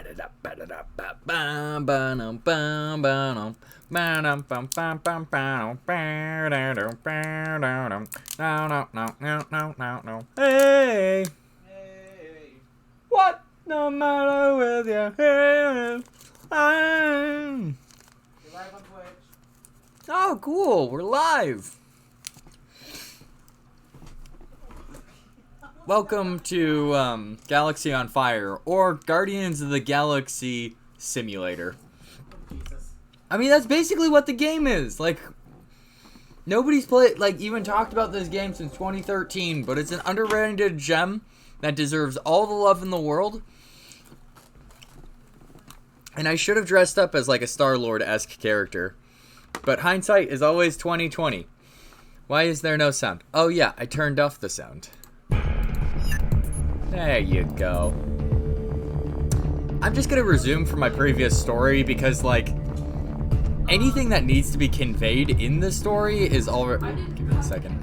Hey, what no matter with you? You're live on Twitch. Oh, cool. We're live. Welcome to Galaxy on Fire, or Guardians of the Galaxy Simulator. Jesus. I mean, that's basically what the game is. Like, nobody's even talked about this game since 2013, but it's an underrated gem that deserves all the love in the world. And I should have dressed up as like a Star-Lord-esque character. But hindsight is always 2020. Why is there no sound? Oh yeah, I turned off the sound. There you go. I'm just gonna resume from my previous story because, like, anything that needs to be conveyed in the story is already... Give me a second.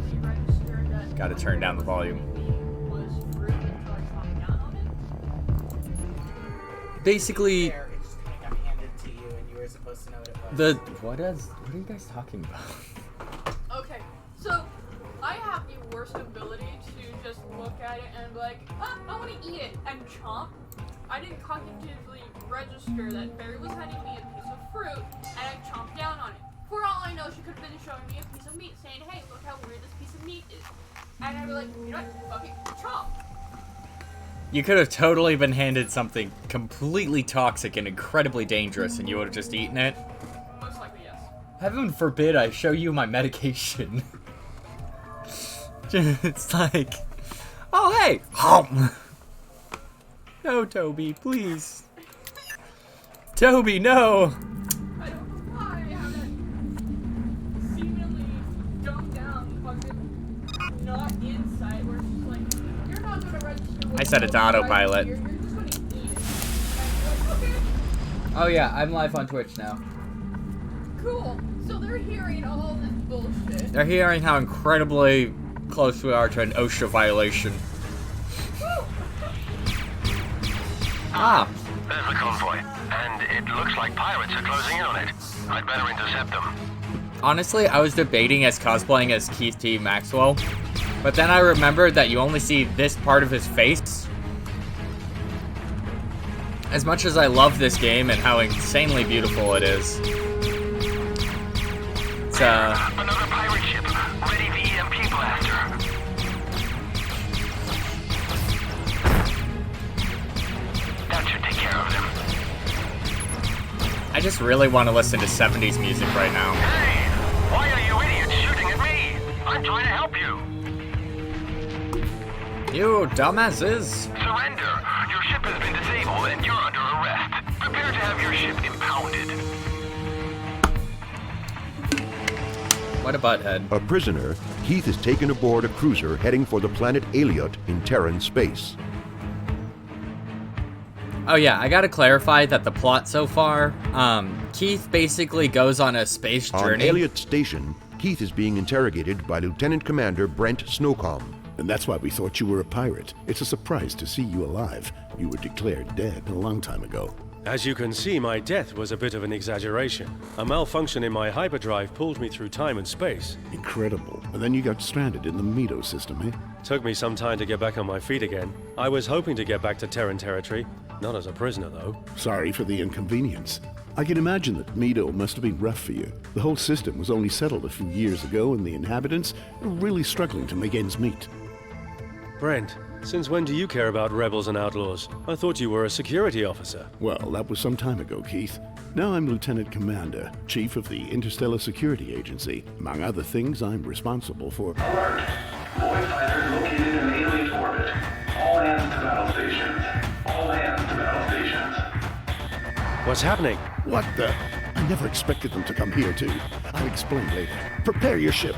Gotta turn down the volume. Basically... What are you guys talking about? Okay, so I have the worst ability to just look at it and be like, oh, I want to eat it, and chomp. I didn't cognitively register that Barry was handing me a piece of fruit, and I chomped down on it. For all I know, she could have been showing me a piece of meat, saying, hey, look how weird this piece of meat is. And I'd be like, you know what, fuck it, chomp. You could have totally been handed something completely toxic and incredibly dangerous, and you would have just eaten it. Most likely, yes. Heaven forbid I show you my medication. It's like, oh hey, no, Toby, please. Toby, no. I don't know why I have that seemingly dumbed down fucking not insight where it's just like, you're not gonna register with I set it to autopilot. You're just gonna eat it. And I'm like, okay. Oh yeah, I'm live on Twitch now. Cool. So they're hearing all this bullshit. They're hearing how incredibly close we are to an OSHA violation. Ah. There's the convoy, and it looks like pirates are closing in on it. I'd better intercept them. Honestly, I was debating as cosplaying as Keith T. Maxwell, but then I remembered that you only see this part of his face. As much as I love this game and how insanely beautiful it is, it's another pirate ship. Ready the EMP blaster. That should take care of them. I just really want to listen to 70s music right now. Hey! Why are you idiots shooting at me? I'm trying to help you. You dumbasses! Surrender. Your ship has been disabled and you're under arrest. Prepare to have your ship impounded. What a butthead. A prisoner, Keith is taken aboard a cruiser heading for the planet Aliot in Terran space. Oh yeah, I gotta clarify that the plot so far, Keith basically goes on a space journey. On Aliot Station, Keith is being interrogated by Lieutenant Commander Brent Snowcomb. And that's why we thought you were a pirate. It's a surprise to see you alive. You were declared dead a long time ago. As you can see, my death was a bit of an exaggeration. A malfunction in my hyperdrive pulled me through time and space. Incredible. And then you got stranded in the Medo system, eh? Took me some time to get back on my feet again. I was hoping to get back to Terran territory. Not as a prisoner, though. Sorry for the inconvenience. I can imagine that Medo must have been rough for you. The whole system was only settled a few years ago, and the inhabitants are really struggling to make ends meet. Brent, since when do you care about rebels and outlaws? I thought you were a security officer. Well, that was some time ago, Keith. Now I'm Lieutenant Commander, Chief of the Interstellar Security Agency. Among other things, I'm responsible for... Alert! Void fighter located in alien orbit. All hands to battle stations. All hands to battle stations. What's happening? What the... I never expected them to come here, too. I'll explain later. Prepare your ship.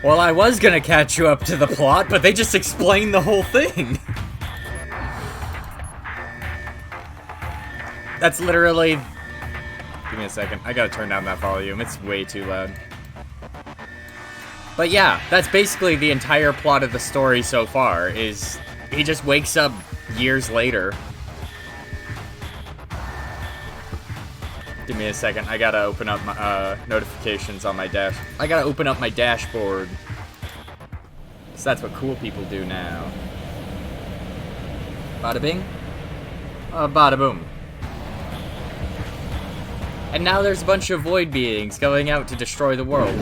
Well, I was gonna catch you up to the plot, but they just explained the whole thing. That's literally... Give me a second. I gotta turn down that volume. It's way too loud. But yeah, that's basically the entire plot of the story so far, is he just wakes up years later. Give me a second. I gotta open up my notifications on my dash. I gotta open up my dashboard. So that's what cool people do now. Bada bing. Bada boom. And now there's a bunch of void beings going out to destroy the world.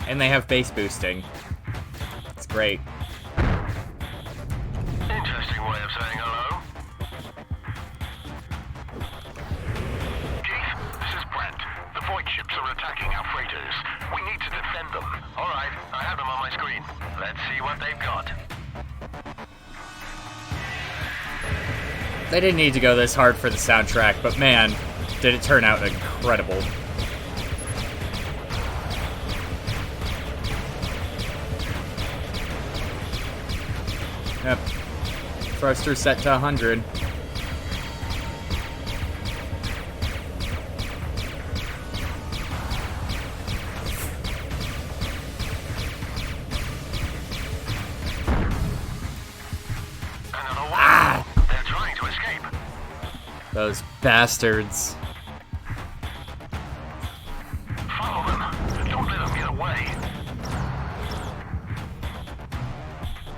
And they have base boosting. It's great. Interesting way of saying hello. Keith, this is Brent. The void ships are attacking our freighters. We need to defend them. All right, I have them on my screen. Let's see what they've got. They didn't need to go this hard for the soundtrack, but man, did it turn out incredible. Yep. Thruster set to 100. Ah! They're trying to escape. Those bastards. Follow them. Don't let them get away.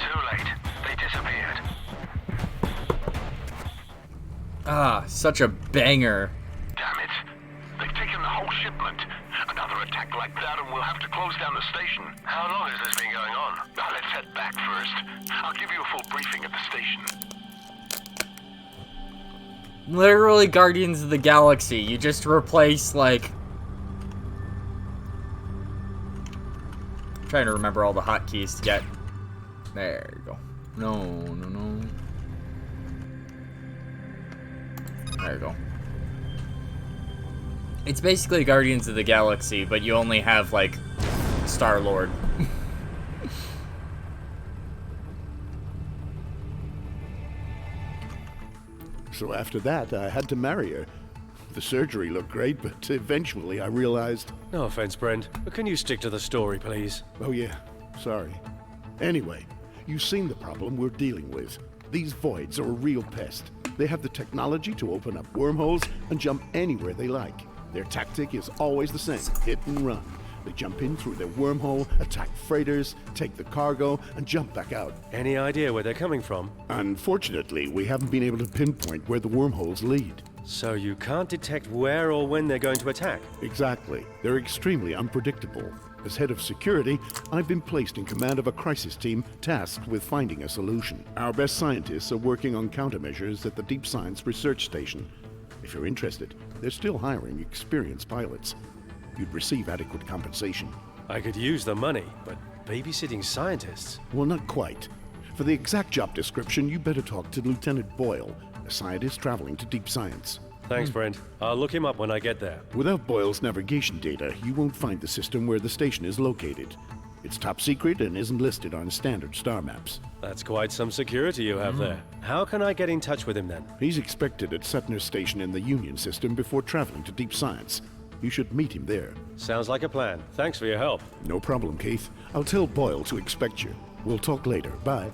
Too late. They disappeared. Ah, such a banger. Damn it. They've taken the whole shipment. Another attack like that and we'll have to close down the station. How long has this been going on? Now let's head back first. I'll give you a full briefing at the station. Literally Guardians of the Galaxy. You just replace, like... I'm trying to remember all the hotkeys to get... There you go. No. There you go. It's basically Guardians of the Galaxy, but you only have, like, Star-Lord. So after that, I had to marry her. The surgery looked great, but eventually I realized... No offense, Brent, but can you stick to the story, please? Oh yeah, sorry. Anyway, you've seen the problem we're dealing with. These voids are a real pest. They have the technology to open up wormholes and jump anywhere they like. Their tactic is always the same, hit and run. They jump in through their wormhole, attack freighters, take the cargo, and jump back out. Any idea where they're coming from? Unfortunately, we haven't been able to pinpoint where the wormholes lead. So you can't detect where or when they're going to attack? Exactly. They're extremely unpredictable. As head of security, I've been placed in command of a crisis team tasked with finding a solution. Our best scientists are working on countermeasures at the Deep Science Research Station. If you're interested, they're still hiring experienced pilots. You'd receive adequate compensation. I could use the money, but babysitting scientists? Well, not quite. For the exact job description, you better talk to Lieutenant Boyle, a scientist traveling to Deep Science. Thanks, Brent. I'll look him up when I get there. Without Boyle's navigation data, you won't find the system where the station is located. It's top secret and isn't listed on standard star maps. That's quite some security you have there. How can I get in touch with him then? He's expected at Sutner's station in the Union system before traveling to Deep Science. You should meet him there. Sounds like a plan. Thanks for your help. No problem, Keith. I'll tell Boyle to expect you. We'll talk later. Bye.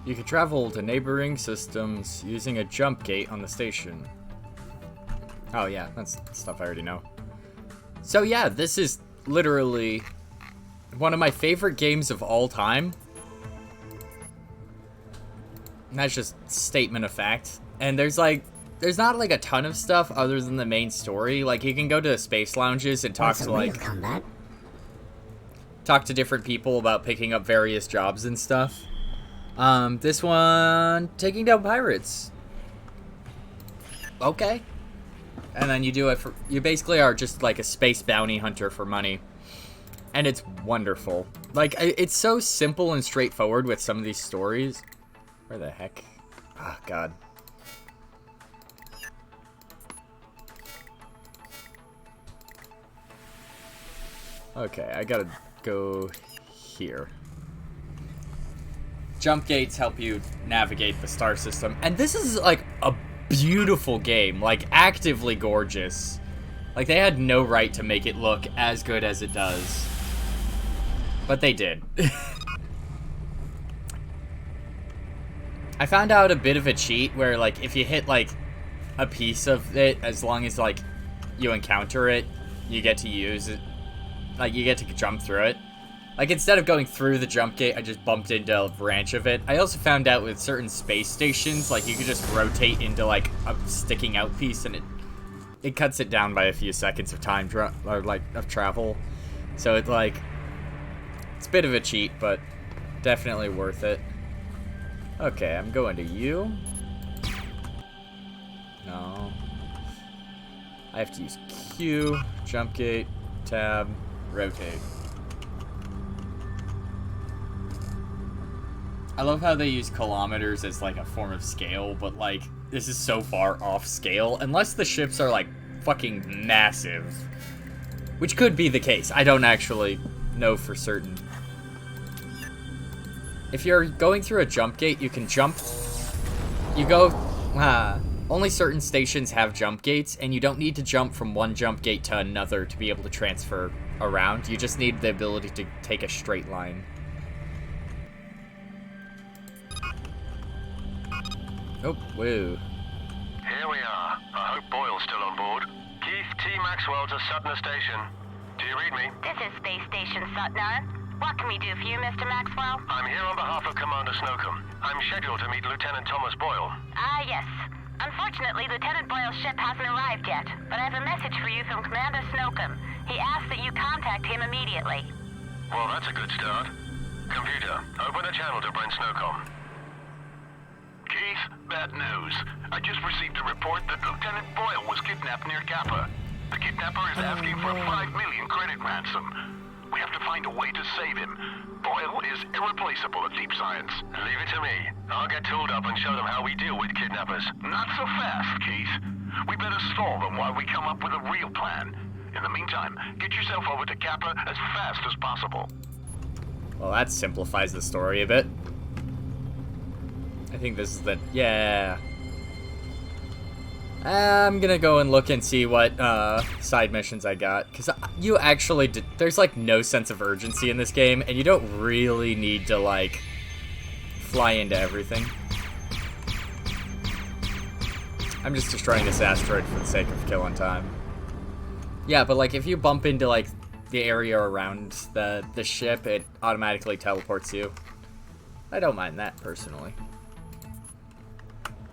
You can travel to neighboring systems using a jump gate on the station. Oh yeah, that's stuff I already know. So yeah, this is literally one of my favorite games of all time. And that's just statement of fact. And there's not like a ton of stuff other than the main story. Like you can go to space lounges and talk to like talk to different people about picking up various jobs and stuff. This one, taking down pirates. Okay. And then you do it for, you basically are just like a space bounty hunter for money. And it's wonderful. Like, it's so simple and straightforward with some of these stories. Where the heck? Ah, God. Okay, I gotta go here. Jump gates help you navigate the star system. And this is like a beautiful game, like actively gorgeous. Like they had no right to make it look as good as it does. But they did. I found out a bit of a cheat where, like, if you hit, like, a piece of it, as long as, like, you encounter it, you get to use it. Like, you get to jump through it. Like, instead of going through the jump gate, I just bumped into a branch of it. I also found out with certain space stations, like, you could just rotate into, like, a sticking out piece, and it cuts it down by a few seconds of time, of travel. So it's, like, it's a bit of a cheat, but definitely worth it. Okay, I'm going to you. No. I have to use Q, jump gate, tab, rotate. I love how they use kilometers as, like, a form of scale, but, like, this is so far off scale. Unless the ships are, like, fucking massive. Which could be the case. I don't actually know for certain. If you're going through a jump gate, you can jump. You go... only certain stations have jump gates, and you don't need to jump from one jump gate to another to be able to transfer around. You just need the ability to take a straight line. Oh, whoa. Here we are. I hope Boyle's still on board. Keith T. Maxwell to Sutner Station. Do you read me? This is Space Station Sutner. What can we do for you, Mr. Maxwell? I'm here on behalf of Commander Snowcomb. I'm scheduled to meet Lieutenant Thomas Boyle. Ah, yes. Unfortunately, Lieutenant Boyle's ship hasn't arrived yet, but I have a message for you from Commander Snowcomb. He asked that you contact him immediately. Well, that's a good start. Computer, open the channel to Brent Snowcomb. Keith, bad news. I just received a report that Lieutenant Boyle was kidnapped near Kappa. The kidnapper is asking for a 5 million credit ransom. We have to find a way to save him. Boyle is irreplaceable at Deep Science. Leave it to me. I'll get tooled up and show them how we deal with kidnappers. Not so fast, Keith. We better stall them while we come up with a real plan. In the meantime, get yourself over to Kappa as fast as possible. Well, that simplifies the story a bit. I think this is the... yeah. I'm gonna go and look and see what side missions I got. Because you actually... there's, like, no sense of urgency in this game. And you don't really need to, like, fly into everything. I'm just destroying this asteroid for the sake of killing time. Yeah, but, like, if you bump into, like, the area around the ship, it automatically teleports you. I don't mind that, personally.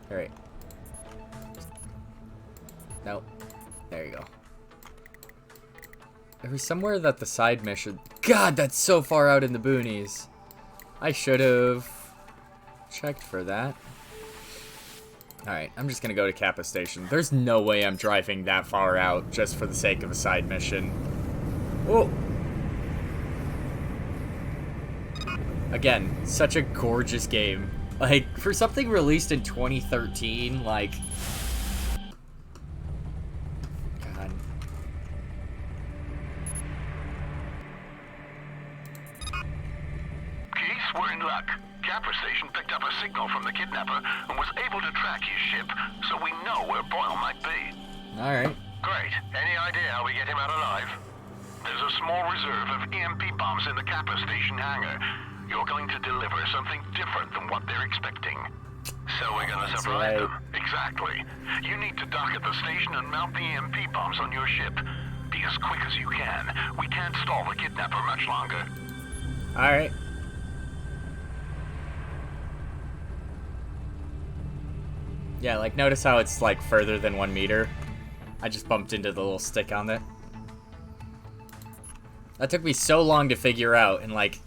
Alright. Nope. There you go. There was somewhere that the side mission... God, that's so far out in the boonies. I should have checked for that. Alright, I'm just gonna go to Kappa Station. There's no way I'm driving that far out just for the sake of a side mission. Oh! Again, such a gorgeous game. Like, for something released in 2013, like... God. Keith, we're in luck. Kappa Station picked up a signal from the kidnapper and was able to track his ship, so we know where Boyle might be. Alright. Great. Any idea how we get him out alive? There's a small reserve of EMP bombs in the Kappa Station hangar. You're going to deliver something different than what they're expecting. So we're gonna surprise them. Exactly. You need to dock at the station and mount the EMP bombs on your ship. Be as quick as you can. We can't stall the kidnapper much longer. Alright. Yeah, like, notice how it's, like, further than 1 meter? I just bumped into the little stick on it. That took me so long to figure out, and, like,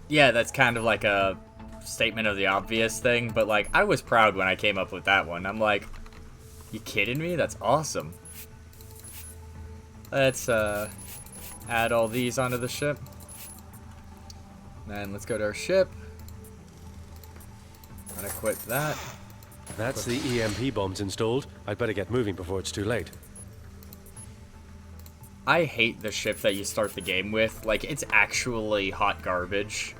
yeah, that's kind of like a statement of the obvious thing, but, like, I was proud when I came up with that one. I'm like, you kidding me? That's awesome. Let's, add all these onto the ship. Then let's go to our ship. Unequip that. That's the EMP bombs installed. I'd better get moving before it's too late. I hate the ship that you start the game with. Like, it's actually hot garbage.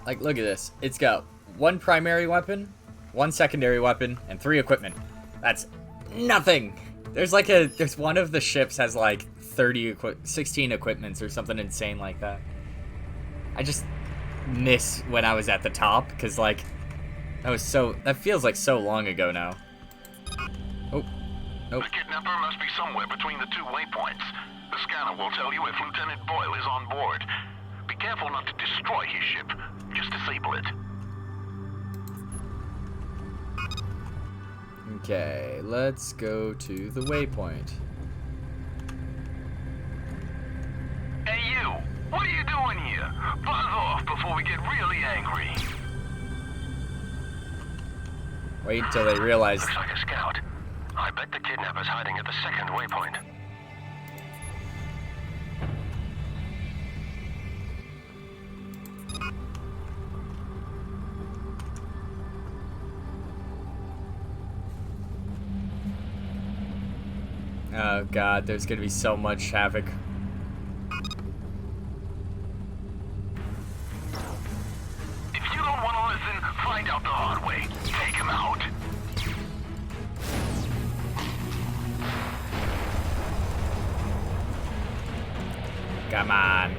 Like, look at this. It's got 1 primary weapon, 1 secondary weapon, and 3 equipment. That's nothing! There's like there's one of the ships has like 16 equipments or something insane like that. I just miss when I was at the top, because, like, that feels like so long ago now. Oh. Nope. The kidnapper must be somewhere between the 2 waypoints. The scanner will tell you if Lieutenant Boyle is on board. Be careful not to destroy his ship. Just disable it. Okay, let's go to the waypoint. Hey you! What are you doing here? Buzz off before we get really angry. Wait until they realize. Looks like a scout. I bet the kidnapper's hiding at the 2nd waypoint. Oh god, there's gonna be so much havoc. If you don't want to listen, find out the hard way. Take him out. Come on.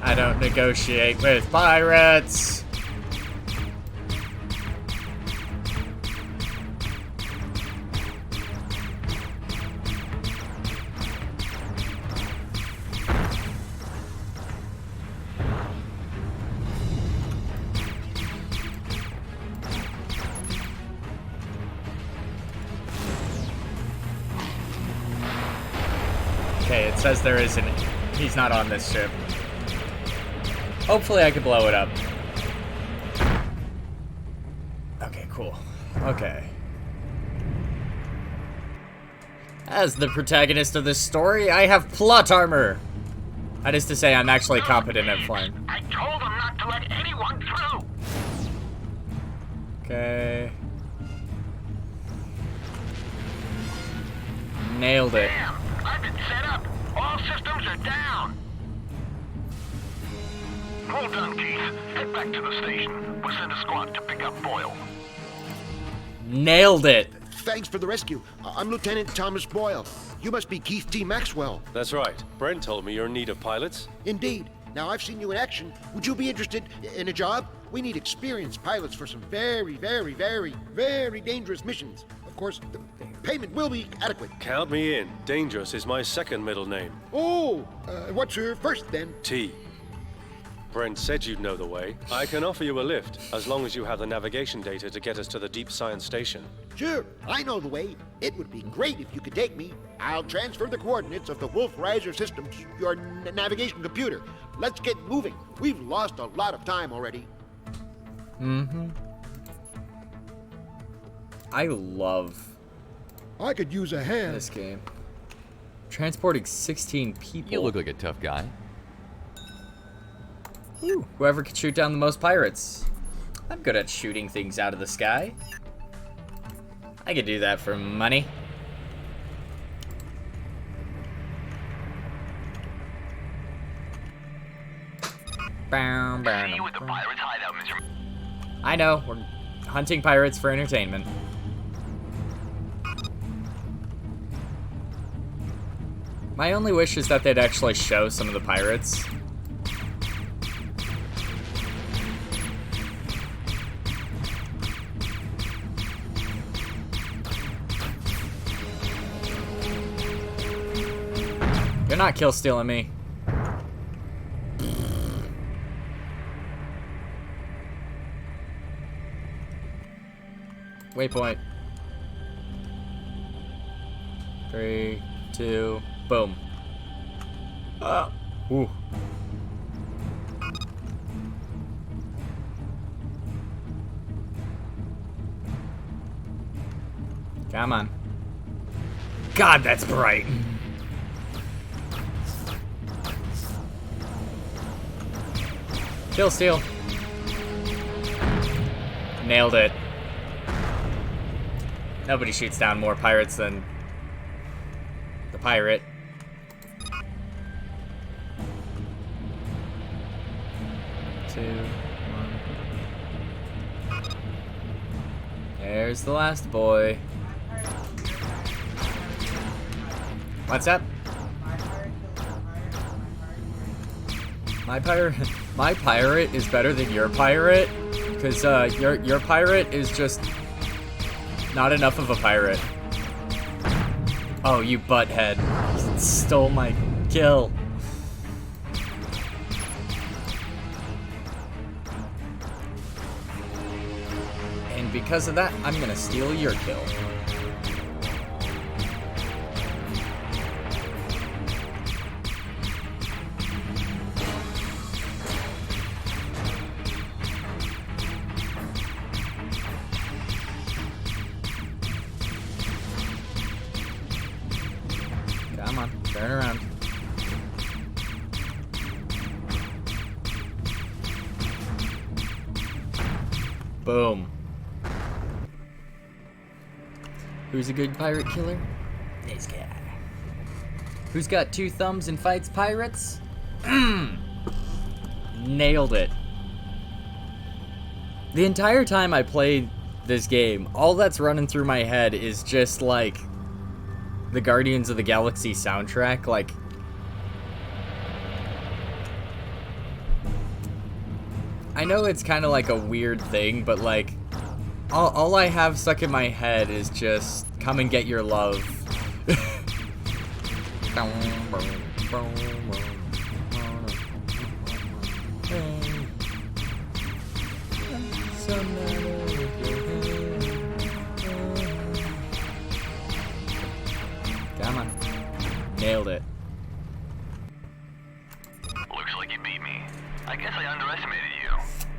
I don't negotiate with pirates. Okay, it says there isn't. He's not on this ship. Hopefully I can blow it up. Okay, cool. Okay. As the protagonist of this story, I have plot armor. That is to say, I'm actually competent at flying. I told them not to let anyone through. Okay. Nailed it. Damn, I've been set up. All systems are down. Well done, Keith. Head back to the station. We'll send a squad to pick up Boyle. Nailed it. Thanks for the rescue. I'm Lieutenant Thomas Boyle. You must be Keith T. Maxwell. That's right. Brent told me you're in need of pilots. Indeed. Now, I've seen you in action. Would you be interested in a job? We need experienced pilots for some very, very, very, very dangerous missions. Of course, the payment will be adequate. Count me in. Dangerous is my second middle name. Oh, what's your first then? T. Brent said you'd know the way. I can offer you a lift, as long as you have the navigation data to get us to the Deep Science Station. Sure, I know the way. It would be great if you could take me. I'll transfer the coordinates of the Wolf Riser system to your navigation computer. Let's get moving. We've lost a lot of time already. Mm-hmm. I love I could use a hand. this game. Transporting 16 people. You look like a tough guy. Ooh, whoever can shoot down the most pirates. I'm good at shooting things out of the sky. I could do that for money. Bow, bow, See you at the pirates' hideout, Mr. I know, we're hunting pirates for entertainment. My only wish is that they'd actually show some of the pirates. You're not kill stealing me. Waypoint. 3, 2, boom. Ooh. Come on. God, that's bright. Kill steal. Nailed it. Nobody shoots down more pirates than the pirate. Two, one. There's the last boy. What's up? My pirate is better than your pirate, because your pirate is just not enough of a pirate. Oh, you butthead. Stole my kill. And because of that, I'm gonna steal your kill. Come on, turn around. Boom. Who's a good pirate killer? This guy. Who's got 2 thumbs and fights pirates? Nailed it. The entire time I played this game, all that's running through my head is just like the Guardians of the Galaxy soundtrack. Like, I know it's kind of like a weird thing, but like all I have stuck in my head is just "Come and Get Your Love." Come on. Nailed it. Looks like you beat me. I guess I underestimated you.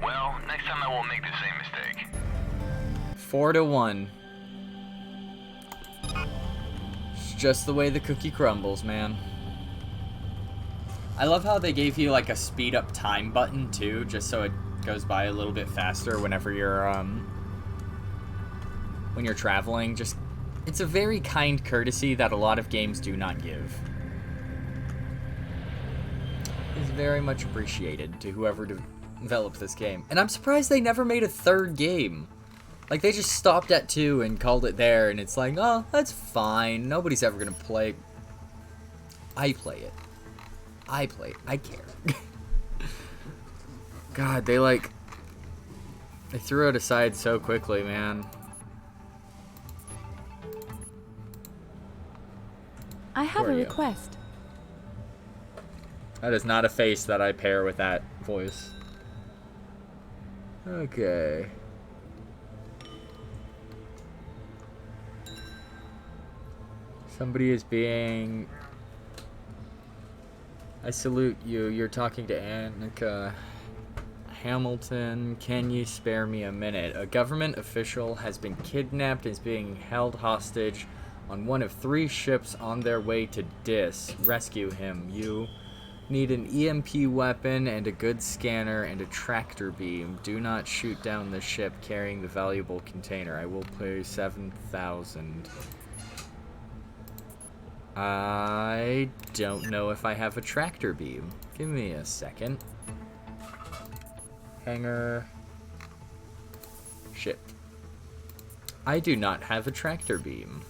Well, next time I won't make the same mistake. 4-1. It's just the way the cookie crumbles, man. I love how they gave you like a speed up time button too, just so it goes by a little bit faster whenever you're when you're traveling. Just, it's a very kind courtesy that a lot of games do not give. It's very much appreciated to whoever developed this game. And I'm surprised they never made a 3rd game. Like, they just stopped at 2 and called it there, and it's like, oh, that's fine. Nobody's ever gonna play. I play it. I play it. I care. God, they threw it aside so quickly, man. I have Who a are you? request. That is not a face that I pair with that voice. Okay. Somebody is being... I salute you. You're talking to Annika Hamilton. Can you spare me a minute? A government official has been kidnapped and is being held hostage on one of 3 ships on their way to Dis. Rescue him. You need an EMP weapon and a good scanner and a tractor beam. Do not shoot down the ship carrying the valuable container. I will pay 7,000. I don't know if I have a tractor beam. Give me a second. Hangar. Shit. I do not have a tractor beam.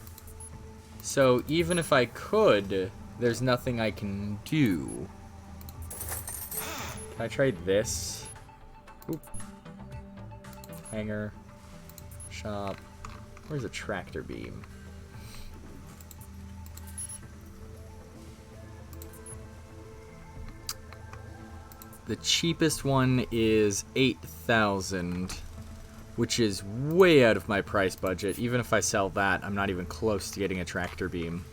So even if I could, there's nothing I can do. Can I try this? Oop. Hangar. Shop. Where's a tractor beam? The cheapest one is 8,000, which is way out of my price budget. Even if I sell that, I'm not even close to getting a tractor beam.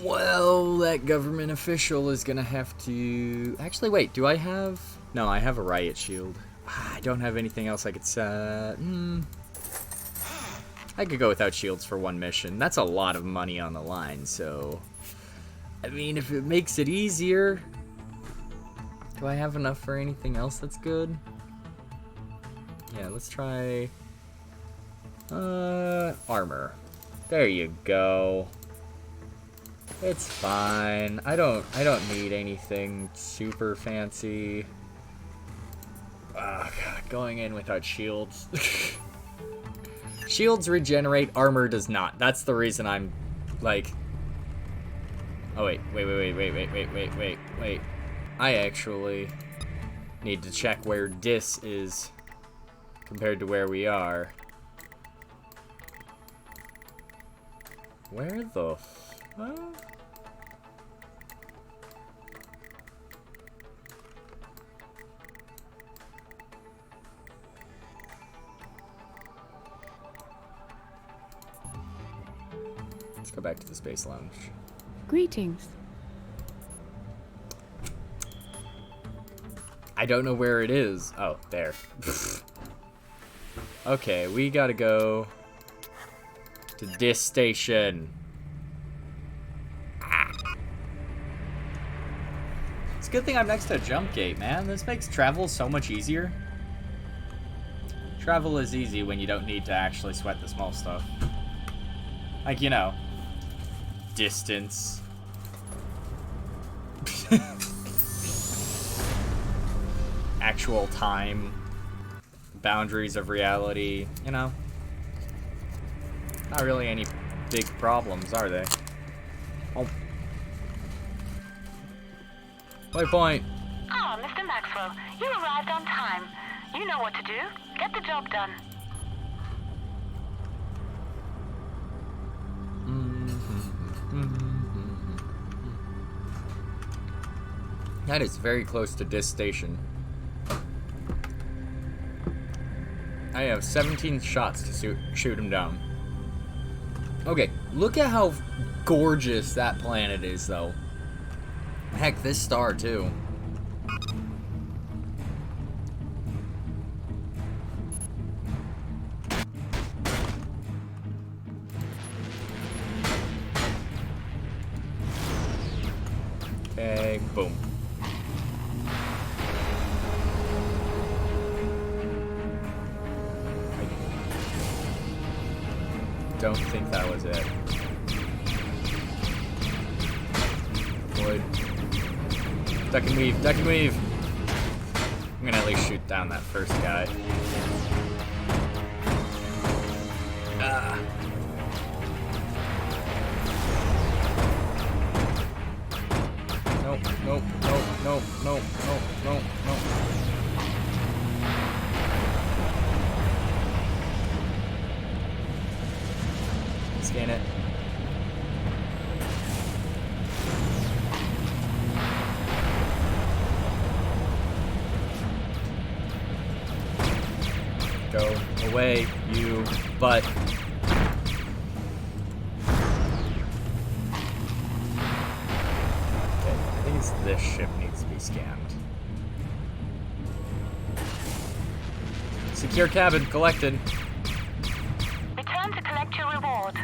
Well, that government official is gonna have to... Actually, wait, do I have... No, I have a riot shield. I don't have anything else I could sell. I could go without shields for one mission. That's a lot of money on the line, so... I mean, if it makes it easier... Do I have enough for anything else that's good? Yeah, let's try... armor. There you go. It's fine. I don't need anything super fancy. Oh, God, going in without shields. Shields regenerate, armor does not. That's the reason I'm, like... Oh, wait. I actually need to check where Dis is compared to where we are. Where the fuck? Let's go back to the Space Lounge. Greetings. I don't know where it is. Oh, there. Okay, we gotta go to this station. It's a good thing I'm next to a jump gate, man. This makes travel so much easier. Travel is easy when you don't need to actually sweat the small stuff. Like, you know, distance. Actual time. Boundaries of reality, you know. Not really any big problems, are they? Oh. Waypoint. Oh, Mr. Maxwell, you arrived on time. You know what to do. Get the job done. That is very close to this station. I have 17 shots to shoot him down. Okay, look at how gorgeous that planet is, though. Heck, this star, too. Okay, boom. Don't think that was it. Wood. Duck and weave, duck and weave. I'm gonna at least shoot down that first guy. Ah. Nope, nope, nope, nope, nope, nope, nope, nope. Scan it. Go away, you butt. Okay, I think it's this ship needs to be scanned. Secure cabin collected. Return to collect your reward.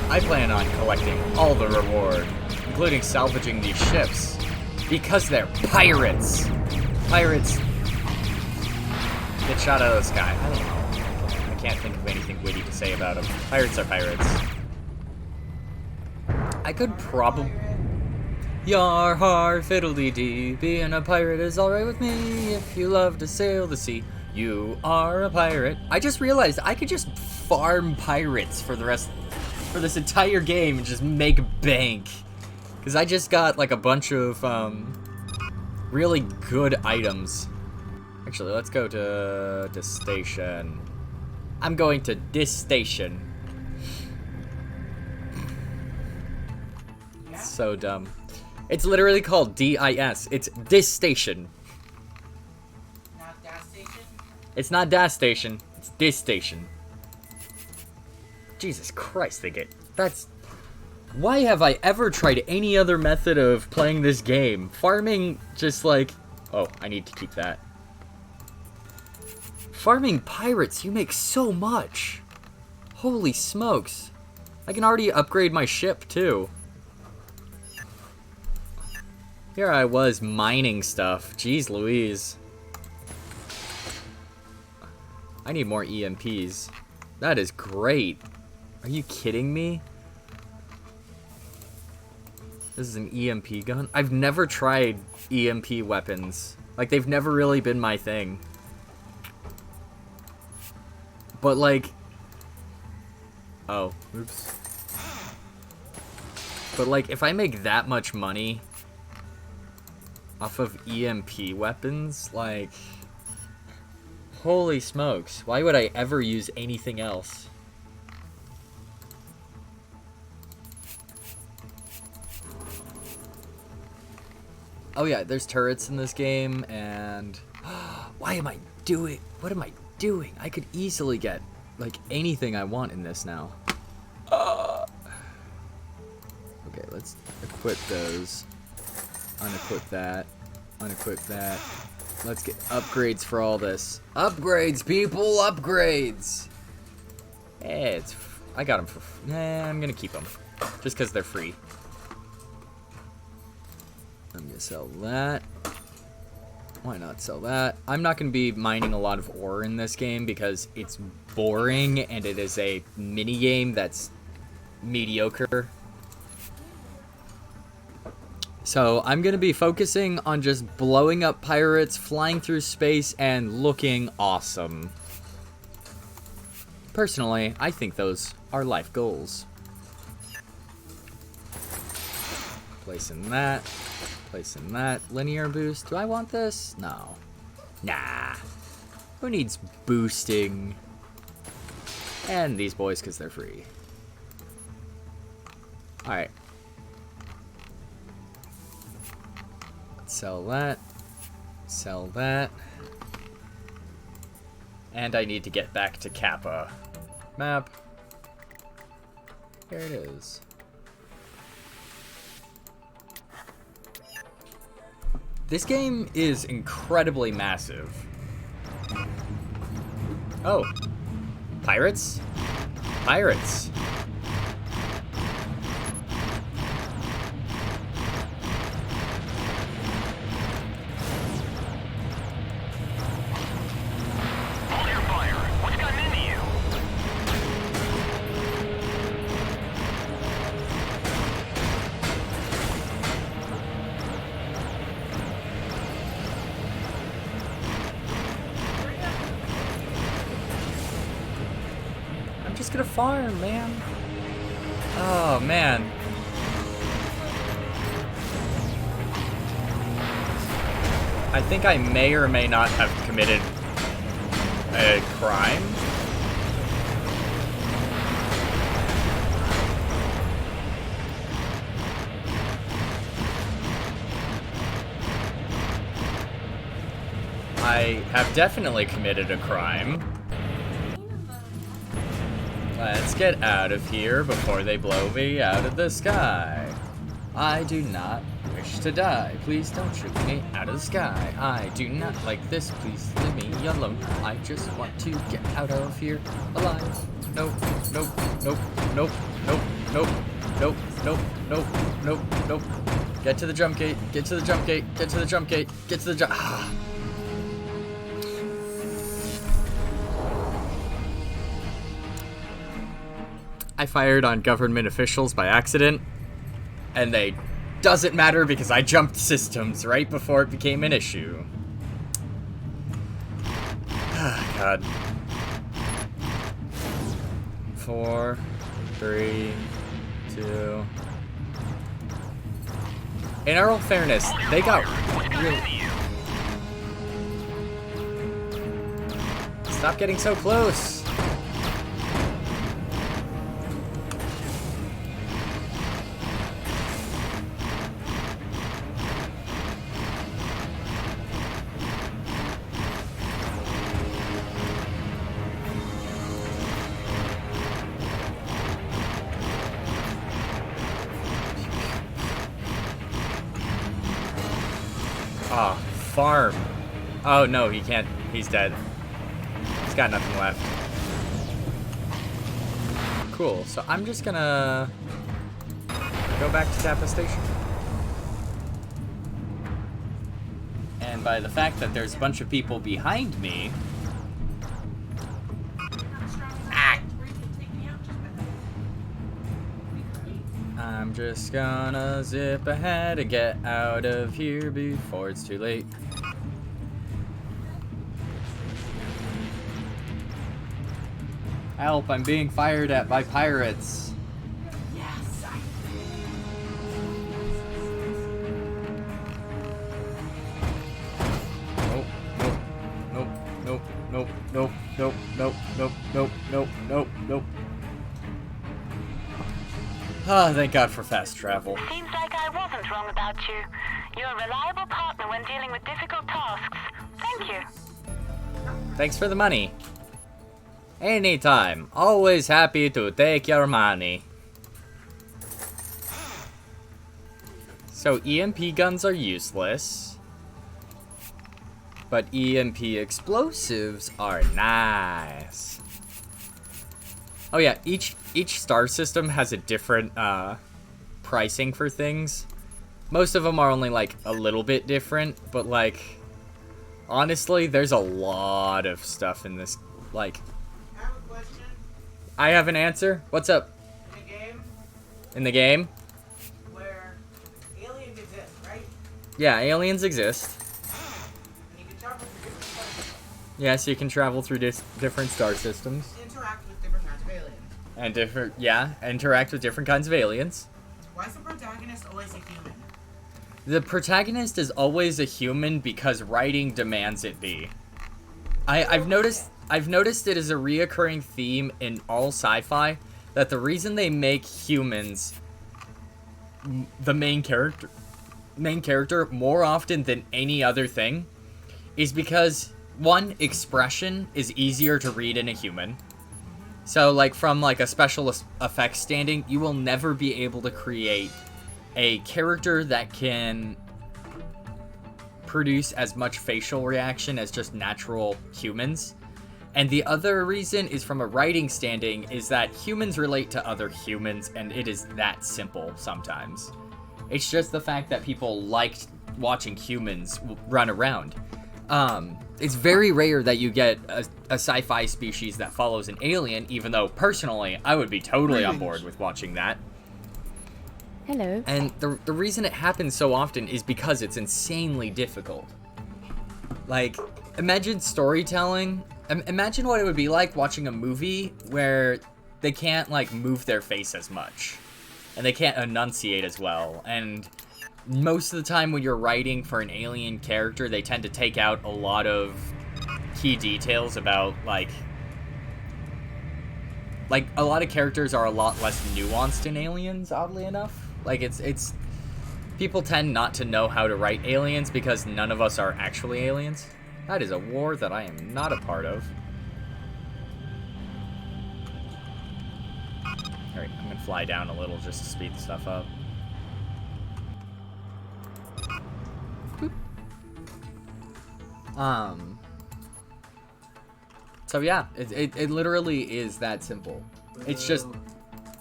I plan on collecting all the reward, including salvaging these ships, because they're pirates. Pirates get shot out of the sky. I don't know. I can't think of anything witty to say about them. Pirates are pirates. I could probably... Yar har fiddle-dee-dee, being a pirate is alright with me. If you love to sail the sea, you are a pirate. I just realized I could just farm pirates for this entire game and just make bank. Because I just got like a bunch of really good items. Actually, let's go to this station. I'm going to this station. It's so dumb. It's literally called DIS. It's this station. Not that station? It's not that station. It's this station. Jesus Christ, that's... Why have I ever tried any other method of playing this game? Farming, just like... Oh, I need to keep that. Farming pirates, you make so much. Holy smokes. I can already upgrade my ship, too. Here I was mining stuff. Jeez Louise. I need more EMPs. That is great. Are you kidding me? This is an EMP gun? I've never tried EMP weapons. Like, they've never really been my thing. But, like... Oh, oops. But, like, if I make that much money off of EMP weapons, like... Holy smokes. Why would I ever use anything else? Oh yeah, there's turrets in this game, and... Why am I doing... What am I doing? I could easily get, like, anything I want in this now. Okay, let's equip those. Unequip that. Unequip that. Let's get upgrades for all this. Upgrades, people! Upgrades! Hey, I got them for... Nah, I'm gonna keep them. Just because they're free. I'm gonna sell that. Why not sell that? I'm not gonna be mining a lot of ore in this game because it's boring and it is a mini game that's mediocre. So I'm gonna be focusing on just blowing up pirates, flying through space, and looking awesome. Personally, I think those are life goals. Placing that. Placing that. Linear boost. Do I want this? No. Nah. Who needs boosting? And these boys because they're free. Alright. Let's sell that. Sell that. And I need to get back to Kappa. Map. Here it is. This game is incredibly massive. Oh. Pirates? Pirates. Hold your fire. What's gotten into you? I'm just gonna farm, man. Oh, man. I think I may or may not have committed a crime. I have definitely committed a crime. Let's get out of here before they blow me out of the sky. I do not wish to die. Please don't shoot me out of the sky. I do not like this. Please leave me alone. I just want to get out of here alive. Nope, nope, nope, nope, nope, nope, nope, nope, nope, nope, nope. Get to the jump gate. Get to the jump gate. Get to the jump gate. Get to the jump. I fired on government officials by accident, and they doesn't matter because I jumped systems right before it became an issue. God. 4, 3, 2. In all fairness, they got really... Stop getting so close. Ah, farm. Oh no, he can't. He's dead. got nothing left. Cool, so I'm just gonna go back to Kappa Station. And by the fact that there's a bunch of people behind me... I'm just gonna zip ahead and get out of here before it's too late. Help, I'm being fired at by pirates. Yes. Nope, nope, nope, nope, nope, nope, nope, nope, nope, nope, nope, nope. Ah, thank God for fast travel. Seems like I wasn't wrong about you. You're a reliable partner when dealing with difficult tasks. Thank you. Thanks for the money. Anytime. Always happy to take your money. So EMP guns are useless. But EMP explosives are nice. Oh yeah, each star system has a different pricing for things. Most of them are only like a little bit different, but like honestly, there's a lot of stuff in this. Like, I have a question. I have an answer. What's up? In a game In the game? where aliens exist, right? Yeah, aliens exist. And you can travel through different places, Yes, you can travel through different star systems interact with different kinds of aliens. and interact with different kinds of aliens. Why is the protagonist always a human? The protagonist is always a human because writing demands it be. I've noticed it is a reoccurring theme in all sci-fi that the reason they make humans the main character more often than any other thing is because one, expression is easier to read in a human. So like from like a special effects standing, you will never be able to create a character that can produce as much facial reaction as just natural humans. And the other reason is from a writing standing is that humans relate to other humans, and it is that simple sometimes. It's just the fact that people liked watching humans run around. It's very rare that you get a sci-fi species that follows an alien, even though personally I would be totally on board with watching that. Hello. And the reason it happens so often is because it's insanely difficult. Like, imagine storytelling. Imagine what it would be like watching a movie where they can't, like, move their face as much. And they can't enunciate as well. And most of the time when you're writing for an alien character, they tend to take out a lot of key details about, like a lot of characters are a lot less nuanced in aliens, oddly enough. Like, it's people tend not to know how to write aliens because none of us are actually aliens. That is a war that I am not a part of. Alright, I'm gonna fly down a little just to speed stuff up. So yeah, it literally is that simple. It's just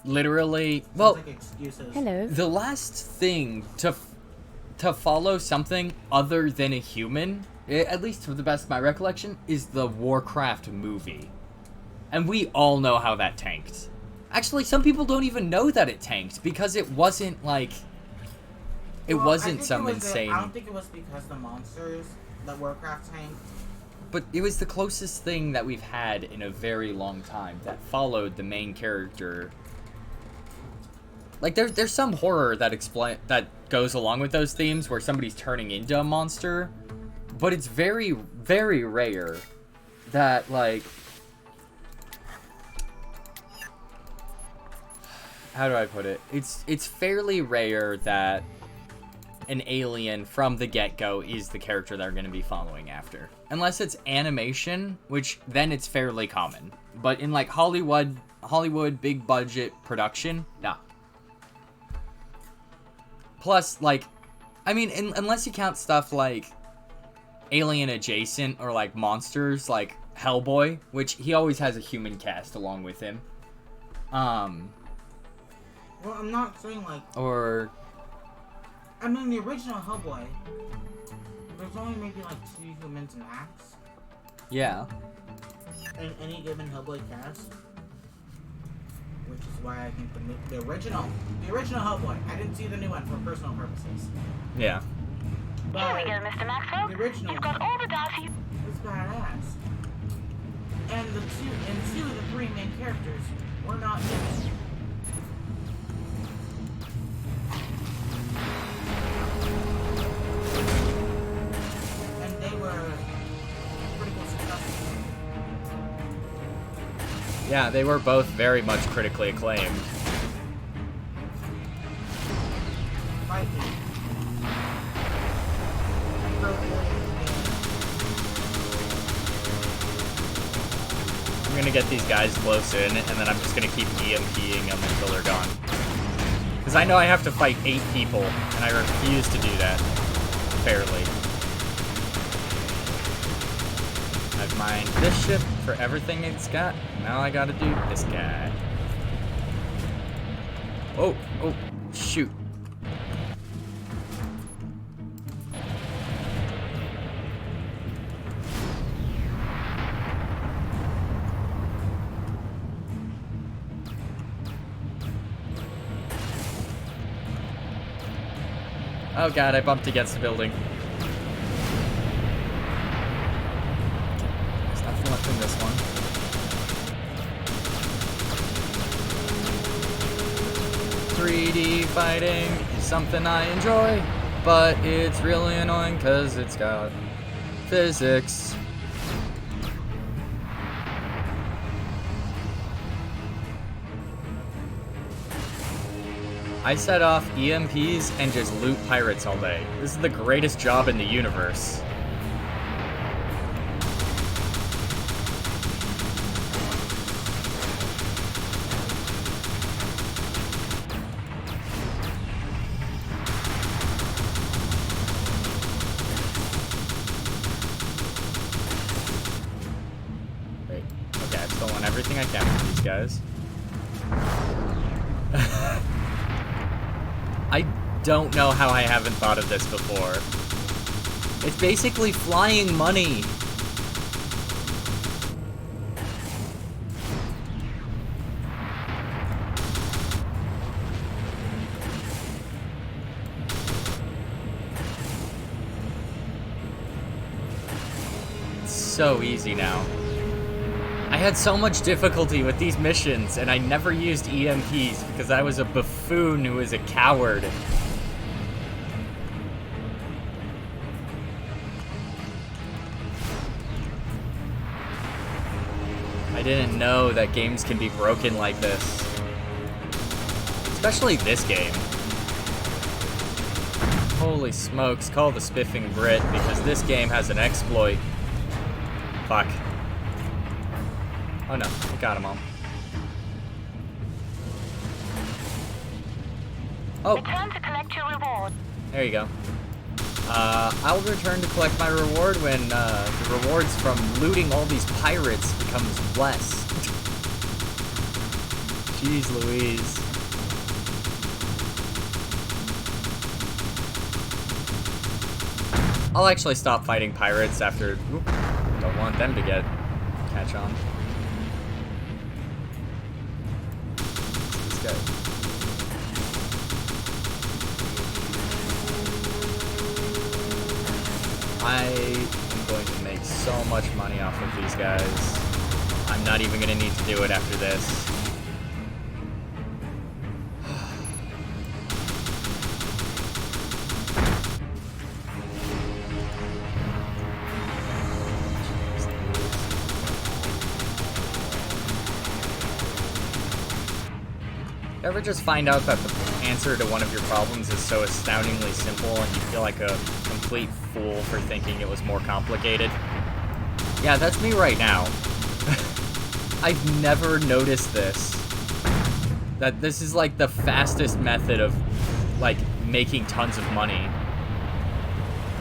literally, well, Like excuses. Hello. the last thing to follow something other than a human, at least to the best of my recollection, is the Warcraft movie. And we all know how that tanked. Actually, some people don't even know that it tanked because it wasn't like it Well, wasn't I think some it was insane. I don't think it was because the monsters that Warcraft tanked. But it was the closest thing that we've had in a very long time that followed the main character. Like there's some horror that goes along with those themes where somebody's turning into a monster, but it's very, very rare that, like, how do I put it? It's fairly rare that an alien from the get-go is the character they're going to be following after. Unless it's animation, which then it's fairly common. But in, like, Hollywood big budget production, nah. Plus, like, I mean, unless you count stuff like alien adjacent or like monsters, like Hellboy, which he always has a human cast along with him. Well, I'm not saying like. Or I mean, the original Hellboy. There's only maybe like 2 humans max yeah. in any given Hellboy cast, which is why I think the original Hellboy. I didn't see the new one for personal purposes. Yeah. Here we go, Mr. Maxwell. The original You've got all the data you... was badass, and two of the 3 main characters were not human. And they were critical successes. Yeah, they were both very much critically acclaimed. Fight me. I'm gonna get these guys close in, and then I'm just gonna keep EMPing them until they're gone. Because I know I have to fight 8 people, and I refuse to do that fairly. I've mined this ship for everything it's got. Now I gotta do this guy. Oh, shoot. Oh god, I bumped against the building. There's nothing left in this one. .3D fighting is something I enjoy, but it's really annoying because it's got physics. I set off EMPs and just loot pirates all day. This is the greatest job in the universe. Wait, okay, I've stolen everything I can from these guys. I don't know how I haven't thought of this before. It's basically flying money. It's so easy now. I had so much difficulty with these missions, and I never used EMPs because I was a buffoon who was a coward. I didn't know that games can be broken like this. Especially this game. Holy smokes, call the spiffing Brit, because this game has an exploit. Fuck. Oh no, I got them all. Oh, Return to collect your reward. there you go. I'll return to collect my reward when the rewards from looting all these pirates becomes less. Jeez Louise. I'll actually stop fighting pirates after... Oop, don't want them to catch on. This guy. I am going to make so much money off of these guys. I'm not even going to need to do it after this. Ever just find out that the answer to one of your problems is so astoundingly simple and you feel like a complete fool for thinking it was more complicated? Yeah, that's me right now. I've never noticed this. That this is like the fastest method of like making tons of money.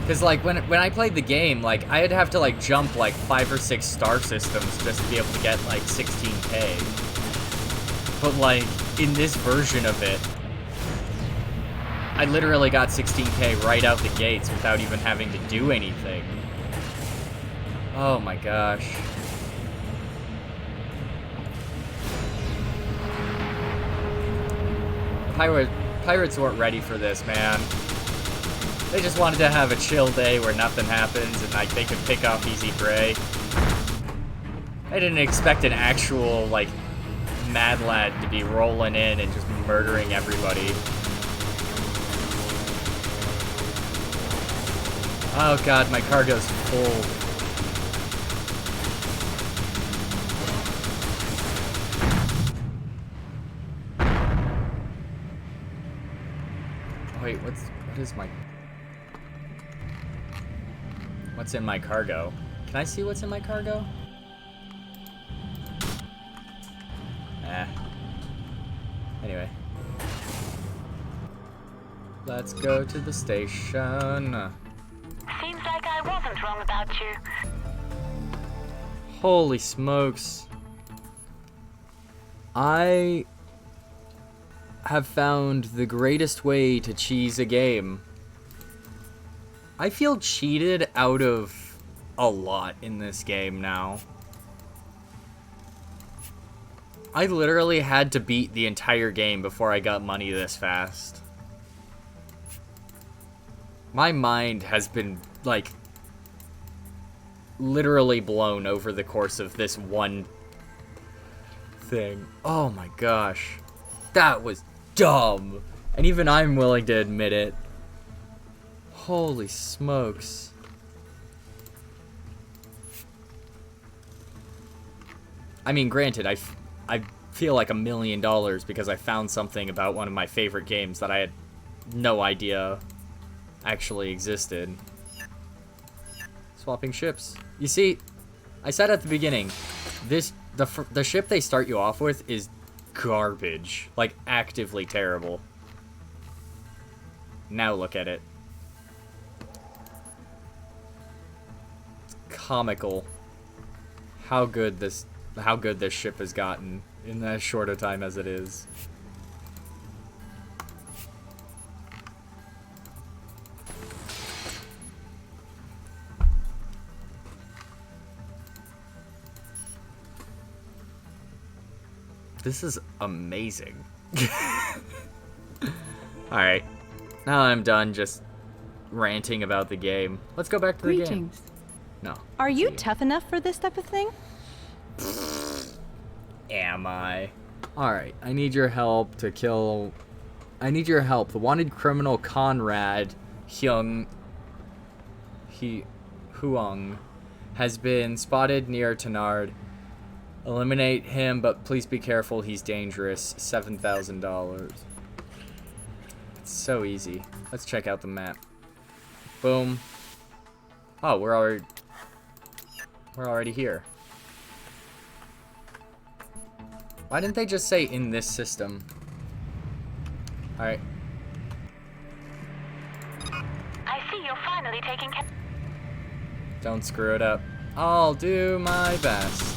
Because, like, when I played the game, like, I'd have to, like, jump, like, 5 or 6 star systems just to be able to get, like, 16k. But, like, in this version of it, I literally got 16k right out the gates without even having to do anything. Oh my gosh. Pirates weren't ready for this, man. They just wanted to have a chill day where nothing happens and, like, they could pick off easy prey. I didn't expect an actual, like, mad lad to be rolling in and just murdering everybody. Oh god, my cargo's full. Wait, what is my... What's in my cargo? Can I see what's in my cargo? Anyway. Let's go to the station. Seems like I wasn't wrong about you. Holy smokes. I have found the greatest way to cheese a game. I feel cheated out of a lot in this game now. I literally had to beat the entire game before I got money this fast. My mind has been, like, literally blown over the course of this one thing. Oh my gosh. That was dumb. And even I'm willing to admit it. Holy smokes. I mean, granted, I feel like $1 million because I found something about one of my favorite games that I had no idea actually existed. Swapping ships. You see, I said at the beginning, the ship they start you off with is garbage. Like, actively terrible. Now look at it. It's comical how good this ship has gotten in as short a time as it is. This is amazing. Alright. Now I'm done just ranting about the game. Let's go back to the game. Greetings. No. Are you tough enough for this type of thing? Am I? Alright, I need your help to kill... I need your help. The wanted criminal Conrad Huang has been spotted near Tenard. Eliminate him, but please be careful, he's dangerous. $7,000. It's so easy. Let's check out the map. Boom. Oh, we're already here. Why didn't they just say in this system? Alright. I see you're finally taking care. Don't screw it up. I'll do my best.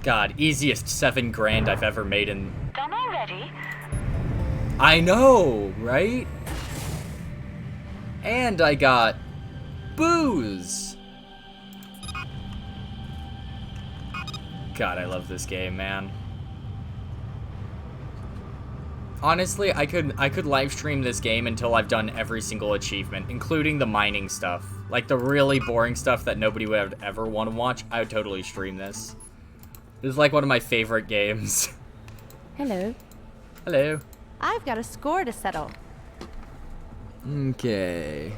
God, easiest $7,000 I've ever made in... Done already? I know, right? And I got booze. God, I love this game, man. Honestly, I could live stream this game until I've done every single achievement, including the mining stuff. Like the really boring stuff that nobody would ever want to watch. I would totally stream this. This is like one of my favorite games. Hello. Hello. I've got a score to settle. Okay.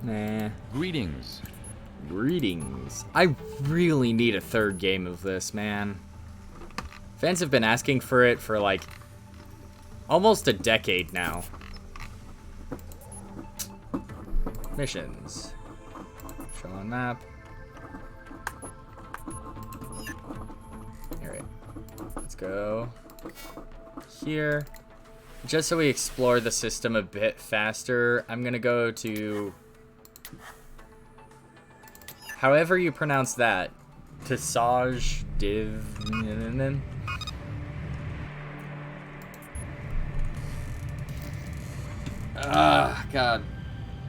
Nah. Greetings. Greetings. I really need a third game of this, man. Fans have been asking for it for like almost a decade now. Missions. Show on map. Alright. Let's go here. Just so we explore the system a bit faster, I'm gonna go to... however you pronounce that. Tisage Div... God.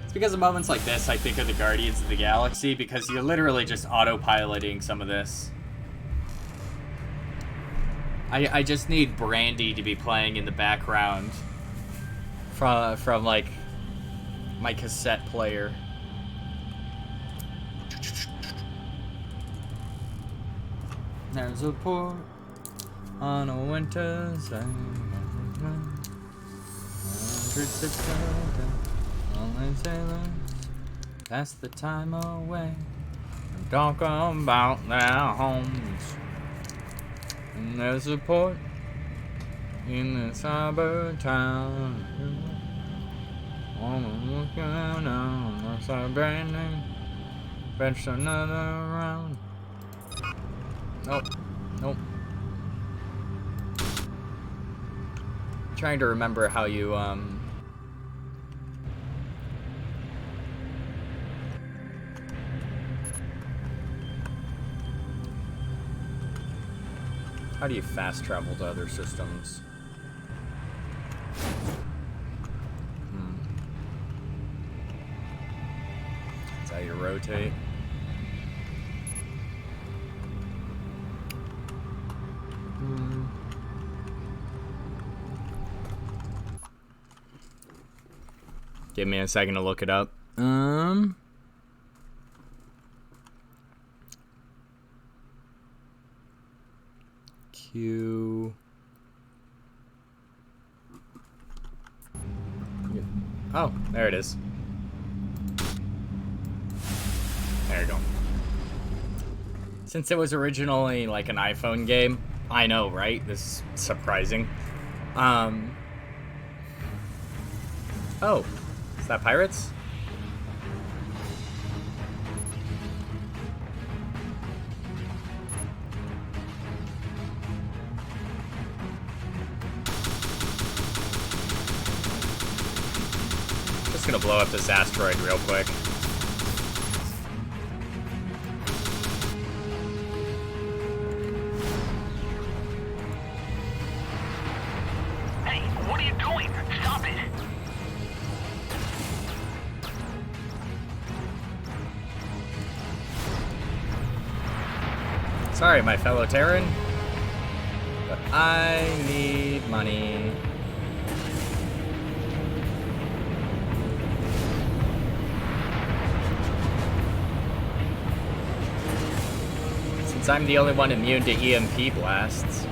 It's because of moments like this I think of the Guardians of the Galaxy, because you're literally just autopiloting some of this. I just need Brandy to be playing in the background from like my cassette player. There's a port on a winter's day. Hundreds of children, only sailors, pass the time away and talk about their homes. And there's a port in this harbor town. Looking down, that's our brand name. Fetch another round. Nope. Nope. Trying to remember how you, how do you fast travel to other systems? That's how you rotate. Give me a second to look it up. Q. Oh, there it is. There you go. Since it was originally like an iPhone game, I know, right? This is surprising. Oh, is that pirates? Just gonna blow up this asteroid real quick. Hey, what are you doing? Stop it! Sorry, my fellow Terran, but I need money. Since I'm the only one immune to EMP blasts.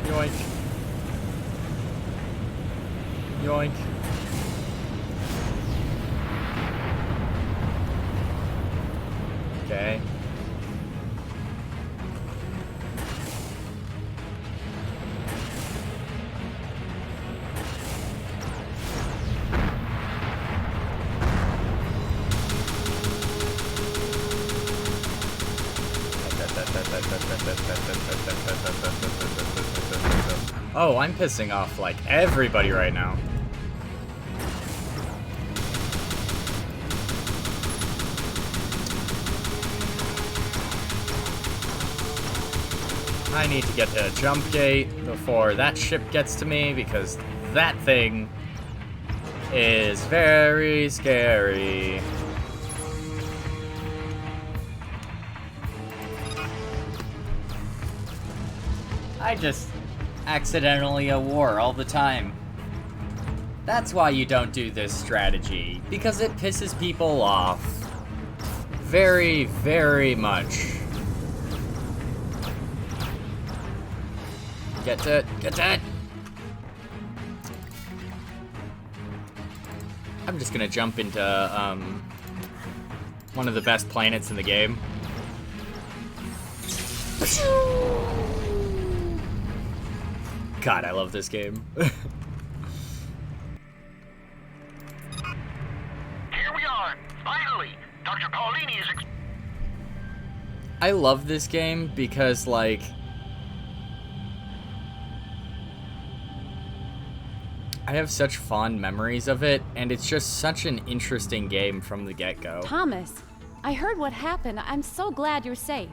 Yoink. Yoink. Okay. Oh, I'm pissing off like everybody right now. I need to get to a jump gate before that ship gets to me, because that thing is very scary. I just accidentally at war all the time. That's why you don't do this strategy, because it pisses people off. Very, very much. Get to it, get to it! I'm just gonna jump into, one of the best planets in the game. God, I love this game. Here we are. Finally, Dr. Paulini is. I love this game because, like, I have such fond memories of it, and it's just such an interesting game from the get-go. Thomas, I heard what happened. I'm so glad you're safe.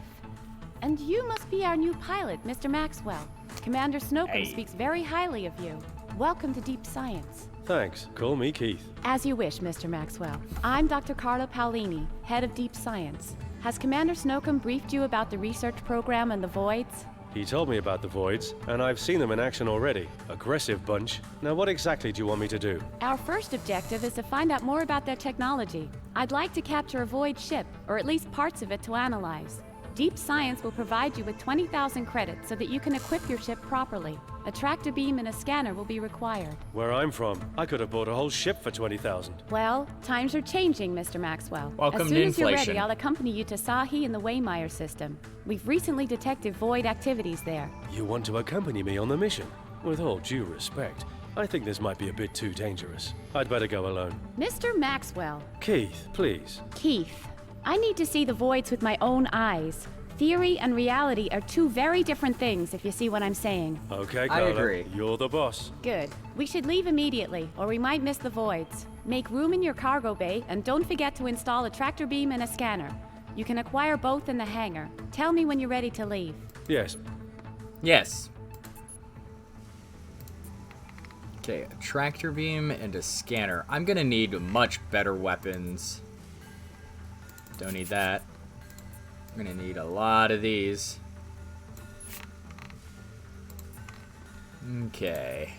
And you must be our new pilot, Mr. Maxwell. Commander Snowcomb speaks very highly of you. Welcome to Deep Science. Thanks. Call me Keith. As you wish, Mr. Maxwell. I'm Dr. Carla Paolini, head of Deep Science. Has Commander Snowcomb briefed you about the research program and the Voids? He told me about the Voids, and I've seen them in action already. Aggressive bunch. Now what exactly do you want me to do? Our first objective is to find out more about their technology. I'd like to capture a Void ship, or at least parts of it to analyze. Deep Science will provide you with 20,000 credits so that you can equip your ship properly. A tractor beam and a scanner will be required. Where I'm from, I could have bought a whole ship for 20,000. Well, times are changing, Mr. Maxwell. Welcome as soon to as you're inflation. ready, I'll accompany you to Sahi and the Waymire system. We've recently detected Void activities there. You want to accompany me on the mission? With all due respect, I think this might be a bit too dangerous. I'd better go alone. Mr. Maxwell. Keith, please. Keith, I need to see the Voids with my own eyes. Theory and reality are two very different things, if you see what I'm saying. Okay, I Carla. agree. You're the boss. Good. We should leave immediately, or we might miss the Voids. Make room in your cargo bay, and don't forget to install a tractor beam and a scanner. You can acquire both in the hangar. Tell me when you're ready to leave. Yes. Yes. Okay, a tractor beam and a scanner. I'm gonna need much better weapons. Don't need that. I'm gonna need a lot of these. Okay.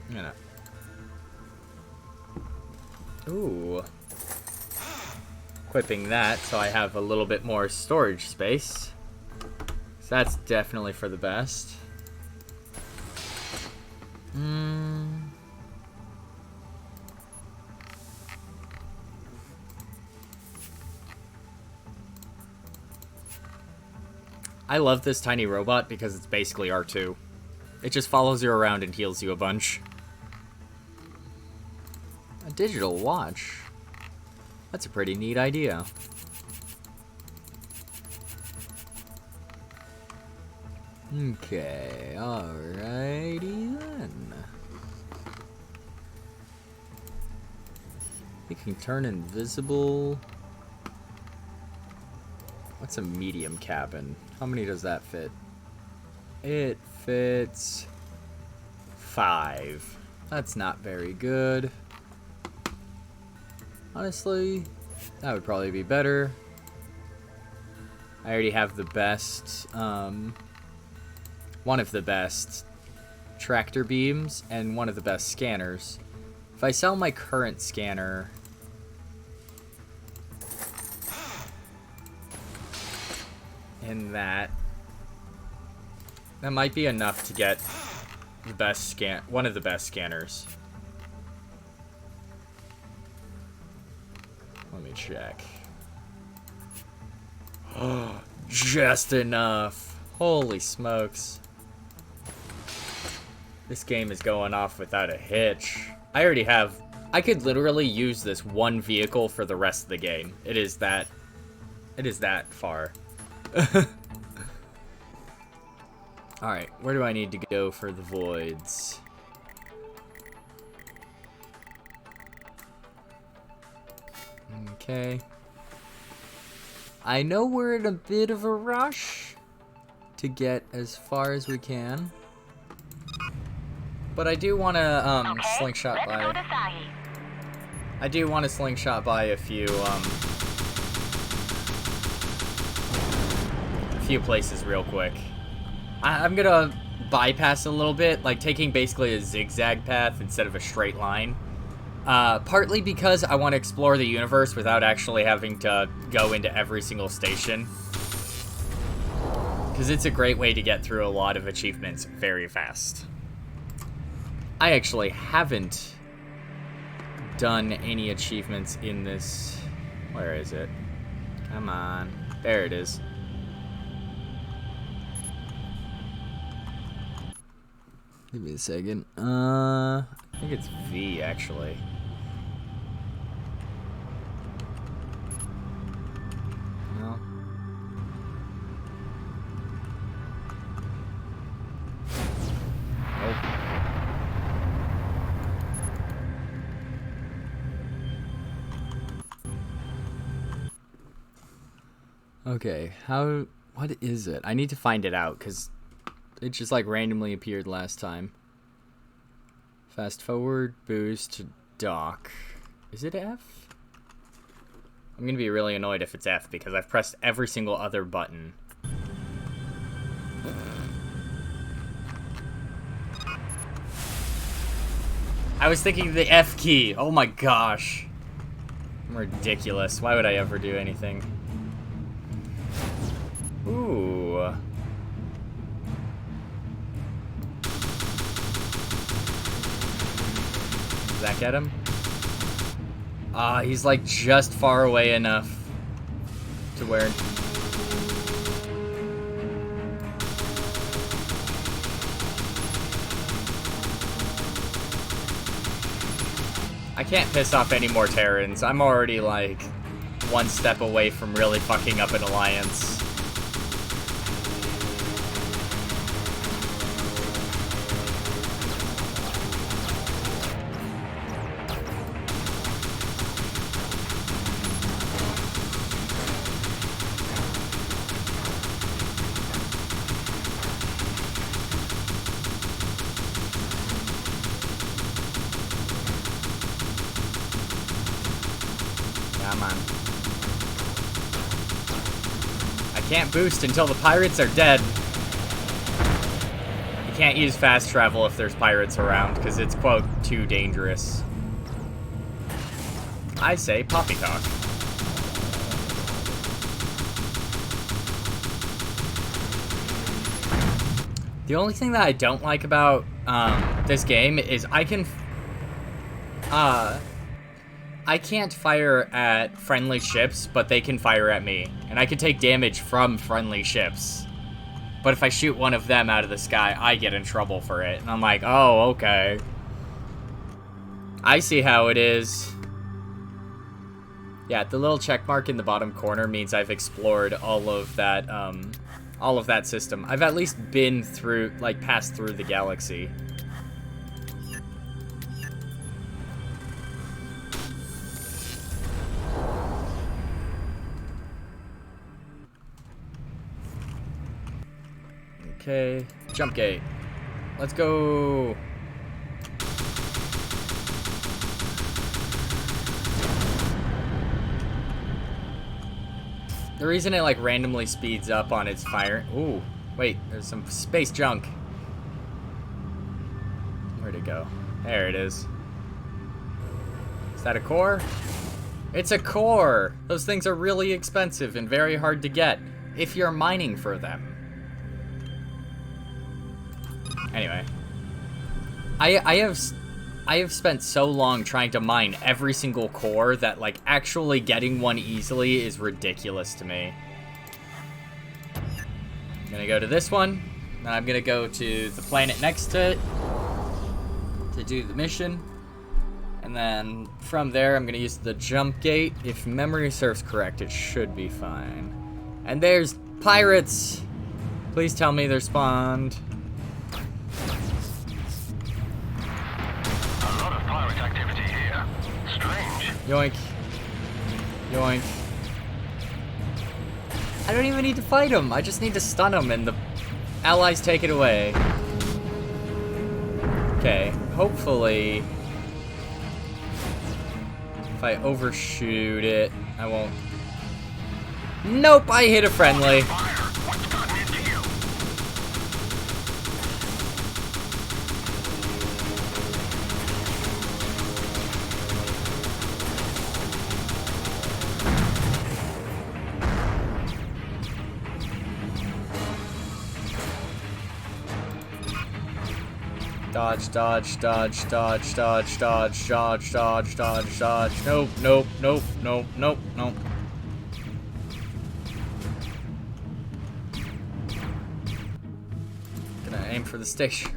I'm gonna... Ooh. Equipping that so I have a little bit more storage space. So that's definitely for the best. I love this tiny robot because it's basically R2. It just follows you around and heals you a bunch. A digital watch? That's a pretty neat idea. Okay, alrighty then. You can turn invisible. What's a medium cabin? How many does that fit? It fits 5. That's not very good. Honestly, that would probably be better. I already have the best, one of the best tractor beams and one of the best scanners. If I sell my current scanner... in that might be enough to get the best one of the best scanners. Let me check. Oh, just enough. Holy smokes. This game is going off without a hitch. I already have... I could literally use this one vehicle for the rest of the game. It is that far. Alright, where do I need to go for the voids? Okay. I know we're in a bit of a rush to get as far as we can. But I do want to slingshot by... I do want to slingshot by a few few places real quick. I'm gonna bypass a little bit, like taking basically a zigzag path instead of a straight line. Partly because I want to explore the universe without actually having to go into every single station. Because it's a great way to get through a lot of achievements very fast. I actually haven't done any achievements in this. Where is it? Come on. There it is. Give me a second. I think it's V, actually. No. Nope. Okay, what is it? I need to find it out, because it just, like, randomly appeared last time. Fast forward, boost, dock. Is it F? I'm gonna be really annoyed if it's F, because I've pressed every single other button. I was thinking the F key. Oh my gosh. I'm ridiculous. Why would I ever do anything? Ooh. Does that get him? He's like just far away enough to where... I can't piss off any more Terrans. I'm already like one step away from really fucking up an alliance. Come on. I can't boost until the pirates are dead. You can't use fast travel if there's pirates around, because it's, quote, too dangerous. I say poppycock. The only thing that I don't like about this game is I can't fire at friendly ships, but they can fire at me. And I can take damage from friendly ships. But if I shoot one of them out of the sky, I get in trouble for it. And I'm like, oh, okay. I see how it is. Yeah, the little check mark in the bottom corner means I've explored all of that system. I've at least been through, like, passed through the galaxy. Okay, jump gate. Let's go. The reason it like randomly speeds up on its fire. Ooh, wait, there's some space junk. Where'd it go? There it is. Is that a core? It's a core! Those things are really expensive and very hard to get if you're mining for them. Anyway, I have spent so long trying to mine every single core that like actually getting one easily is ridiculous to me. I'm gonna go to this one, and I'm gonna go to the planet next to it to do the mission, and then from there I'm gonna use the jump gate. If memory serves correct, it should be fine. And there's pirates! Please tell me they're spawned. Yoink. Yoink. I don't even need to fight him. I just need to stun him and the allies take it away. Okay, hopefully if I overshoot it, I won't. Nope, I hit a friendly. Dodge, dodge, dodge, dodge, dodge, dodge, dodge, dodge, dodge, dodge. Nope, nope, nope, nope, nope, nope. Gonna aim for the station.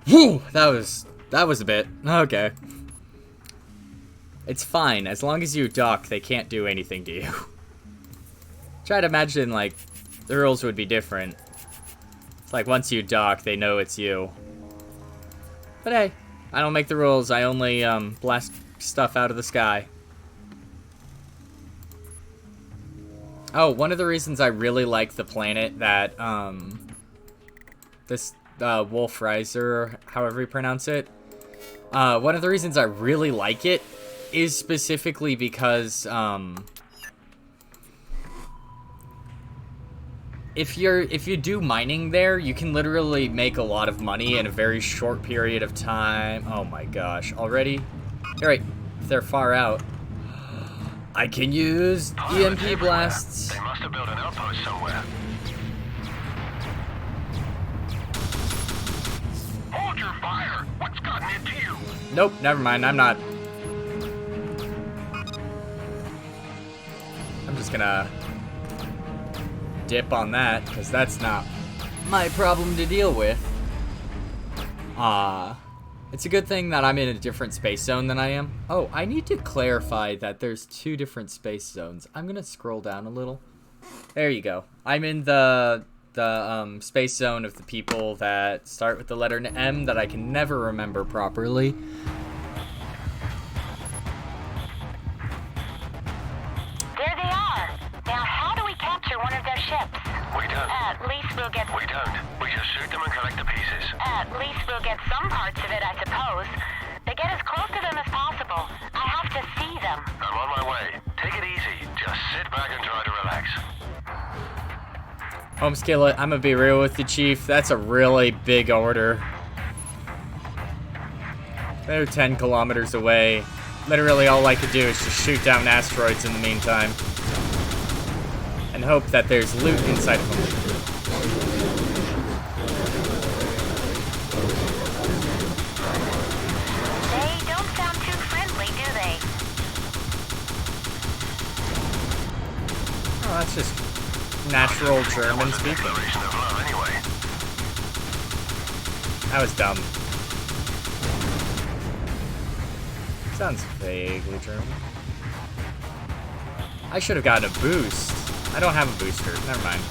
Whew, that was a bit. Okay. It's fine, as long as you duck, they can't do anything to you. Try to imagine, like, the rules would be different. It's like, once you duck, they know it's you. But hey, I don't make the rules, I only, blast stuff out of the sky. Oh, one of the reasons I really like the planet that, this, Wolf Riser, however you pronounce it. One of the reasons I really like it is specifically because, if you do mining there, you can literally make a lot of money in a very short period of time. Oh my gosh, already? Alright, if they're far out, I can use EMP blasts. They must have built an outpost somewhere. Hold your fire! What's gotten into you? Nope, never mind, I'm not. I'm just gonna dip on that, because that's not my problem to deal with. It's a good thing that I'm in a different space zone than I am. Oh, I need to clarify that there's 2 different space zones. I'm gonna scroll down a little. There you go. I'm in the space zone of the people that start with the letter M that I can never remember properly. There they are. Now, how do we capture one of their ships? We don't. At least we'll get... We don't. We just shoot them and collect the pieces. At least we'll get some parts of it, I suppose. To get as close to them as possible, I have to see them. I'm on my way. Take it easy. Just sit back and try to relax. Home Skillet, I'm gonna be real with you, Chief. That's a really big order. They're 10 kilometers away. Literally all I could do is just shoot down asteroids in the meantime. And hope that there's loot inside of them. They don't sound too friendly, do they? Oh, that's just natural German speaking. Declaration of love anyway. That was dumb. Sounds vaguely German. I should have gotten a boost. I don't have a booster. Never mind.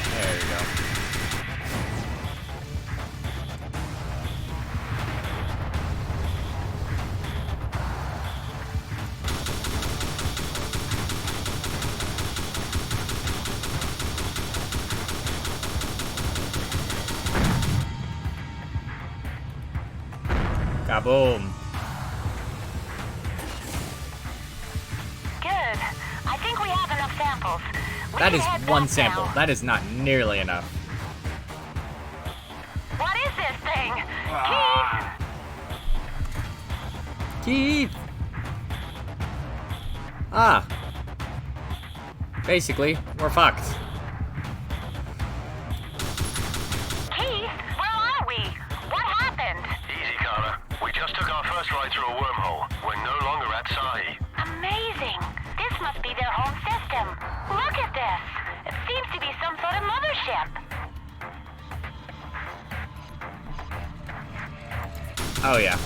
There you go. Kaboom. Good. I think we have enough samples. We That can is head one back sample. now. That is not nearly enough. What is this thing? Keith? Keith! Ah. Basically, we're fucked. Keith, where are we? What happened? Easy, Carla. We just took our first ride through a wormhole. We're no longer at Sahi. Amazing. This must be their home system. Look at this. It seems to be some sort of mothership. Oh, yeah.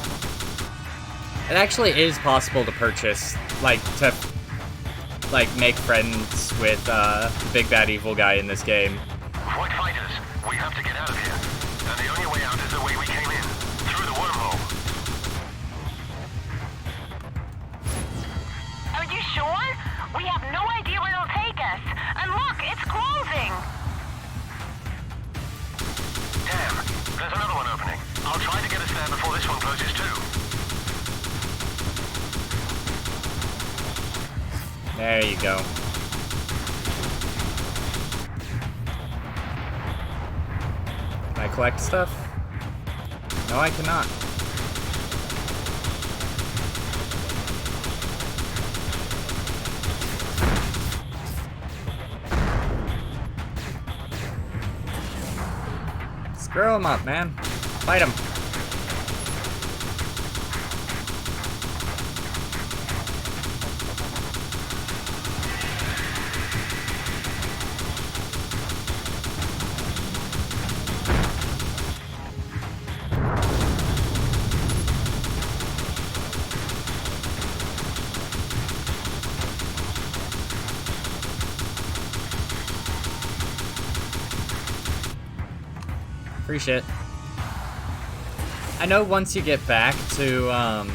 It actually is possible to purchase, like, make friends with, the big bad evil guy in this game. Void fighters, we have to get out of here. And the only way out is the way we came in. Through the wormhole. Are you sure? We have no idea where it'll take us. And look, it's closing. Damn, there's another one opening. I'll try to get us there before this one closes too. There you go. Can I collect stuff? No, I cannot. Screw him up, man. Fight him. Appreciate it. I know once you get back to,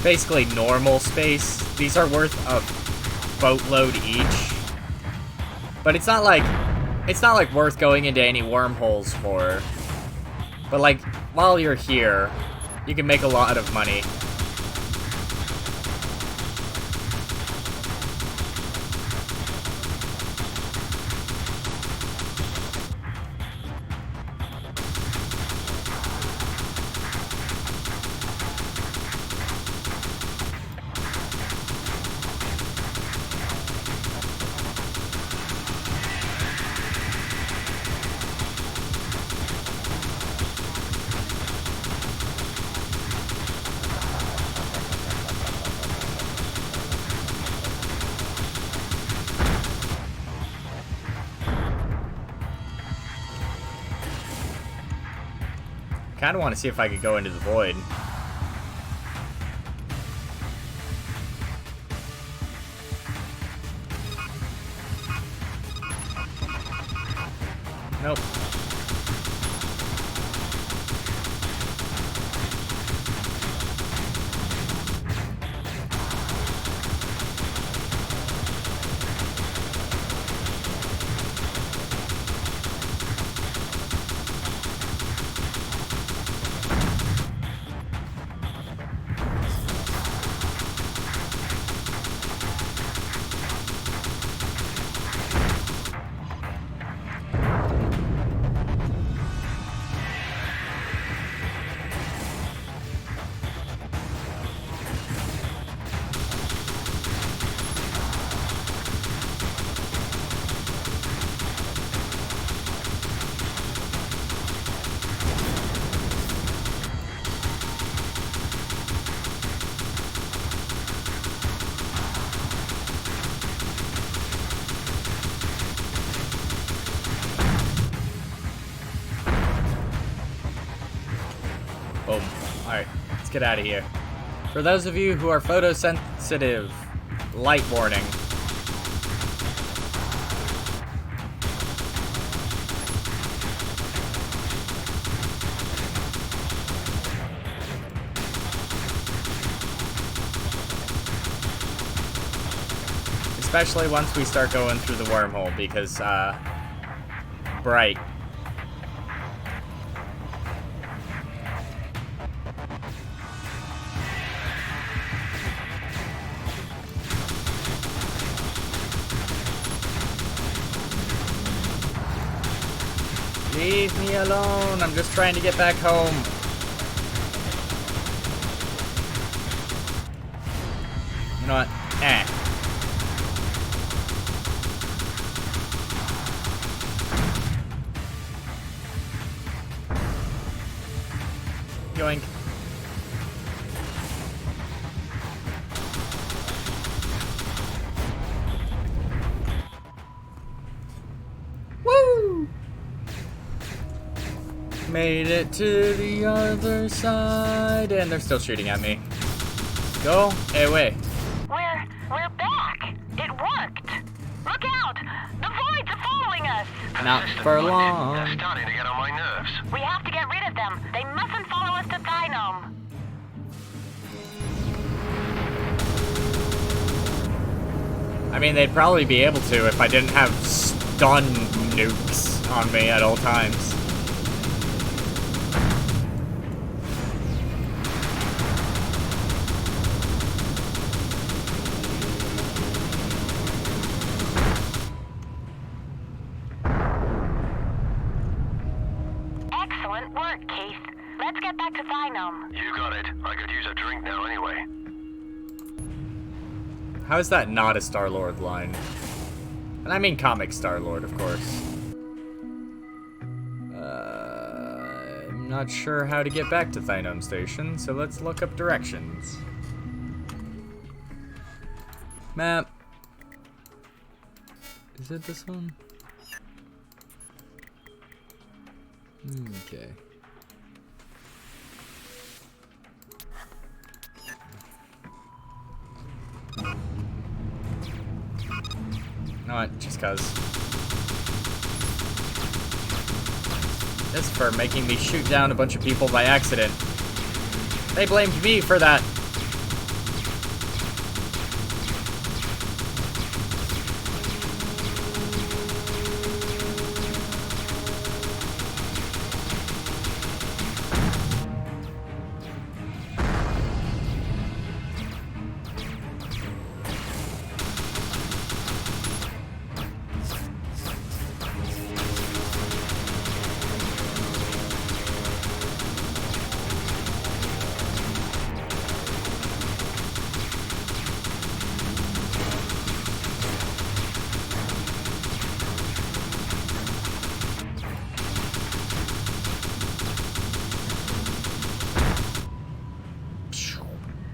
basically normal space, these are worth a boatload each. But it's not like worth going into any wormholes for. But like, while you're here, you can make a lot of money. Kind of want to see if I could go into the void. Nope. Boom. Alright, let's get out of here. For those of you who are photosensitive, light warning. Especially once we start going through the wormhole, because, bright. Leave me alone, I'm just trying to get back home. You know what? Yoink. Woo! Made it to the other side, and they're still shooting at me. Go away. We're back. It worked. Look out! The voids are following us. Not for long. They're starting to get on my nerves. We have to get rid of them. They mustn't follow us to Thynome. I mean, they'd probably be able to if I didn't have stun nukes on me at all times. get back to Thinome? You got it. I could use a drink now anyway. How is that not a Star-Lord line? And I mean comic Star-Lord, of course. I'm not sure how to get back to Thinome Station, so let's look up directions. Map. Is it this one? Okay. Not just cause. This for making me shoot down a bunch of people by accident. They blamed me for that.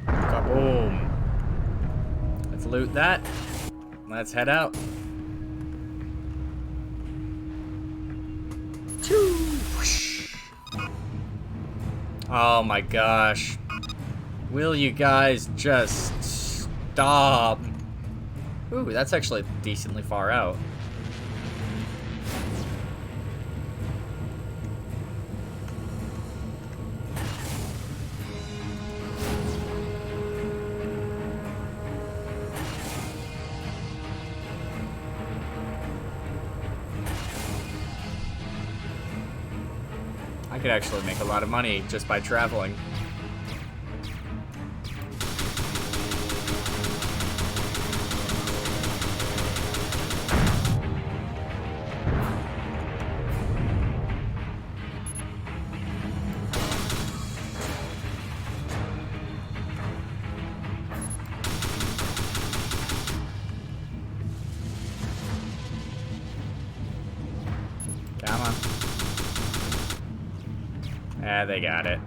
Kaboom. Let's loot that. Let's head out. Oh my gosh. Will you guys just stop? Ooh, that's actually decently far out. I could actually make a lot of money just by traveling. Come on. Yeah, they got it.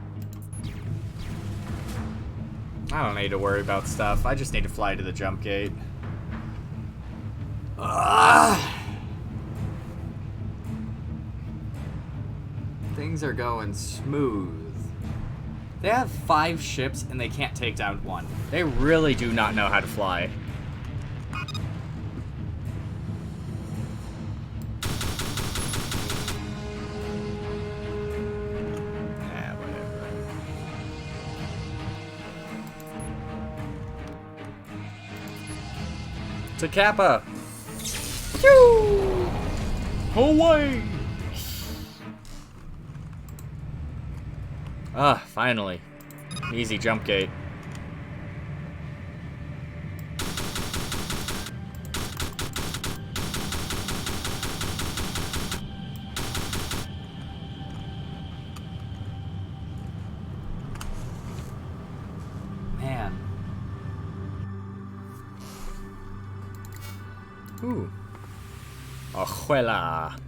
I don't need to worry about stuff. I just need to fly to the jump gate. Things are going smooth. They have 5 ships and they can't take down 1. They really do not know how to fly. To Kappa! Away! Ah, finally. Easy jump gate. Man. Ooh. Ojuela.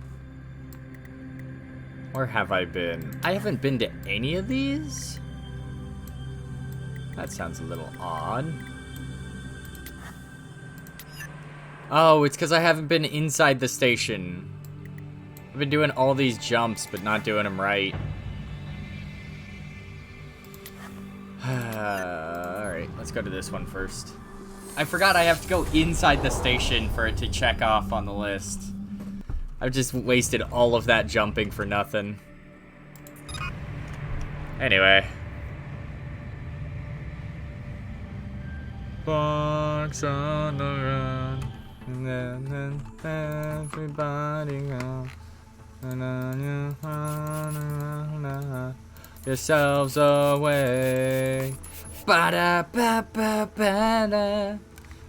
Where have I been? I haven't been to any of these? That sounds a little odd. Oh, it's because I haven't been inside the station. I've been doing all these jumps, but not doing them right. Alright, let's go to this one first. I forgot I have to go inside the station for it to check off on the list. I've just wasted all of that jumping for nothing. Anyway. Fox on the run. And then everybody go. Yourselves away. Ba-da-ba-ba-ba-da.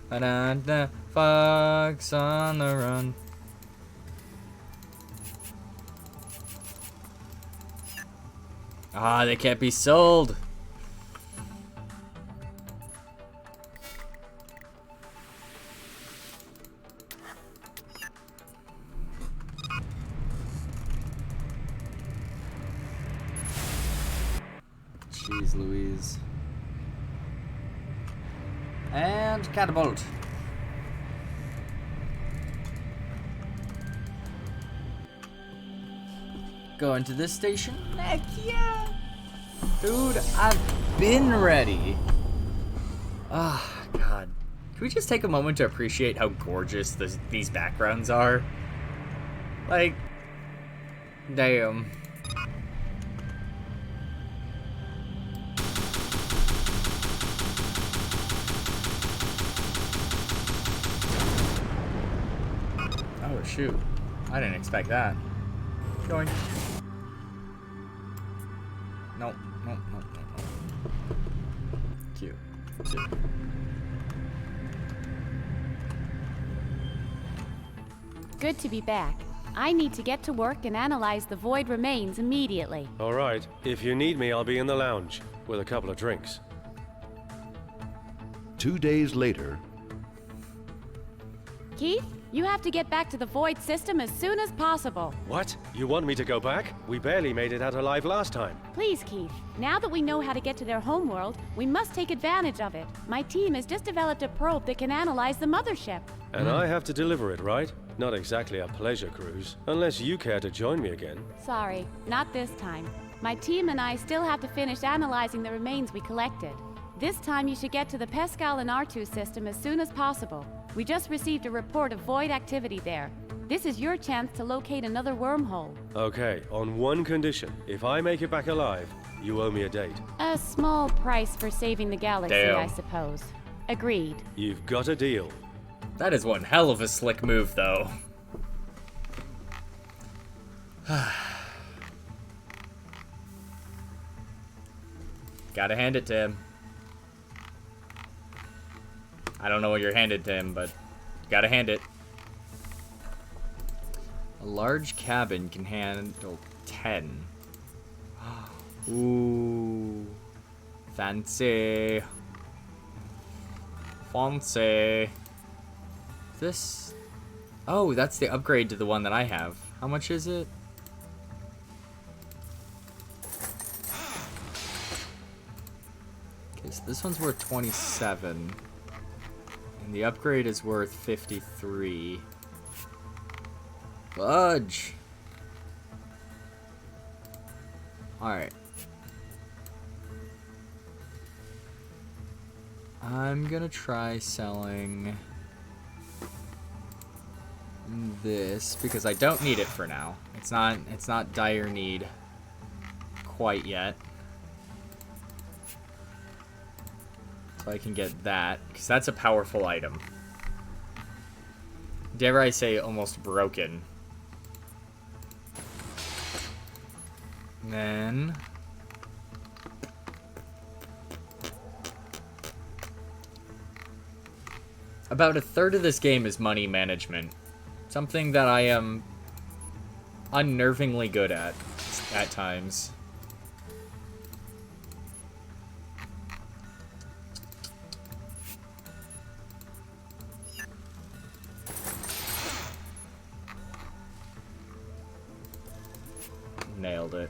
Ba-da-da. Fox on the run. Ah, they can't be sold. Jeez Louise. And catapult. Going to this station? Heck yeah! Dude, I've been ready. Ah, God. Can we just take a moment to appreciate how gorgeous these backgrounds are? Like, damn. Oh, shoot. I didn't expect that. Going. Nope, nope, nope, nope, nope. Q. Two. Good to be back. I need to get to work and analyze the void remains immediately. All right. If you need me, I'll be in the lounge with a couple of drinks. 2 days later, Keith, you have to get back to the void system as soon as possible. What? You want me to go back? We barely made it out alive last time. Please, Keith. Now that we know how to get to their homeworld, we must take advantage of it. My team has just developed a probe that can analyze the mothership. And I have to deliver it, right? Not exactly a pleasure cruise. Unless you care to join me again. Sorry, not this time. My team and I still have to finish analyzing the remains we collected. This time you should get to the Pascal and R2 system as soon as possible. We just received a report of void activity there. This is your chance to locate another wormhole. Okay, on one condition. If I make it back alive, you owe me a date. A small price for saving the galaxy, Damn. I suppose. Agreed. You've got a deal. That is one hell of a slick move, though. Gotta hand it to him. I don't know what you're handed to him, but gotta hand it. A large cabin can handle 10. Ooh. Fancy. Fancy. This... Oh, that's the upgrade to the one that I have. How much is it? Okay, so this one's worth 27. And the upgrade is worth 53. Fudge! Alright. I'm gonna try selling this because I don't need it for now. It's not dire need quite yet. So I can get that, because that's a powerful item. Dare I say almost broken. And then... about a third of this game is money management. Something that I am unnervingly good at times. Nailed it.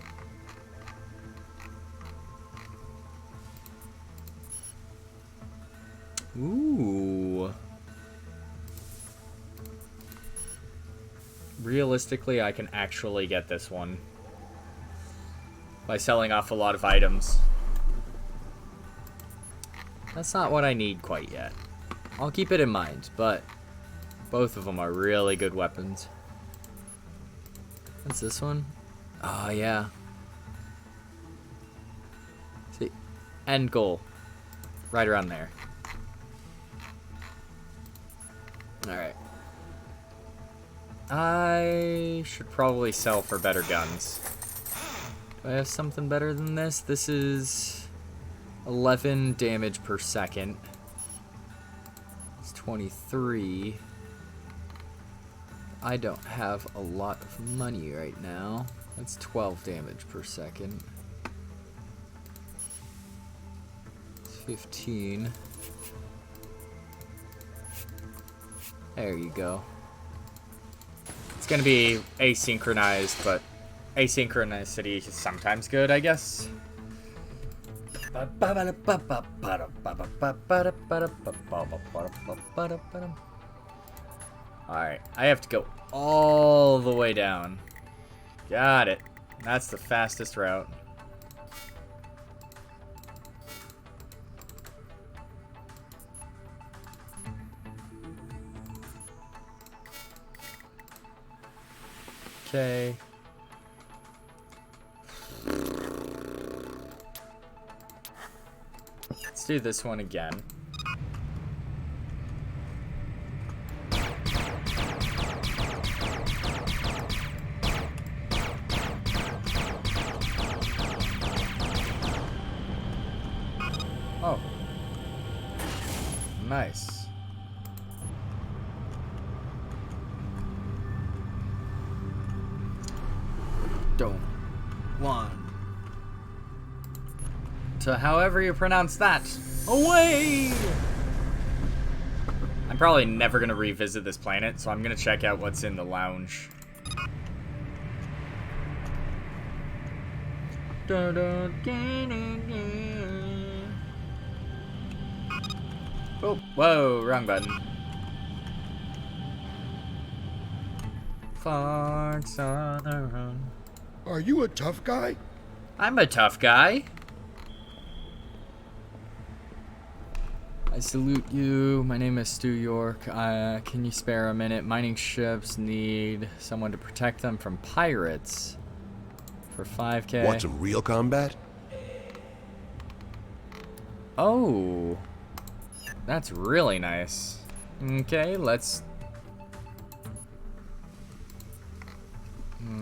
Ooh. Realistically, I can actually get this one by selling off a lot of items. That's not what I need quite yet. I'll keep it in mind, but both of them are really good weapons. What's this one? Oh, yeah. See, end goal. Right around there. Alright. I should probably sell for better guns. Do I have something better than this? This is 11 damage per second. It's 23. I don't have a lot of money right now. That's 12 damage per second. 15. There you go. It's gonna be asynchronized, but asynchronicity is sometimes good, I guess. Alright, I have to go all the way down. Got it. That's the fastest route. Okay. Let's do this one again. Oh. Nice. Don't. One. To however you pronounce that. Away! I'm probably never going to revisit this planet, so I'm going to check out what's in the lounge. Oh, whoa, wrong button. Farts on the run. Are you a tough guy? I'm a tough guy. I salute you. My name is Stu York. Can you spare a minute? Mining ships need someone to protect them from pirates. For 5K. Want some real combat? Oh. That's really nice. Okay, let's...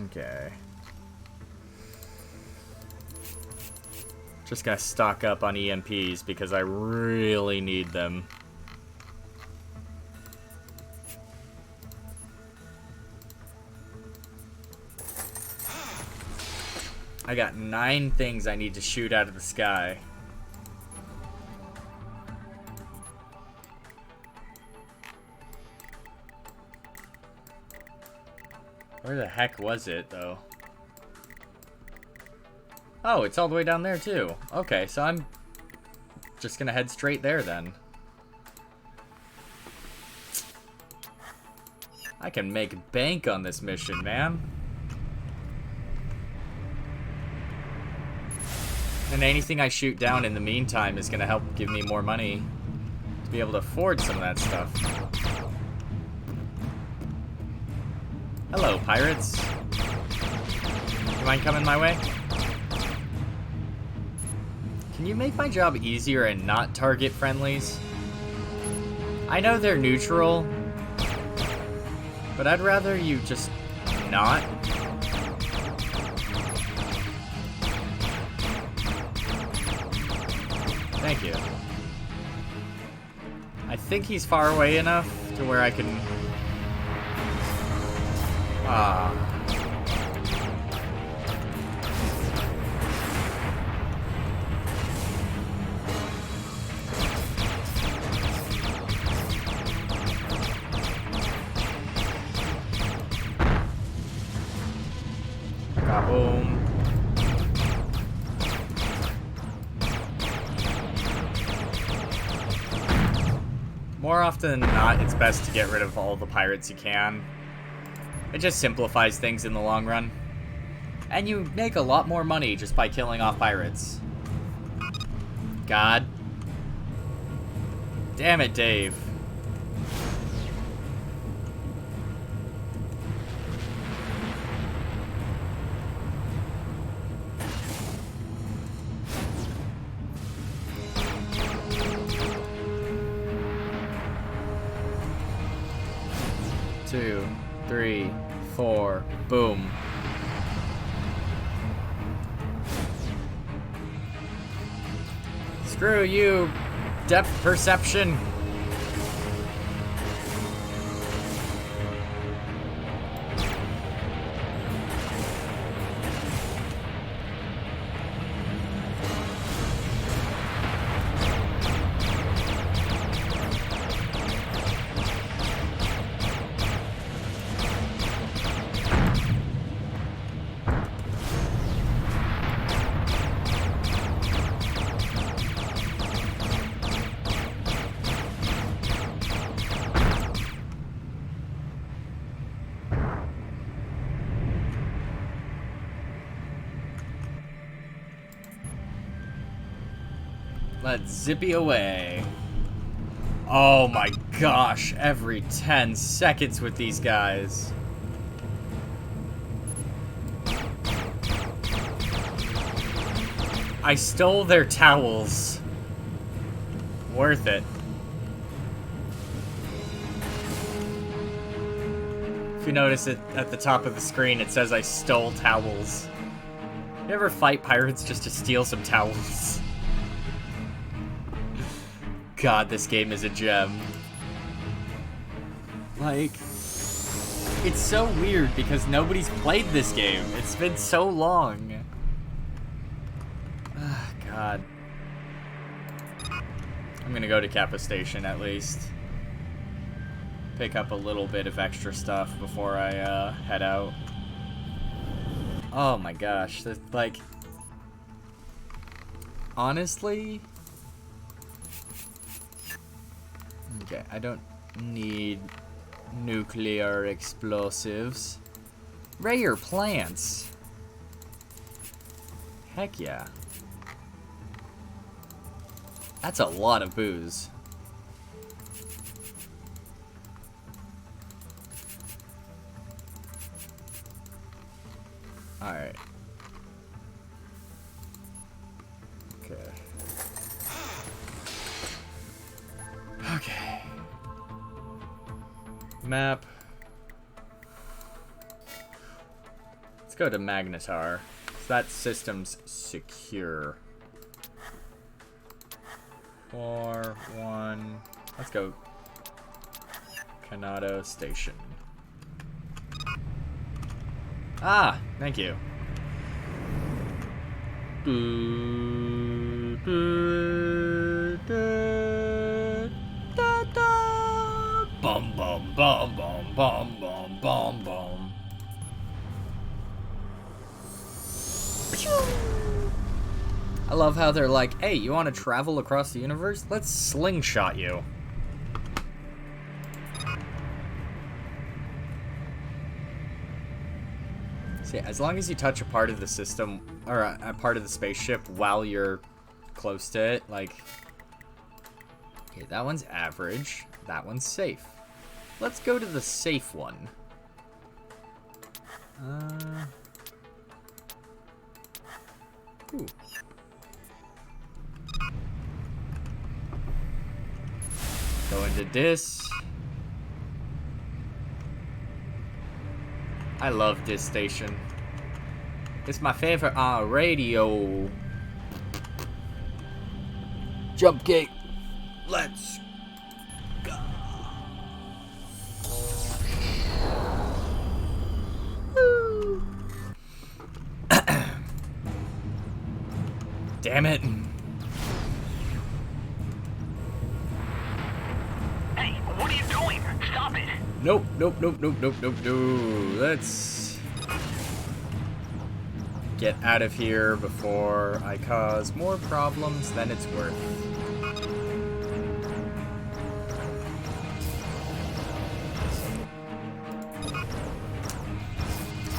Okay. Just gotta stock up on EMPs because I really need them. I got 9 things I need to shoot out of the sky. Where the heck was it, though? Oh, it's all the way down there, too. Okay, so I'm just gonna head straight there, then. I can make bank on this mission, man. And anything I shoot down in the meantime is gonna help give me more money to be able to afford some of that stuff. Hello, pirates. You mind coming my way? Can you make my job easier and not target friendlies? I know they're neutral, but I'd rather you just not. Thank you. I think he's far away enough to where I can... Ah. Kaboom. More often than not, it's best to get rid of all the pirates you can. It just simplifies things in the long run. And you make a lot more money just by killing off pirates. God. Damn it, Dave. Two, 3, 4, boom. Screw you, depth perception. Let's zippy away. Oh my gosh, every 10 seconds with these guys. I stole their towels. Worth it. If you notice it at the top of the screen, it says I stole towels. You ever fight pirates just to steal some towels? God, this game is a gem. Like, it's so weird because nobody's played this game. It's been so long. Ah, God. I'm gonna go to Kappa Station at least. Pick up a little bit of extra stuff before I head out. Oh my gosh, like, honestly, okay, I don't need nuclear explosives. Rare plants. Heck yeah. That's a lot of booze. Alright. Okay. Okay. Map. Let's go to Magnetar. So that system's secure. 4, 1. Let's go. Kanado Station. Ah, thank you. Bum bum bum bum bum bum bum bum. I love how they're like, hey, you want to travel across the universe? Let's slingshot you. See, as long as you touch a part of the system, or a part of the spaceship while you're close to it, like... Okay, that one's average. That one's safe. Let's go to the safe one. Ooh. Go into this. I love this station. It's my favorite radio. Jump gate. Let's go. Woo. Damn it. Hey, what are you doing? Stop it! Nope, nope, nope, nope, nope, nope, no. Let's get out of here before I cause more problems than it's worth.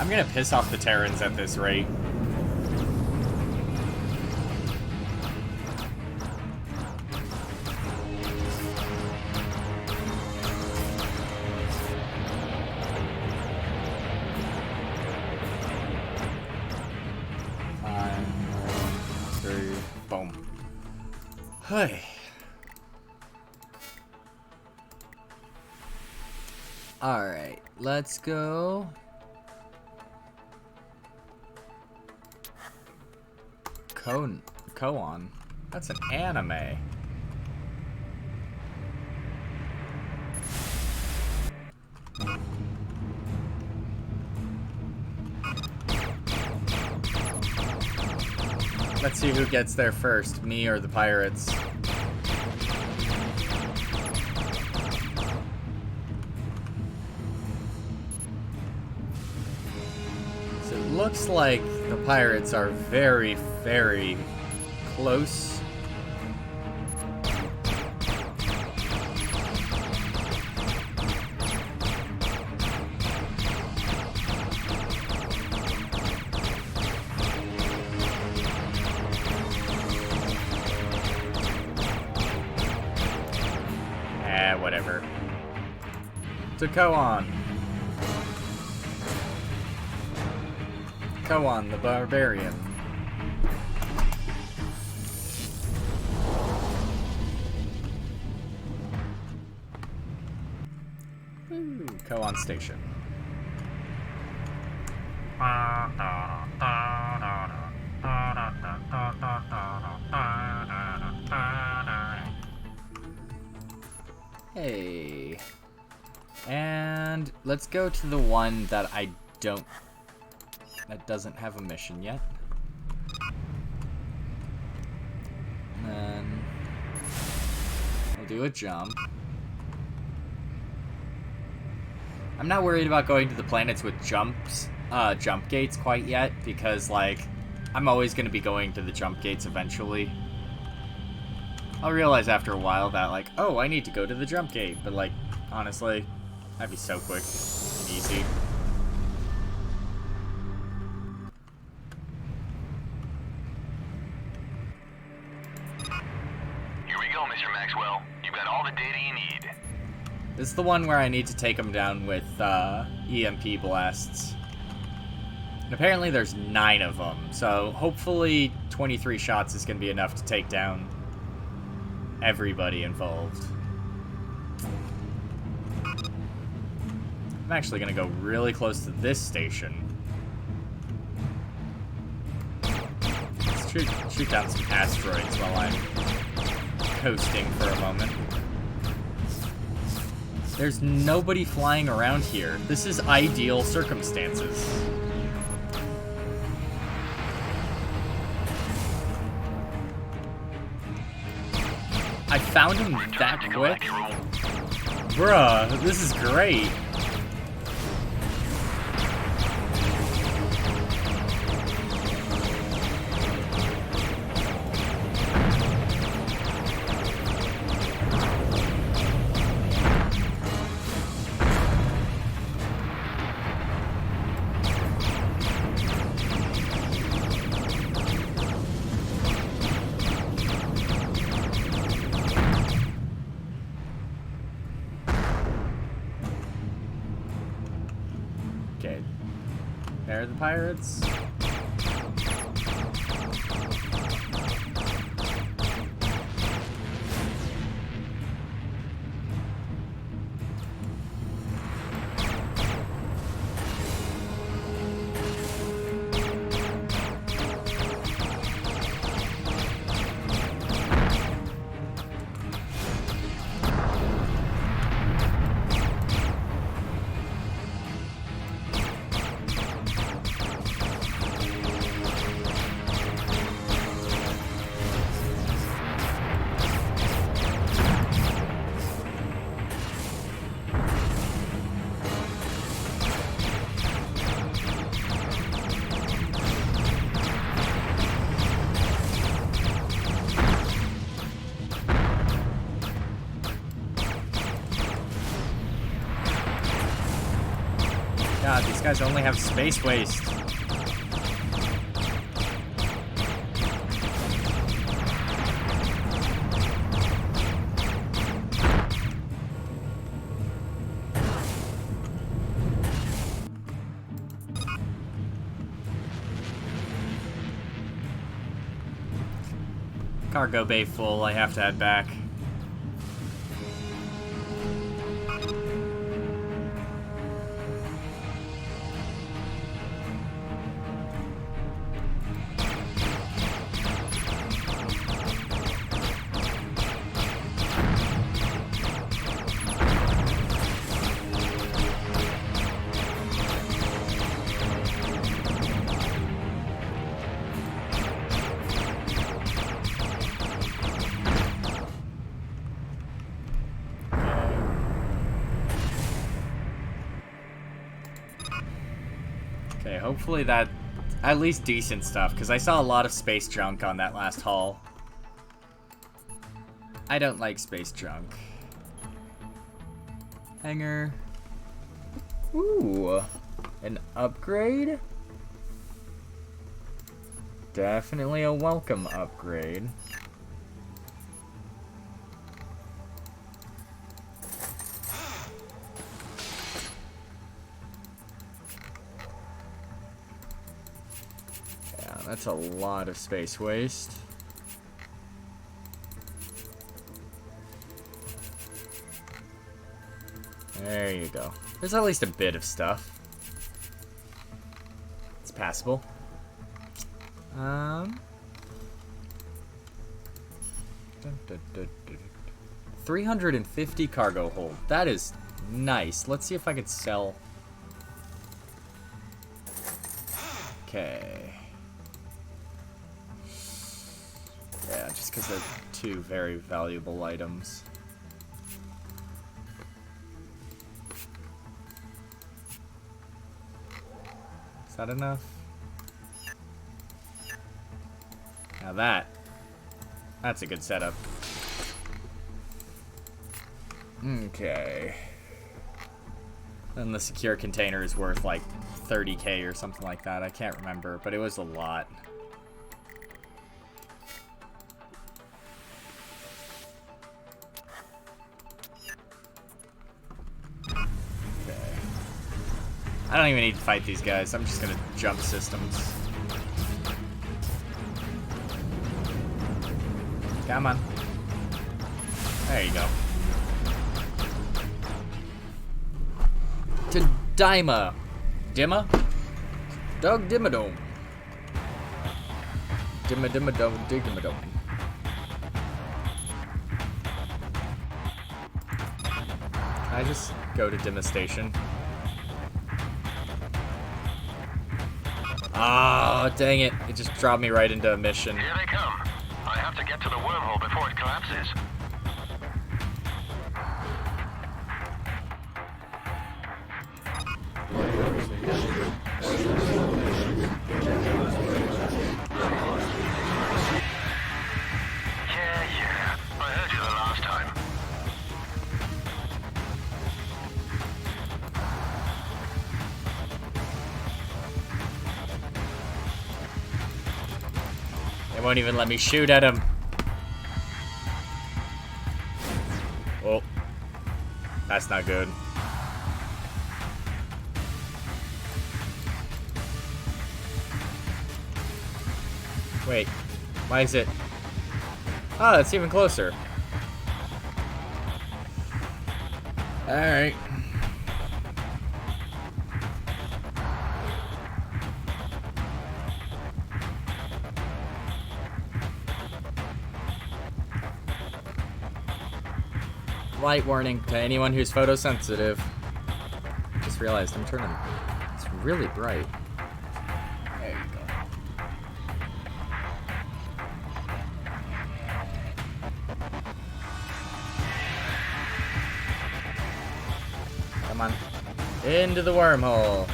I'm gonna piss off the Terrans at this rate. Hey. Alright, let's go. Koan. That's an anime. Let's see who gets there first, me or the pirates. So it looks like the pirates are very, very close. whatever. To Koan. Koan the Barbarian. Ooh, Koan Station. Hey. And let's go to the one that that doesn't have a mission yet. And then we'll do a jump. I'm not worried about going to the planets with jump gates quite yet, because, like, I'm always going to be going to the jump gates eventually. I'll realize after a while that, like, oh, I need to go to the jump gate, but, like, honestly, that'd be so quick and easy. Here we go, Mr. Maxwell. You've got all the data you need. This is the one where I need to take them down with EMP blasts. And apparently there's 9 of them, so hopefully 23 shots is going to be enough to take down everybody involved. I'm actually going to go really close to this station. Let's shoot down some asteroids while I'm coasting for a moment. There's nobody flying around here. This is ideal circumstances. I found him that quick? Bruh, this is great. There are the pirates. God, these guys only have space waste. Cargo bay full, I have to head back. Okay, hopefully that... at least decent stuff, because I saw a lot of space junk on that last haul. I don't like space junk. Hangar. Ooh, an upgrade? Definitely a welcome upgrade. That's a lot of space waste. There you go. There's at least a bit of stuff. It's passable. 350 cargo hold. That is nice. Let's see if I could sell. Okay. Yeah, just because they're two very valuable items. Is that enough? Now that's a good setup. Okay. And the secure container is worth like 30k or something like that. I can't remember, but it was a lot. Okay. I don't even need to fight these guys. I'm just gonna jump systems. Come on. There you go. To Dima. Dimma? Doug Dimmadome. Dimmadome, Digmadome. Can I just go to Dimma Station? Ah, oh, dang it. It just dropped me right into a mission. Here they come. I have to get to the wormhole before it collapses. Yeah. I heard you the last time. They won't even let me shoot at him. Oh. That's not good. Wait. Why is it? Oh, it's even closer. Alright. Light warning to anyone who's photosensitive. Just realized I'm turning. It's really bright. There you go. Come on. Into the wormhole.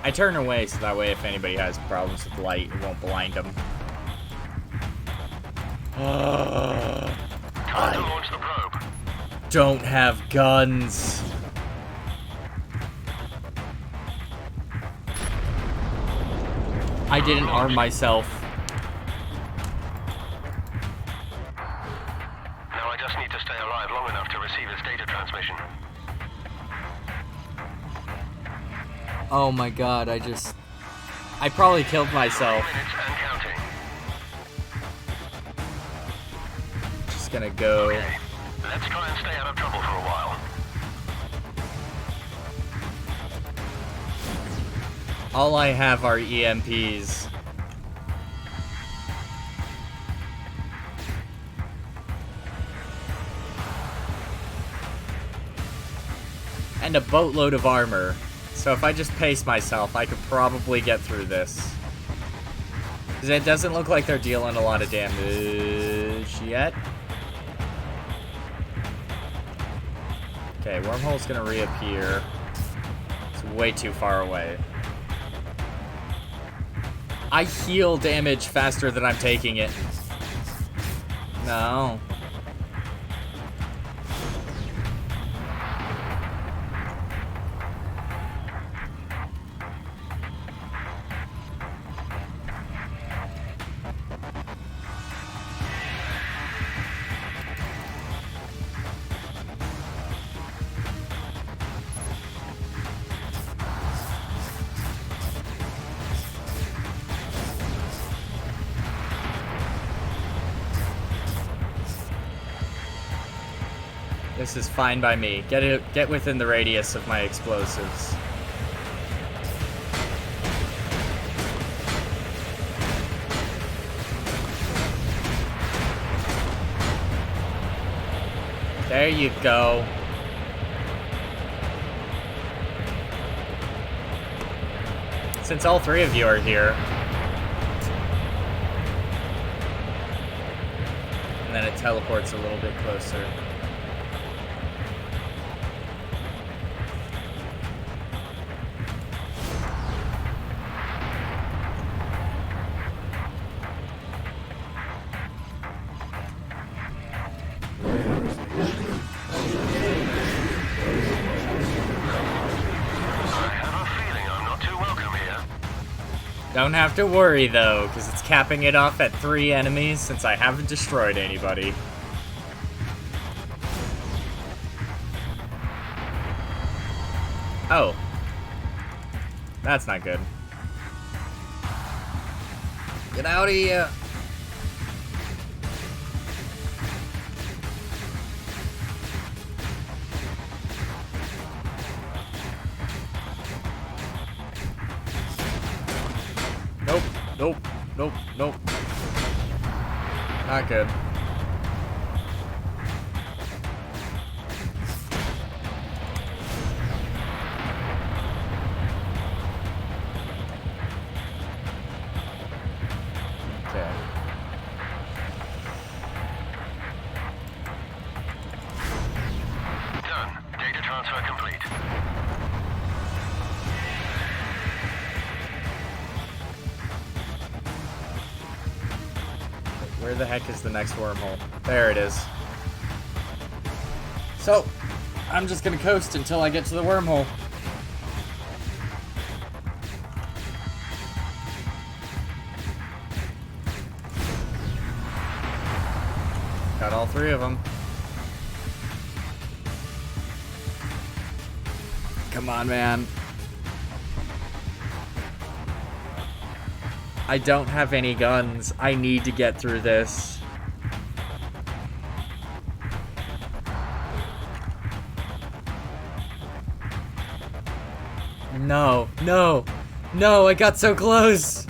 I turn away so that way if anybody has problems with light, it won't blind them. Time to launch the probe. Don't have guns. I didn't arm myself. Now I just need to stay alive long enough to receive its data transmission. Oh my god, I probably killed myself. 4 minutes and counting. Just gonna go. Okay, let's try and stay out of trouble for a while. All I have are EMPs. And a boatload of armor. So if I just pace myself, I could probably get through this. Because it doesn't look like they're dealing a lot of damage yet. Okay, wormhole's gonna reappear. It's way too far away. I heal damage faster than I'm taking it. No. This is fine by me. Get within the radius of my explosives. There you go. Since all three of you are here. And then it teleports a little bit closer. Don't have to worry, though, because it's capping it off at 3 enemies since I haven't destroyed anybody. Oh. That's not good. Get out of here! Nope, nope, nope, nope. Not good. Okay. Done. Data transfer complete. Where the heck is the next wormhole? There it is. So, I'm just gonna coast until I get to the wormhole. Got all 3 of them. Come on, man. I don't have any guns. I need to get through this. No, no, no, I got so close.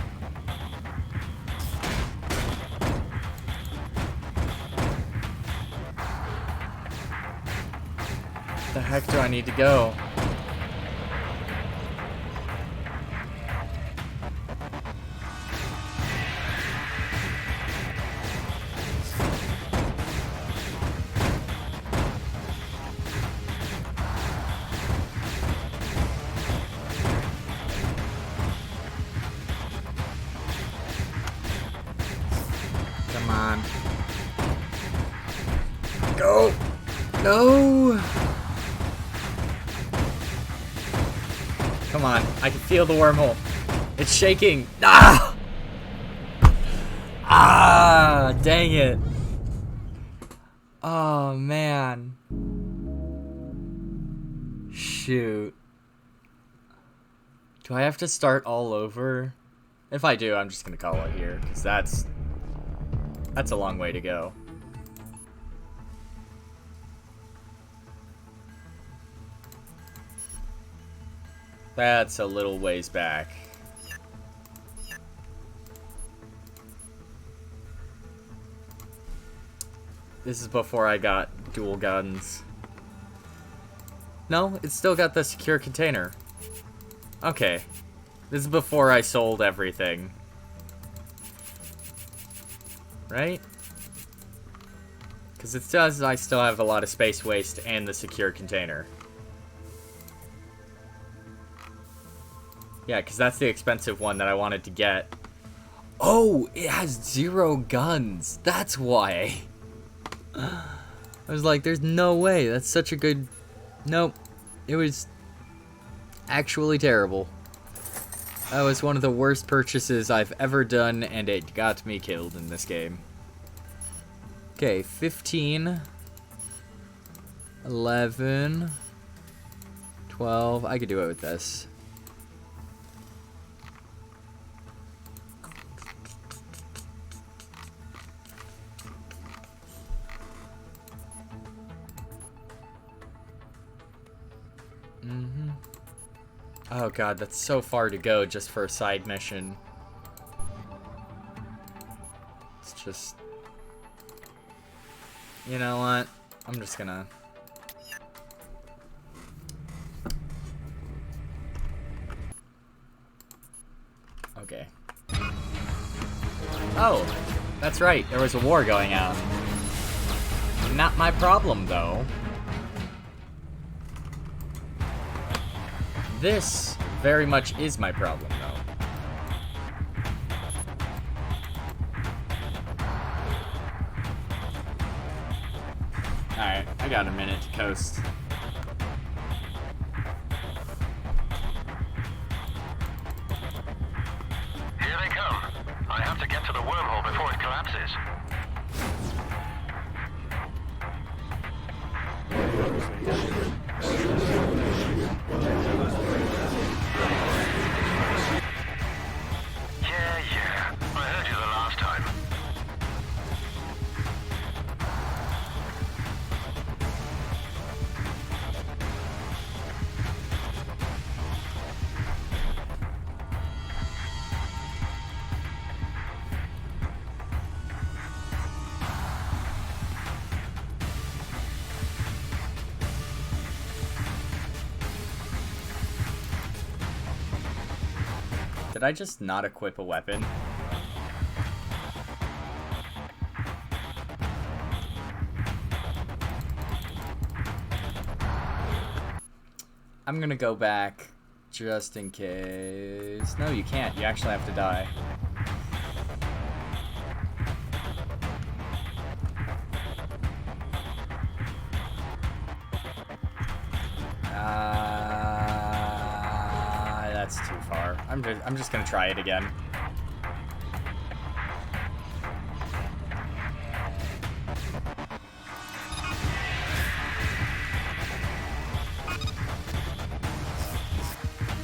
The heck do I need to go? Come on. Go! No! Come on, I can feel the wormhole. It's shaking. Ah! Ah, dang it. Oh, man. Shoot. Do I have to start all over? If I do, I'm just gonna call it here, because that's a long way to go. That's a little ways back. This is before I got dual guns. No, it's still got the secure container. Okay. This is before I sold everything. Right? Because it does, I still have a lot of space waste and the secure container. Yeah, because that's the expensive one that I wanted to get. Oh, it has 0 guns. That's why. I was like, there's no way. That's such a good... Nope. It was actually terrible. That was one of the worst purchases I've ever done, and it got me killed in this game. Okay, 15. 11. 12. I could do it with this. Oh god, that's so far to go just for a side mission. It's just... You know what? I'm just gonna... Okay. Oh, that's right. There was a war going on. Not my problem, though. This very much is my problem, though. Alright, I got a minute to coast. Here they come. I have to get to the wormhole before it collapses. Yeah. I heard you the last time. Did I just not equip a weapon? I'm gonna go back just in case. No, you can't. You actually have to die. That's too far. I'm just gonna try it again.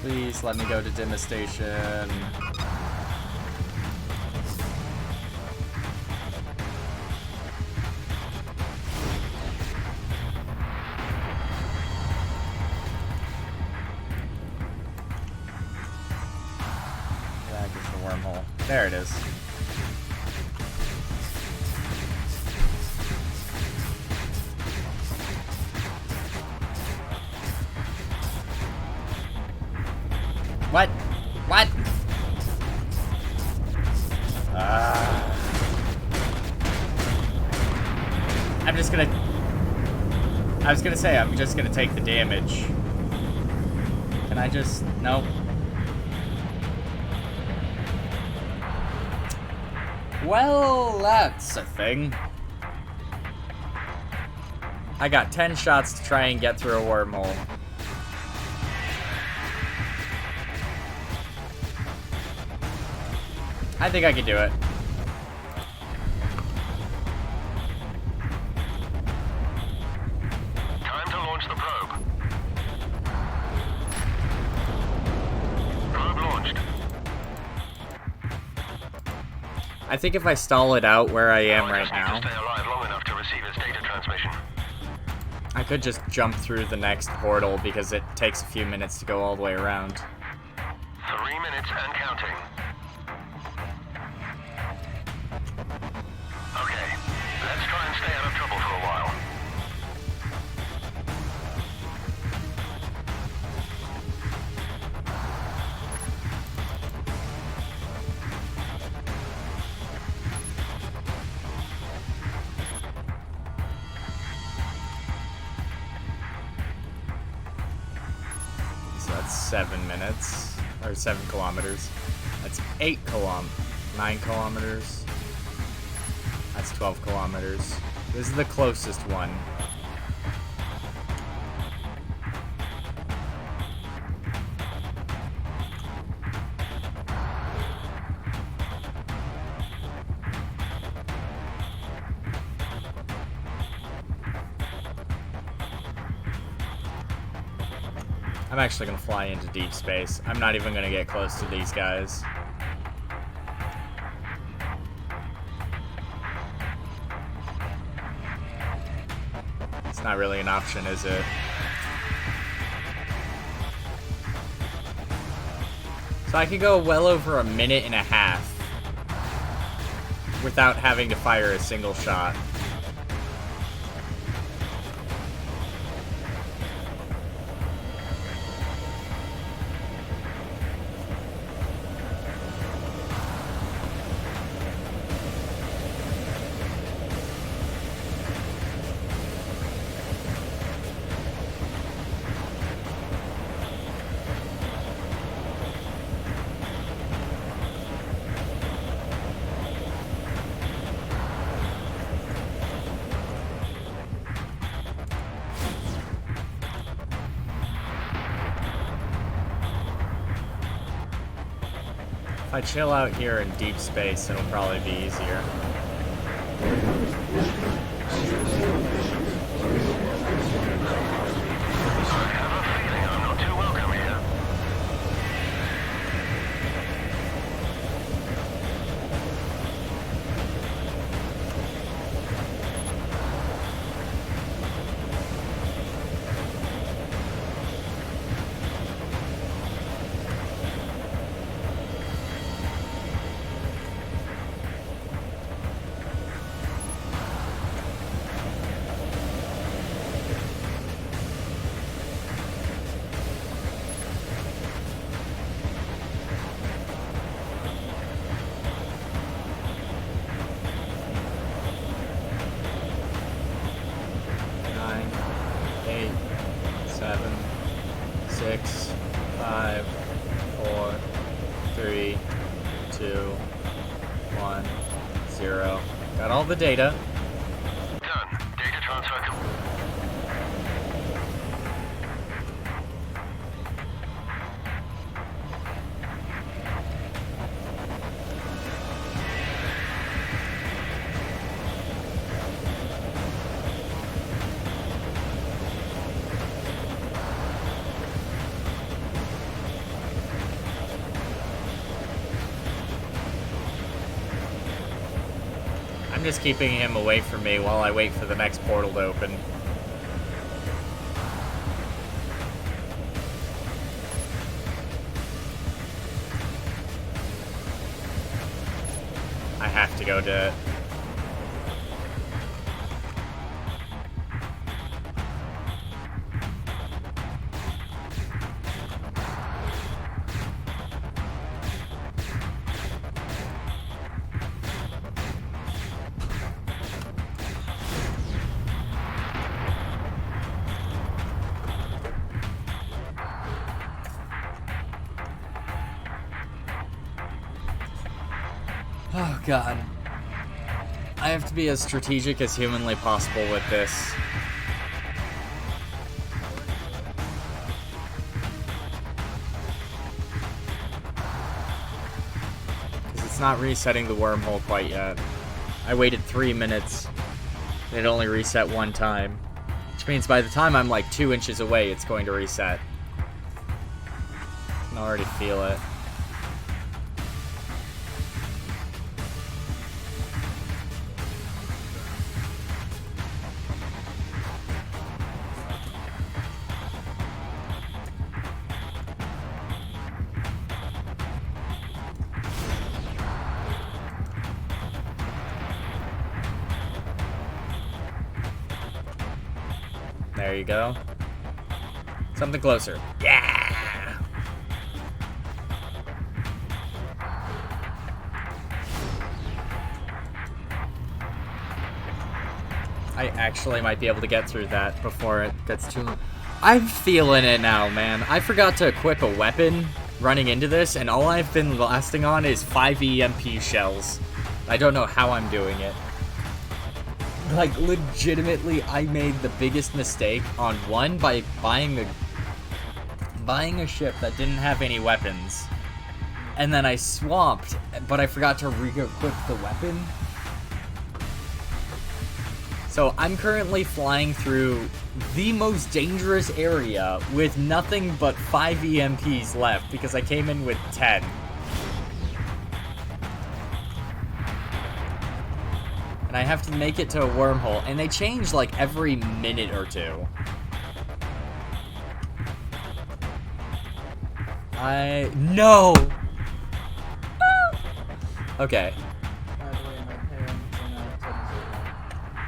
Please let me go to Dimma Station. There it is. What? What? I'm just gonna... I was gonna say, I'm just gonna take the damage. Can I just... Nope. Well, that's a thing. I got 10 shots to try and get through a wormhole. I think I can do it. Time to launch the probe. Probe launched. I think if I stall it out where I am right Just need now, to stay alive long enough to receive its data transmission. I could just jump through the next portal because it takes a few minutes to go all the way around. 3 minutes and counting. Okay, let's try and stay out of trouble for a while. So that's 7 minutes, or 7 kilometers. That's 9 kilometers. That's 12 kilometers. This is the closest one. I'm actually gonna fly into deep space. I'm not even gonna get close to these guys. It's not really an option, is it? So I could go well over a minute and a half without having to fire a single shot. If I chill out here in deep space, it'll probably be easier. The data. Done. Data transfer. I'm just keeping him away from me while I wait for the next portal to open. I have to go to it. Oh god. I have to be as strategic as humanly possible with this. Because it's not resetting the wormhole quite yet. I waited 3 minutes, and it only reset one time. Which means by the time I'm like 2 inches away, it's going to reset. I can already feel it. There you go. Something closer. Yeah! I actually might be able to get through that before it gets too... I'm feeling it now, man. I forgot to equip a weapon running into this, and all I've been lasting on is 5 EMP shells. I don't know how I'm doing it. Like, legitimately, I made the biggest mistake on one by buying a ship that didn't have any weapons. And then I swapped, but I forgot to re-equip the weapon. So I'm currently flying through the most dangerous area with nothing but 5 EMPs left because I came in with 10. And I have to make it to a wormhole, and they change like every minute or two. No! Okay. By the way, my parents are not taking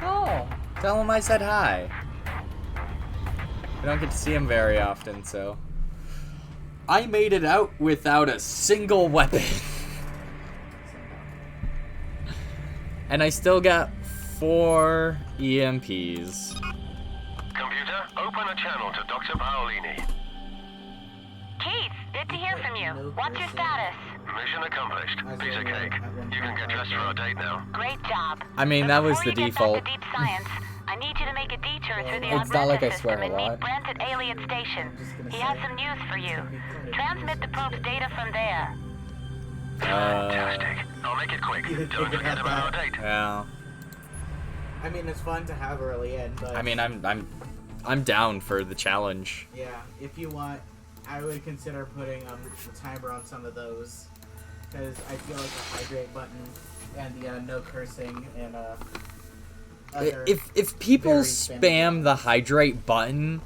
Oh, tell him I said hi. I don't get to see him very often, so. I made it out without a single weapon. And I still got 4 EMPs. Computer, open a channel to Dr. Paolini. Keith, good to hear from you. What's your status? Mission accomplished. Piece of cake. You can get dressed for our date now. Great job. I mean, But that was before the you get back default. to Deep Science, I need you to make a detour through the It's not like I Alberta swear system a and lot. meet Brent at Alien Station. He has some news for you. Transmit the probe's data from there. Fantastic. I'll make it quick. You Don't forget about our date. Yeah. I mean, it's fun to have early in, but I mean, I'm down for the challenge. yeah, if you want, I would consider putting the timer on some of those, because I feel like the hydrate button and the no cursing and other If people very spam the hydrate button,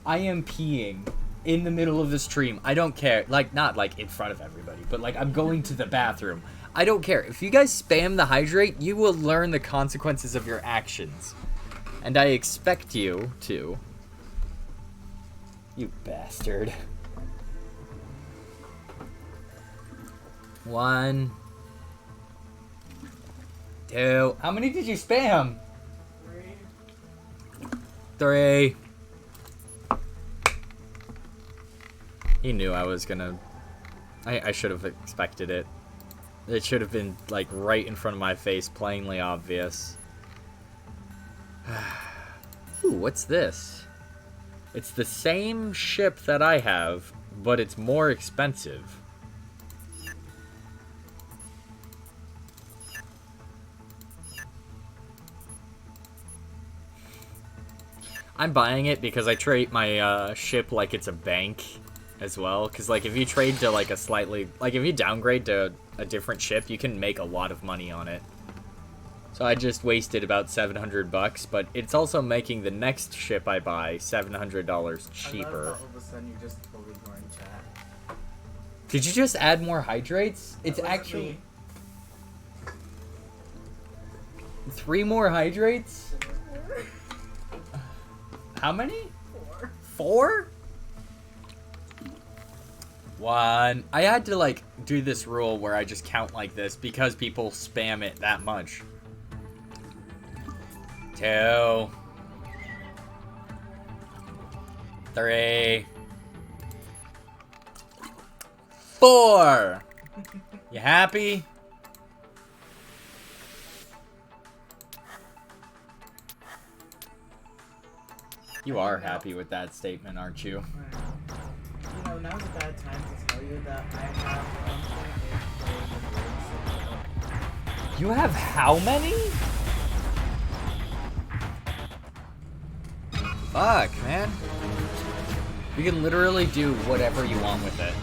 I am peeing in the middle of the stream. I don't care. Like, not like in front of everybody, but like I'm going to the bathroom. I don't care. If you guys spam the hydrate, you will learn the consequences of your actions. And I expect you to. You bastard. 1, 2. How many did you spam? 3. He knew I was gonna... I should have expected it. It should have been, like, right in front of my face, plainly obvious. Ooh, what's this? It's the same ship that I have, but it's more expensive. I'm buying it because I treat my ship like it's a bank as well. Because, like, if you trade to, like, a slightly... Like, if you downgrade to a different ship, you can make a lot of money on it. So I just wasted about $700, but it's also making the next ship I buy $700 cheaper. All of a sudden you're just totally ignoring chat. Did you just add more hydrates? It's That wasn't actually... me. 3 more hydrates? How many? 4. 4? 1. I had to, like, do this rule where I just count like this because people spam it that much. 2. 3. 4. You happy? You are happy with that statement, aren't you? You know, now's a bad time to tell you that I have 1.8 You have how many? Fuck, man. You can literally do whatever you want with it.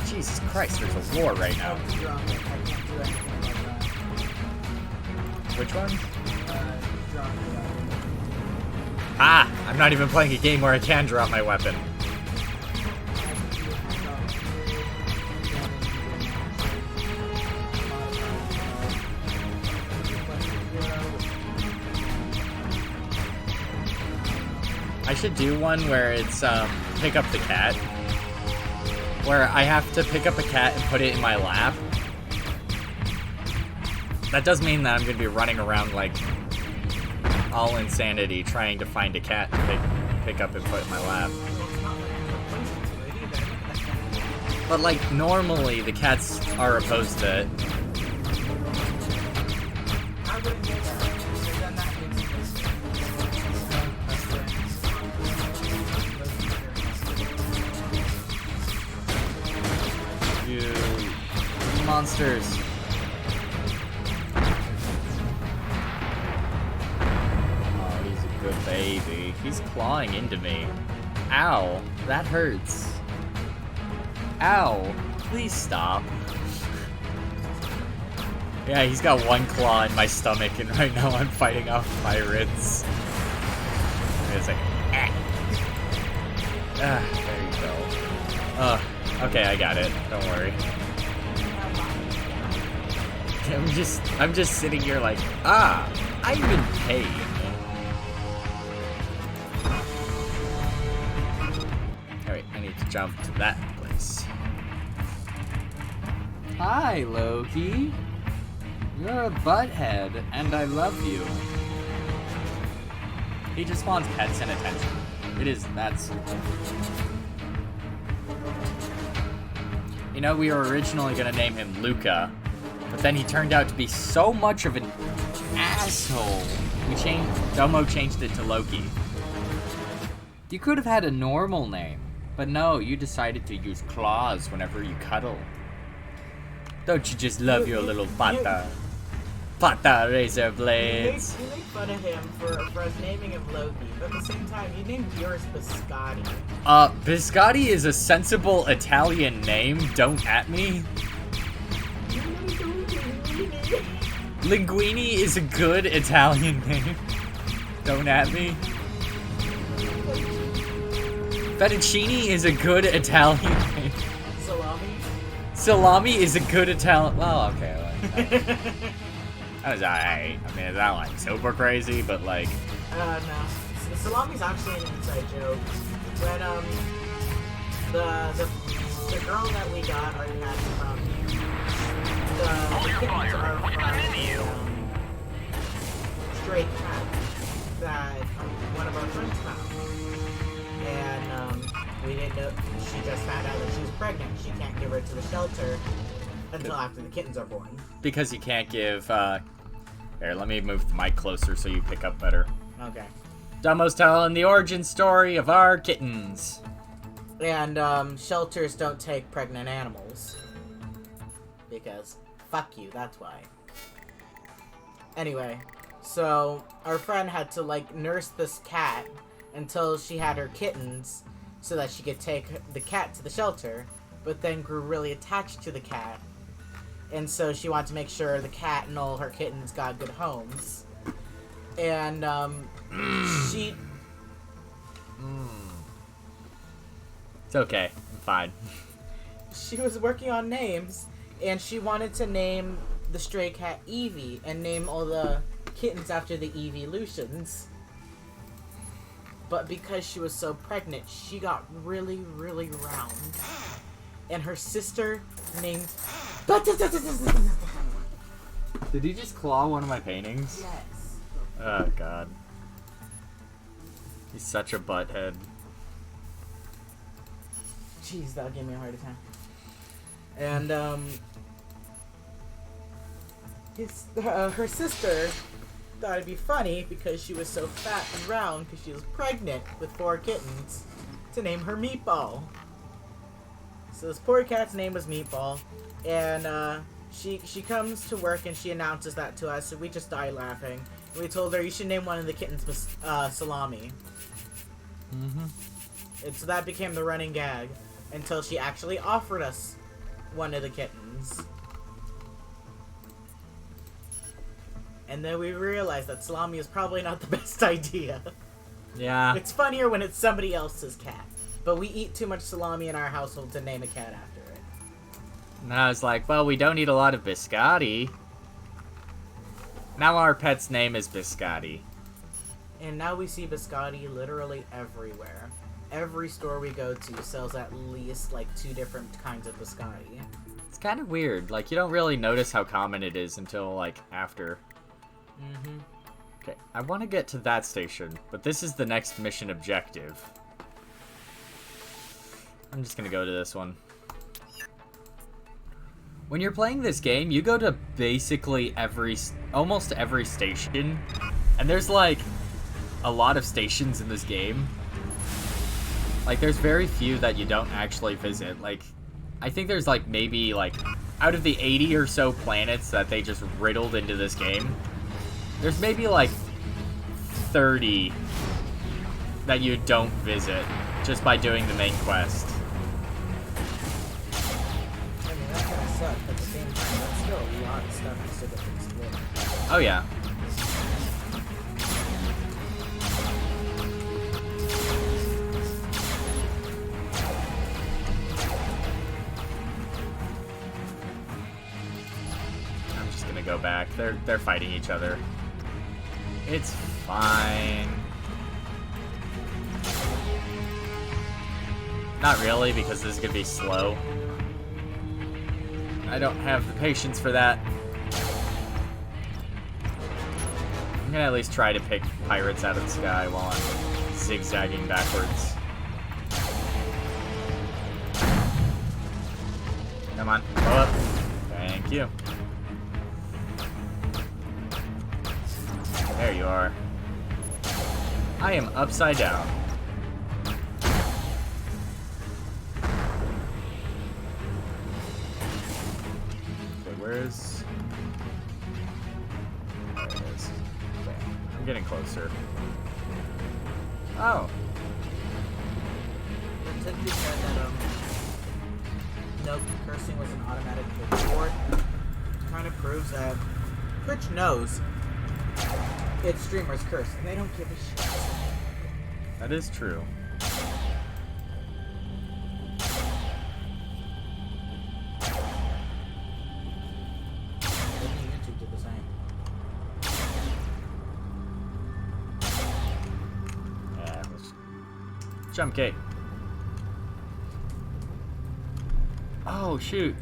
Jesus Christ, there's a war right now. Which one? Ah! I'm not even playing a game where I can drop my weapon. I should do one where it's, pick up the cat. Where I have to pick up a cat and put it in my lap. That does mean that I'm gonna be running around, like, all insanity trying to find a cat to pick up and put in my lap. But, like, normally the cats are opposed to it. You monsters. Oh, he's a good baby. He's clawing into me. Ow, that hurts. Ow, please stop. Yeah, he's got one claw in my stomach, and right now I'm fighting off pirates. Wait a second. There you go. Okay, I got it. Don't worry. I'm just sitting here like, I'm in pain. Alright, I need to jump to that place. Hi, Loki. You're a butthead, and I love you. He just wants pets and attention. That's... You know, we were originally gonna name him Luca, but then he turned out to be so much of an asshole. Domo changed it to Loki. You could have had a normal name, but no, you decided to use claws whenever you cuddle. Don't you just love your little pata razor blades? You make fun of him for us naming him Loki, but at the same time, you named yours Biscotti. Biscotti is a sensible Italian name. Don't at me. Linguini is a good Italian name. Don't at me. Fettuccine is a good Italian name. Salami is a good Italian... Well, okay. That was alright. I mean, it's not like super crazy, but like... No. Salami's actually an inside joke. When, the girl that we got already had from... The kittens are from stray cat that one of our friends found. And, we didn't know... She just found out that she was pregnant. She can't give her to the shelter until after the kittens are born. Because you can't give, Here, let me move the mic closer so you pick up better. Okay. Domo's telling the origin story of our kittens. And, shelters don't take pregnant animals. Because, fuck you, that's why. Anyway, so, our friend had to, like, nurse this cat until she had her kittens so that she could take the cat to the shelter, but then grew really attached to the cat. And so she wanted to make sure the cat and all her kittens got good homes. And, she... It's okay. I'm fine. She was working on names, and she wanted to name the stray cat Eevee, and name all the kittens after the evolutions. But because she was so pregnant, she got really, really round. And her sister named... Did he just claw one of my paintings? Yes. Oh, God. He's such a butthead. Jeez, that'll give me a heart attack. And, her sister thought it'd be funny because she was so fat and round because she was pregnant with 4 kittens to name her Meatball. So this poor cat's name was Meatball, and she comes to work and she announces that to us, so we just die laughing. And we told her you should name one of the kittens Salami. And so that became the running gag until she actually offered us one of the kittens. And then we realized that salami is probably not the best idea. Yeah. It's funnier when it's somebody else's cat. But we eat too much salami in our household to name a cat after it. And I was like, well, we don't eat a lot of biscotti. Now our pet's name is Biscotti. And now we see biscotti literally everywhere. Every store we go to sells at least, like, 2 different kinds of biscotti. It's kind of weird. Like, you don't really notice how common it is until, like, after. Okay, I want to get to that station, but this is the next mission objective. I'm just gonna go to this one. When you're playing this game, you go to basically almost every station, and there's, like, a lot of stations in this game. Like, there's very few that you don't actually visit. Like, I think there's, like, maybe, like, out of the 80 or so planets that they just riddled into this game, there's maybe, like, 30 that you don't visit just by doing the main quest. I mean, that's gonna suck, but at the same time, that's still a lot of stuff you still get to explore. Oh, yeah. go back. They're fighting each other. It's fine. Not really, because this is gonna be slow. I don't have the patience for that. I'm gonna at least try to pick pirates out of the sky while I'm zigzagging backwards. Come on, blow up. Thank you. There you are. I am upside down. Okay, where's... There it is. Okay, I'm getting closer. Oh. Since you said that, no, cursing was an automatic reward, kind of proves that Twitch knows its streamers curse, and they don't give a shit. That is true. YouTube did the same. Yeah, let's jump gate. Oh, shoot.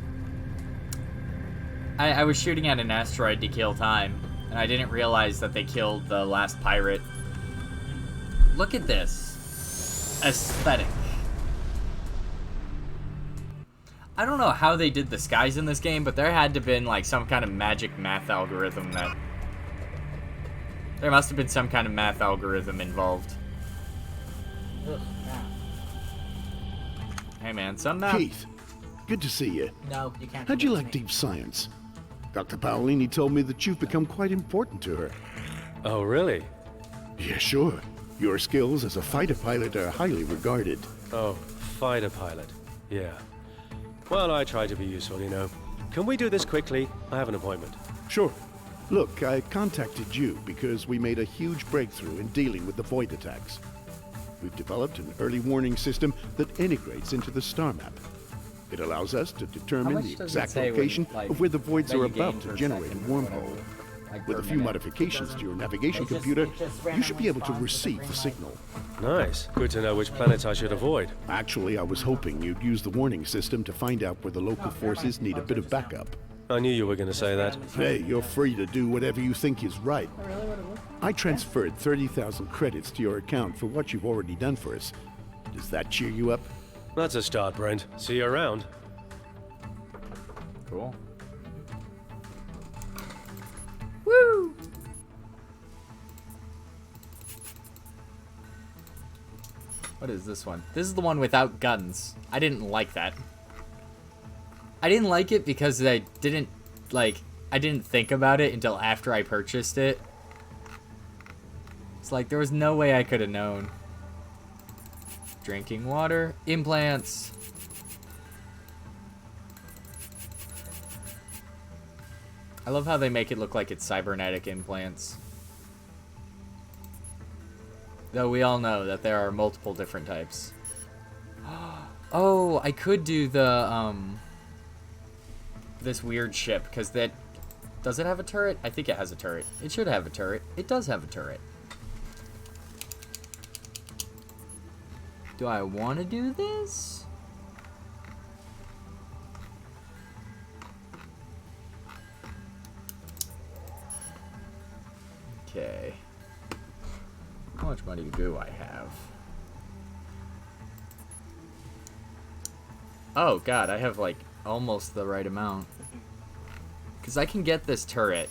I was shooting at an asteroid to kill time, and I didn't realize that they killed the last pirate. Look at this. Aesthetic. I don't know how they did the skies in this game, but there had to have been like some kind of magic math algorithm that... There must have been some kind of math algorithm involved. Ugh, nah. Hey man, some map... Keith, good to see you. No, you can't. How'd you convince like me. deep science? Dr. Paolini told me that you've become quite important to her. Oh, really? Yeah, sure. Your skills as a fighter pilot are highly regarded. Oh, fighter pilot. Yeah. Well, I try to be useful, you know. Can we do this quickly? I have an appointment. Sure. Look, I contacted you because we made a huge breakthrough in dealing with the void attacks. We've developed an early warning system that integrates into the star map. It allows us to determine much the does it exact say when, location like, of where the voids that are you gain about to per generate a second or wormhole. whatever, like With per a few minute. modifications to your navigation It just- computer, it just you should be able to randomly receive the spawns with a signal. Nice. Good to know which planets I should avoid. Actually, I was hoping you'd use the warning system to find out where the local forces need a bit of backup. I knew you were going to say that. Hey, you're free to do whatever you think is right. I transferred 30,000 credits to your account for what you've already done for us. Does that cheer you up? That's a start, Brent. See you around. Cool. Woo! What is this one? This is the one without guns. I didn't like that. I didn't like it because I didn't think about it until after I purchased it. It's like there was no way I could have known. Drinking water, implants. I love how they make it look like it's cybernetic implants. Though we all know that there are multiple different types. Oh, I could do the, this weird ship, because that... Does it have a turret? I think it has a turret. It should have a turret. It does have a turret. Do I want to do this? Okay. How much money do I have? Oh god, I have like almost the right amount. Because I can get this turret.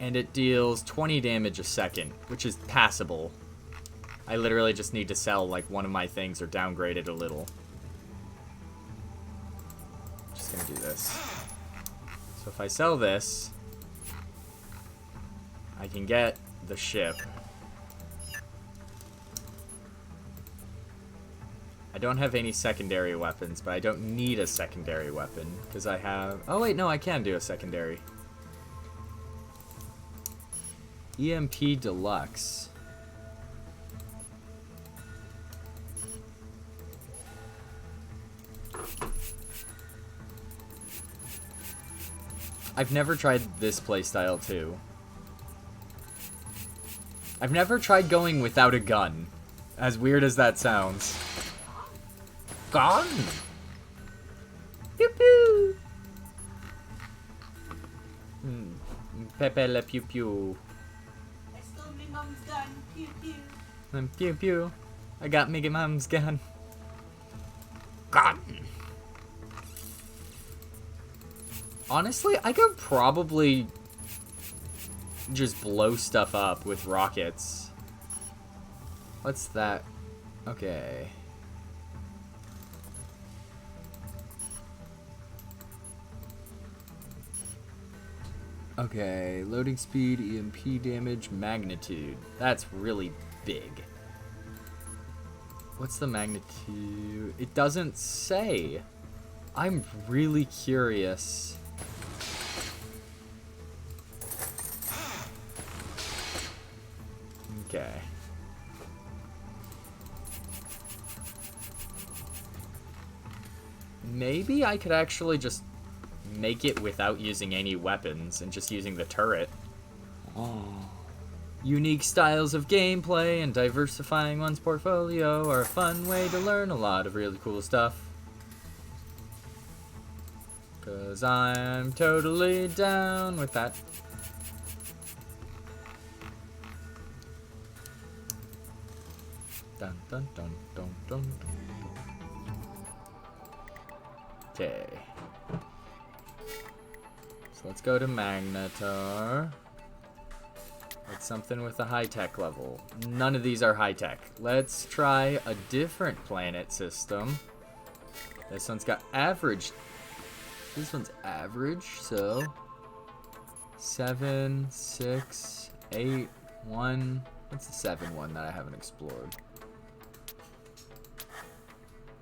And it deals 20 damage a second, which is passable. I literally just need to sell like one of my things or downgrade it a little. Just gonna do this. So if I sell this, I can get the ship. I don't have any secondary weapons, but I don't need a secondary weapon because I have... Oh wait, no, I can do a secondary. EMP Deluxe. I've never tried this playstyle too. I've never tried going without a gun. As weird as that sounds. Gun! Pew pew! Pepe le pew pew. I stole my mom's gun. Pew pew. Pew pew. I got Mickey Mom's gun. Gun! Honestly, I could probably just blow stuff up with rockets. What's that? Okay. Okay, loading speed, EMP damage, magnitude. That's really big. What's the magnitude? It doesn't say. I'm really curious. Okay. Maybe I could actually just make it without using any weapons and just using the turret. Oh. Unique styles of gameplay and diversifying one's portfolio are a fun way to learn a lot of really cool stuff. 'Cause I'm totally down with that. Dun dun dun dun dun dun. Okay. So let's go to Magnetar. That's something with a high-tech level. None of these are high-tech. Let's try a different planet system. This one's got average. This one's average, so 7, 6, 8, 1. What's the 7 one that I haven't explored?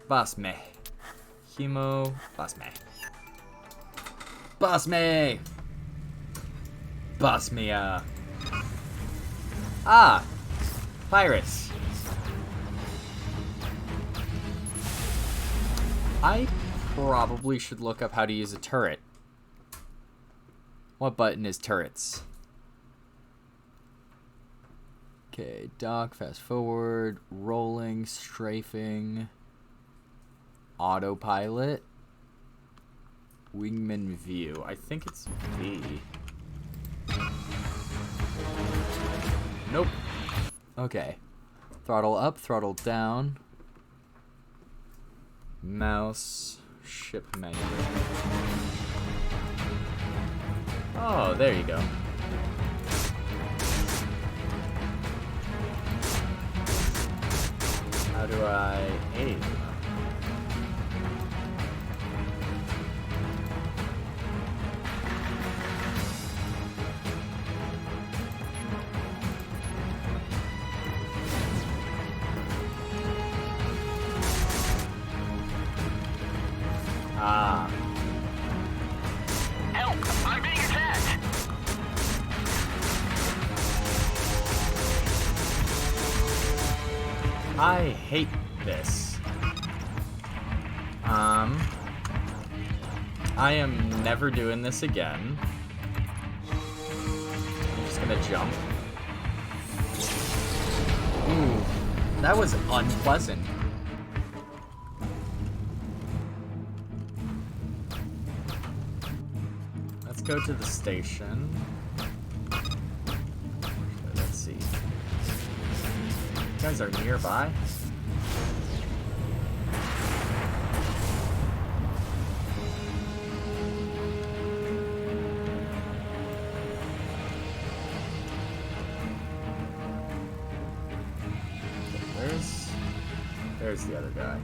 Basme. Chemo. Basme. Basme! Basmia. Ah! Pirates. I probably should look up how to use a turret. What button is turrets? Okay, dock, fast forward, rolling, strafing, autopilot, wingman view. I think it's V. Nope. Okay. Throttle up, throttle down. Mouse, ship menu. Oh, there you go. How do I aim? Ah. Help! I'm being attacked! I hate this. I am never doing this again. I'm just gonna jump. Ooh, that was unpleasant. Let's go to the station. Let's see. You guys are nearby. There's the other guy.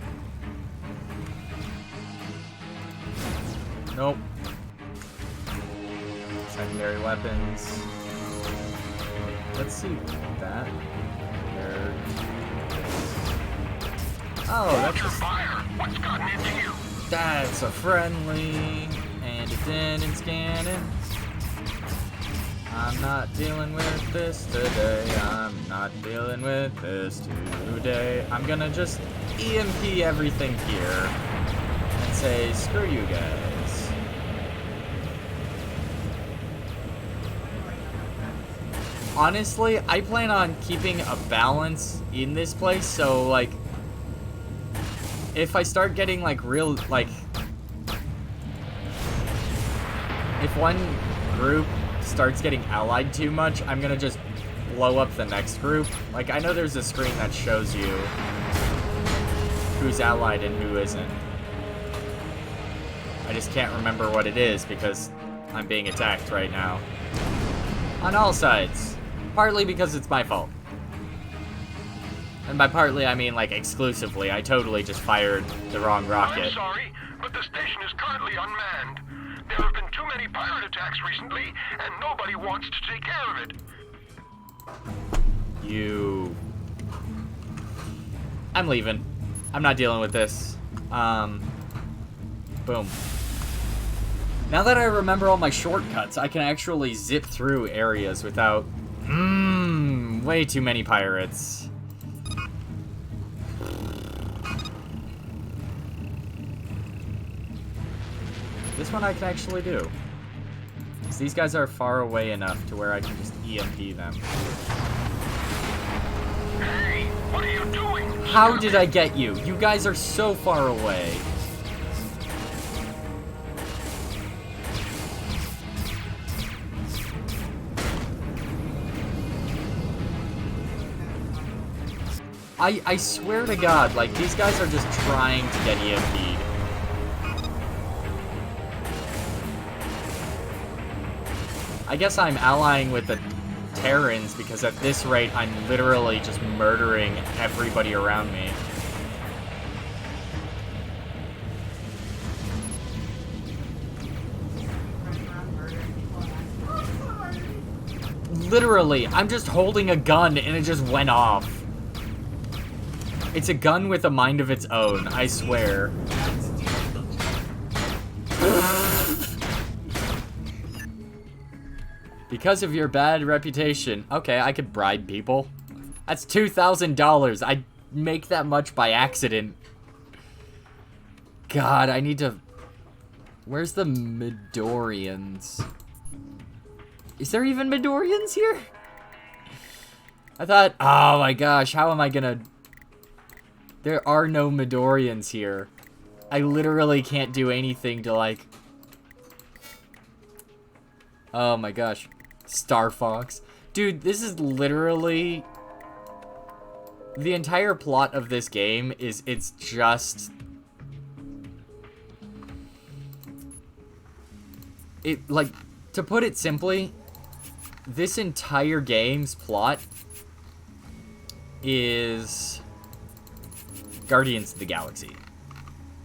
Nope. Secondary weapons. Let's see that. There. Oh, that's a fire! What's gotten into you? That's a friendly. And it didn't scan it. I'm not dealing with this today. I'm not dealing with this today. I'm gonna just EMP everything here and say, screw you guys. honestly, I plan on keeping a balance in this place, so, like, if I start getting, like, real, like, if one group starts getting allied too much, I'm gonna just blow up the next group. Like, I know there's a screen that shows you who's allied and who isn't. I just can't remember what it is because I'm being attacked right now. On all sides. Partly because it's my fault. And by partly, I mean, like, exclusively. I totally just fired the wrong rocket. I'm sorry, but the station is currently unmanned. There have been too many pirate attacks recently, and nobody wants to take care of it. I'm leaving. I'm not dealing with this. Boom. Now that I remember all my shortcuts, I can actually zip through areas without... way too many pirates. This one I can actually do. Because these guys are far away enough to where I can just EMP them. Hey, what are you doing? How did I get you? You guys are so far away. I swear to God, like, these guys are just trying to get EMP'd. I guess I'm allying with the Terrans because at this rate, I'm literally just murdering everybody around me. Literally, I'm just holding a gun and it just went off. It's a gun with a mind of its own, I swear. Because of your bad reputation. Okay, I could bribe people. That's $2,000. I make that much by accident. God, I need to... Where's the Midorians? Is there even Midorians here? I thought, oh my gosh, how am I gonna... There are no Midorians here. I literally can't do anything to, like... Oh my gosh. Star Fox. Dude, this is literally... The entire plot of this game is, it's just... It, like, to put it simply, this entire game's plot is... Guardians of the Galaxy.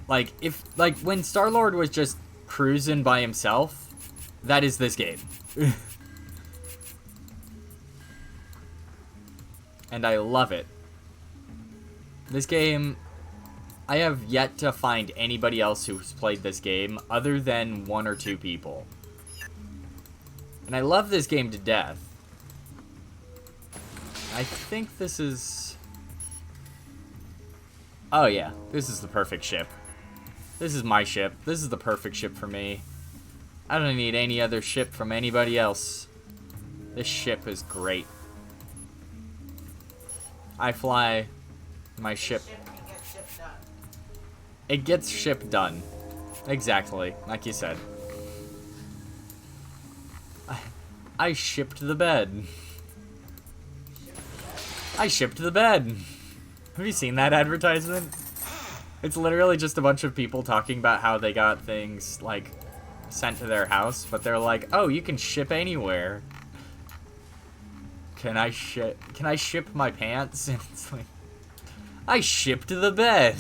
Like, if, like, when Star-Lord was just cruising by himself, that is this game. And I love it. This game, I have yet to find anybody else who's played this game other than 1 or 2 people. And I love this game to death. I think this is... Oh yeah, this is the perfect ship. This is my ship. This is the perfect ship for me. I don't need any other ship from anybody else. This ship is great. I fly my ship. It gets ship done. Exactly, like you said. I shipped the bed. I shipped the bed. Have you seen that advertisement? It's literally just a bunch of people talking about how they got things, like, sent to their house, but they're like, oh, you can ship anywhere. Can I ship my pants? And it's like, I shipped the bed.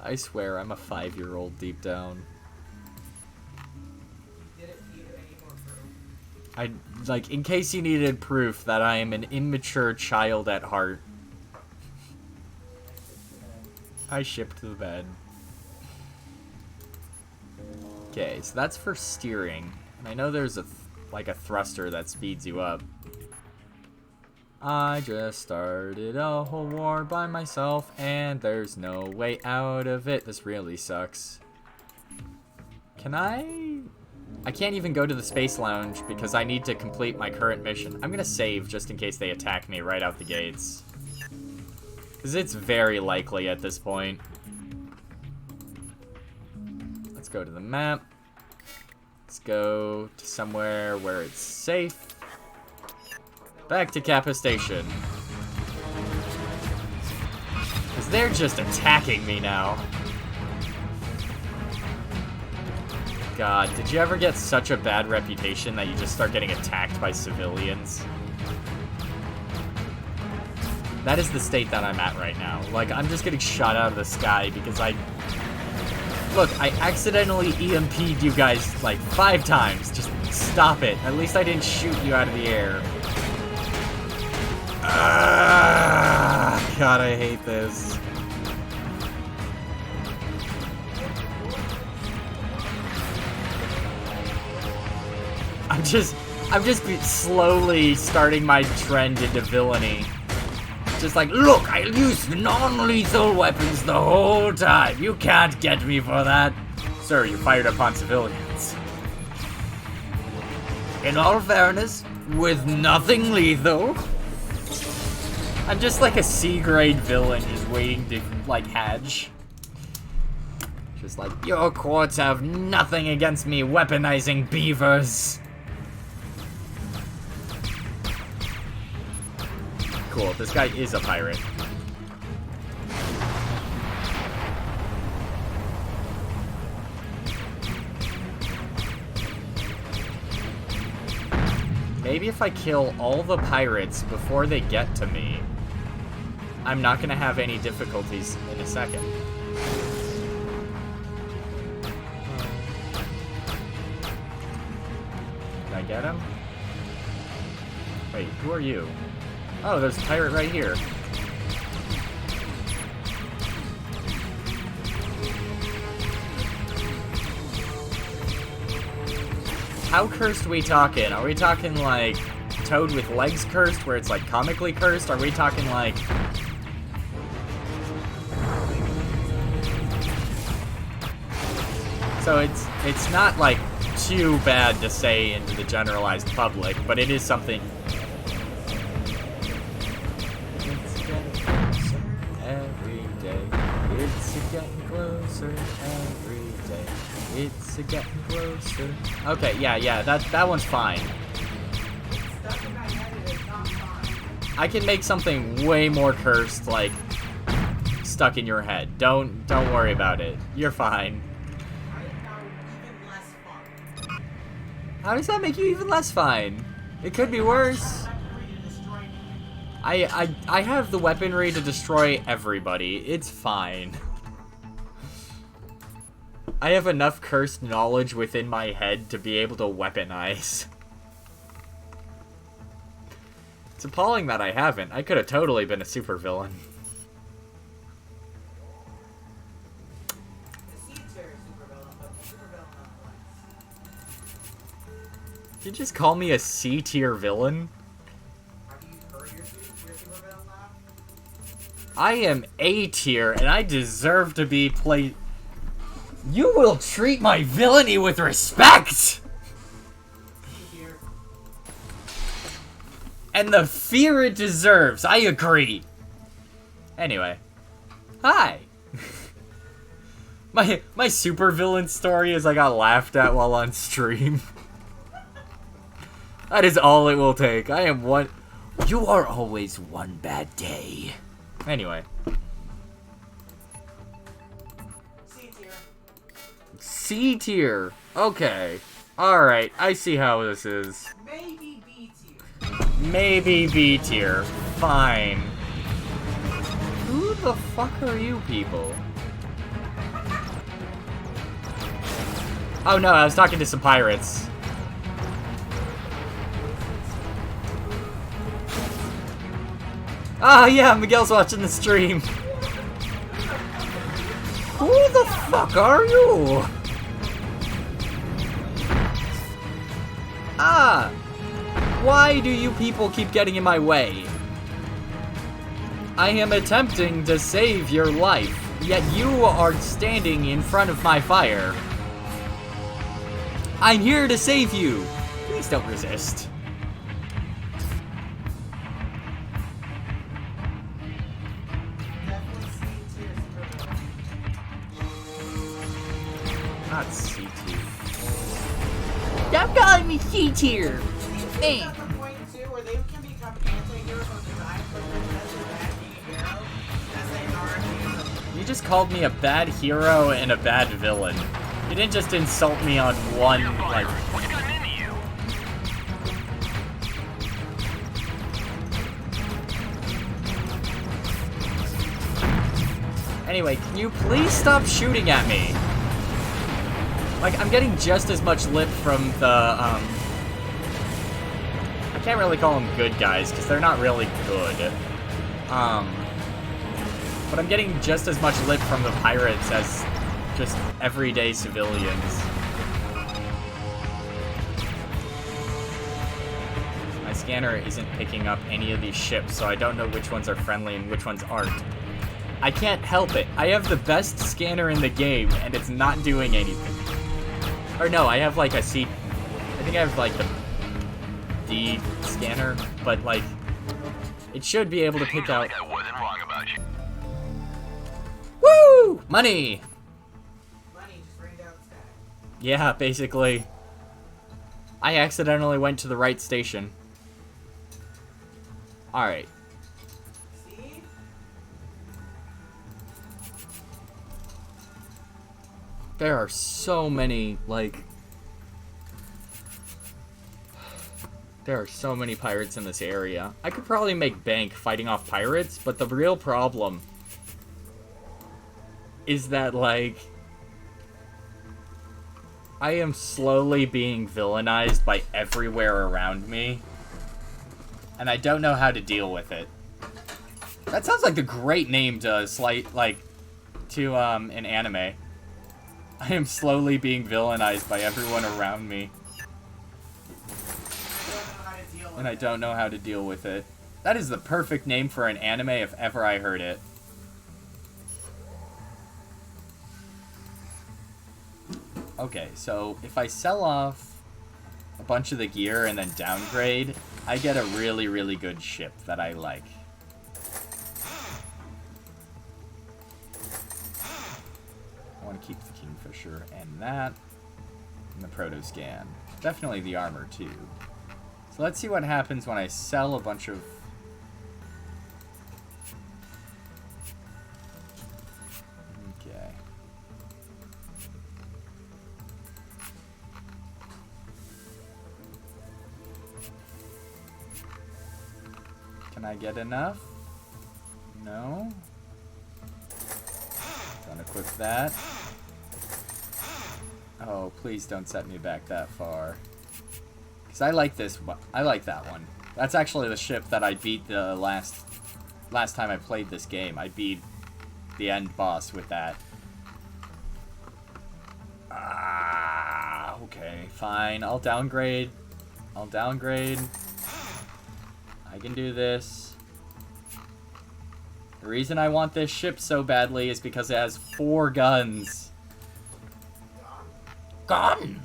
I swear, I'm a 5-year-old deep down. Like, in case you needed proof that I am an immature child at heart. I shipped the bed. Okay, so that's for steering. And I know there's a thruster that speeds you up. I just started a whole war by myself, and there's no way out of it. This really sucks. Can I I can't even go to the Space Lounge because I need to complete my current mission. I'm gonna save just in case they attack me right out the gates. Because it's very likely at this point. Let's go to the map. Let's go to somewhere where it's safe. Back to Kappa Station. Because they're just attacking me now. God, did you ever get such a bad reputation that you just start getting attacked by civilians? That is the state that I'm at right now. Like, I'm just getting shot out of the sky because Look, I accidentally EMP'd you guys, like, 5 times. Just stop it. At least I didn't shoot you out of the air. God, I hate this. I'm just slowly starting my trend into villainy. Just like, look, I used non-lethal weapons the whole time. You can't get me for that. Sir, you fired upon civilians. In all fairness, with nothing lethal. I'm just like a C-grade villain just waiting to, like, hatch. Just like, your courts have nothing against me weaponizing beavers. Cool, this guy is a pirate. Maybe if I kill all the pirates before they get to me, I'm not gonna have any difficulties in a second. Did I get him? Wait, who are you? Oh, there's a pirate right here. How cursed are we talking? Are we talking like Toad with legs cursed, where it's like comically cursed? Are we talking like... So it's not like too bad to say into the generalized public, but it is something... Getting closer every day. It's a getting closer. Okay, yeah, that one's fine. I can make something way more cursed, like stuck in your head. Don't worry about it. You're fine. How does that make you even less fine? It could be worse. I have the weaponry to destroy everybody. It's fine. I have enough cursed knowledge within my head to be able to weaponize. It's appalling that I haven't. I could have totally been a supervillain. Did you just call me a C-tier villain? I am A-tier, and I deserve to be played... You will treat my villainy with respect! And the fear it deserves, I agree. Anyway. Hi! my supervillain story is I got laughed at while on stream. That is all it will take. I am one... You are always one bad day. Anyway. C tier. Okay. Alright, I see how this is. Maybe B tier. Maybe B tier. Fine. Who the fuck are you people? Oh no, I was talking to some pirates. Ah yeah, Miguel's watching the stream. Who the fuck are you? Ah! Why do you people keep getting in my way? I am attempting to save your life, yet you are standing in front of my fire. I'm here to save you. Please don't resist. Not C tier. Stop calling me C tier. Hey. At the point too where they can become anti-heroes on the side, but then as a bad being a hero, as they are a hero. You just called me a bad hero and a bad villain. You didn't just insult me on one, like... What's gotten into you? Anyway, can you please stop shooting at me? Like, I'm getting just as much lip from the, I can't really call them good guys, because they're not really good. But I'm getting just as much lip from the pirates as just everyday civilians. My scanner isn't picking up any of these ships, so I don't know which ones are friendly and which ones aren't. I can't help it. I have the best scanner in the game, and it's not doing anything. Or no, I have like a C... I think I have like the D scanner, but like... It should be able to pick out... Like I wasn't wrong about you. Woo! Money! Money just rained out the sky. Yeah, basically. I accidentally went to the right station. Alright. See? There are so many, like... There are so many pirates in this area. I could probably make bank fighting off pirates, but the real problem is that, like... I am slowly being villainized by everywhere around me. And I don't know how to deal with it. That sounds like a great name to an anime. I am slowly being villainized by everyone around me. And I don't know how to deal with it. That is the perfect name for an anime if ever I heard it. Okay, so if I sell off a bunch of the gear and then downgrade, I get a really, really good ship that I like. I want to keep the Kingfisher and that, and the Proto-Scan. Definitely the armor, too. So let's see what happens when I sell a bunch of... Okay. Can I get enough? No. Don't equip that. Oh, please don't set me back that far. Because I like this one. I like that one. That's actually the ship that I beat the last time I played this game. I beat the end boss with that. Ah, okay, fine. I'll downgrade. I can do this. The reason I want this ship so badly is because it has 4 guns. Gone!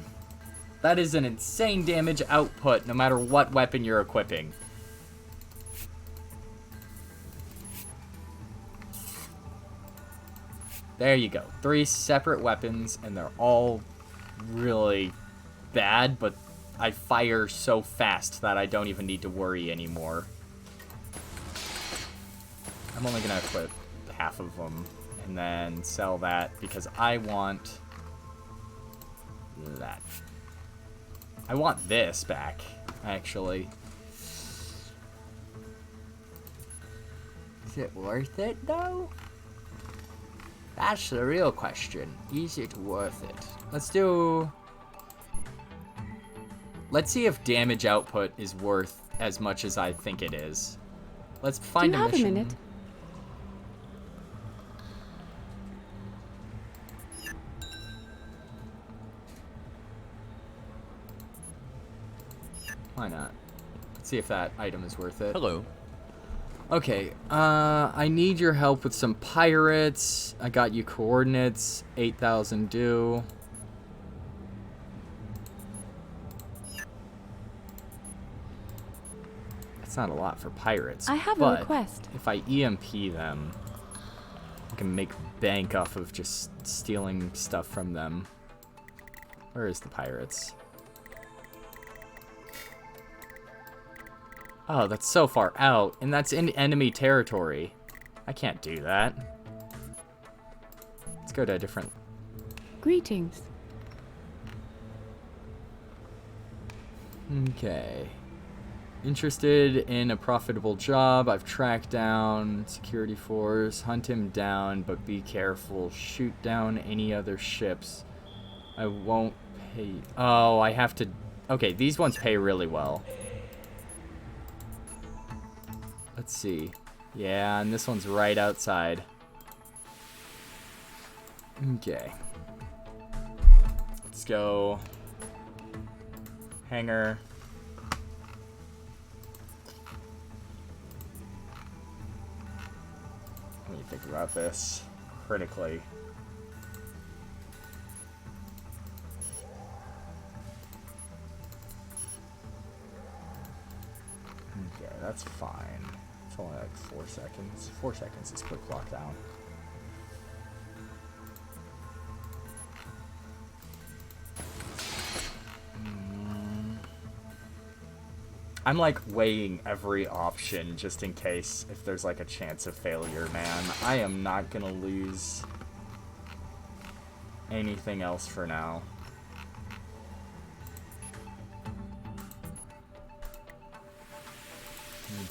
That is an insane damage output no matter what weapon you're equipping. There you go. 3 separate weapons, and they're all really bad, but I fire so fast that I don't even need to worry anymore. I'm only gonna equip half of them and then sell that because I want that. I want this back, actually. Is it worth it, though? That's the real question. Is it worth it? Let's see if damage output is worth as much as I think it is. Let's find a mission. Do you have a minute? Why not? Let's see if that item is worth it. Hello. Okay, I need your help with some pirates. I got you coordinates. 8,000 due. It's not a lot for pirates. I have a but request. If I EMP them, I can make bank off of just stealing stuff from them. Where is the pirates? Oh, that's so far out, and that's in enemy territory. I can't do that. Let's go to a different... Greetings. Okay. Interested in a profitable job. I've tracked down security force. Hunt him down, but be careful. Shoot down any other ships. I won't pay... Oh, I have to... Okay, these ones pay really well. Let's see. Yeah, and this one's right outside. Okay. Let's go. Hangar. Let me think about this critically. Okay, that's fine. It's only like 4 seconds. 4 seconds is quick lockdown. I'm like weighing every option just in case if there's like a chance of failure, man. I am not gonna lose anything else for now.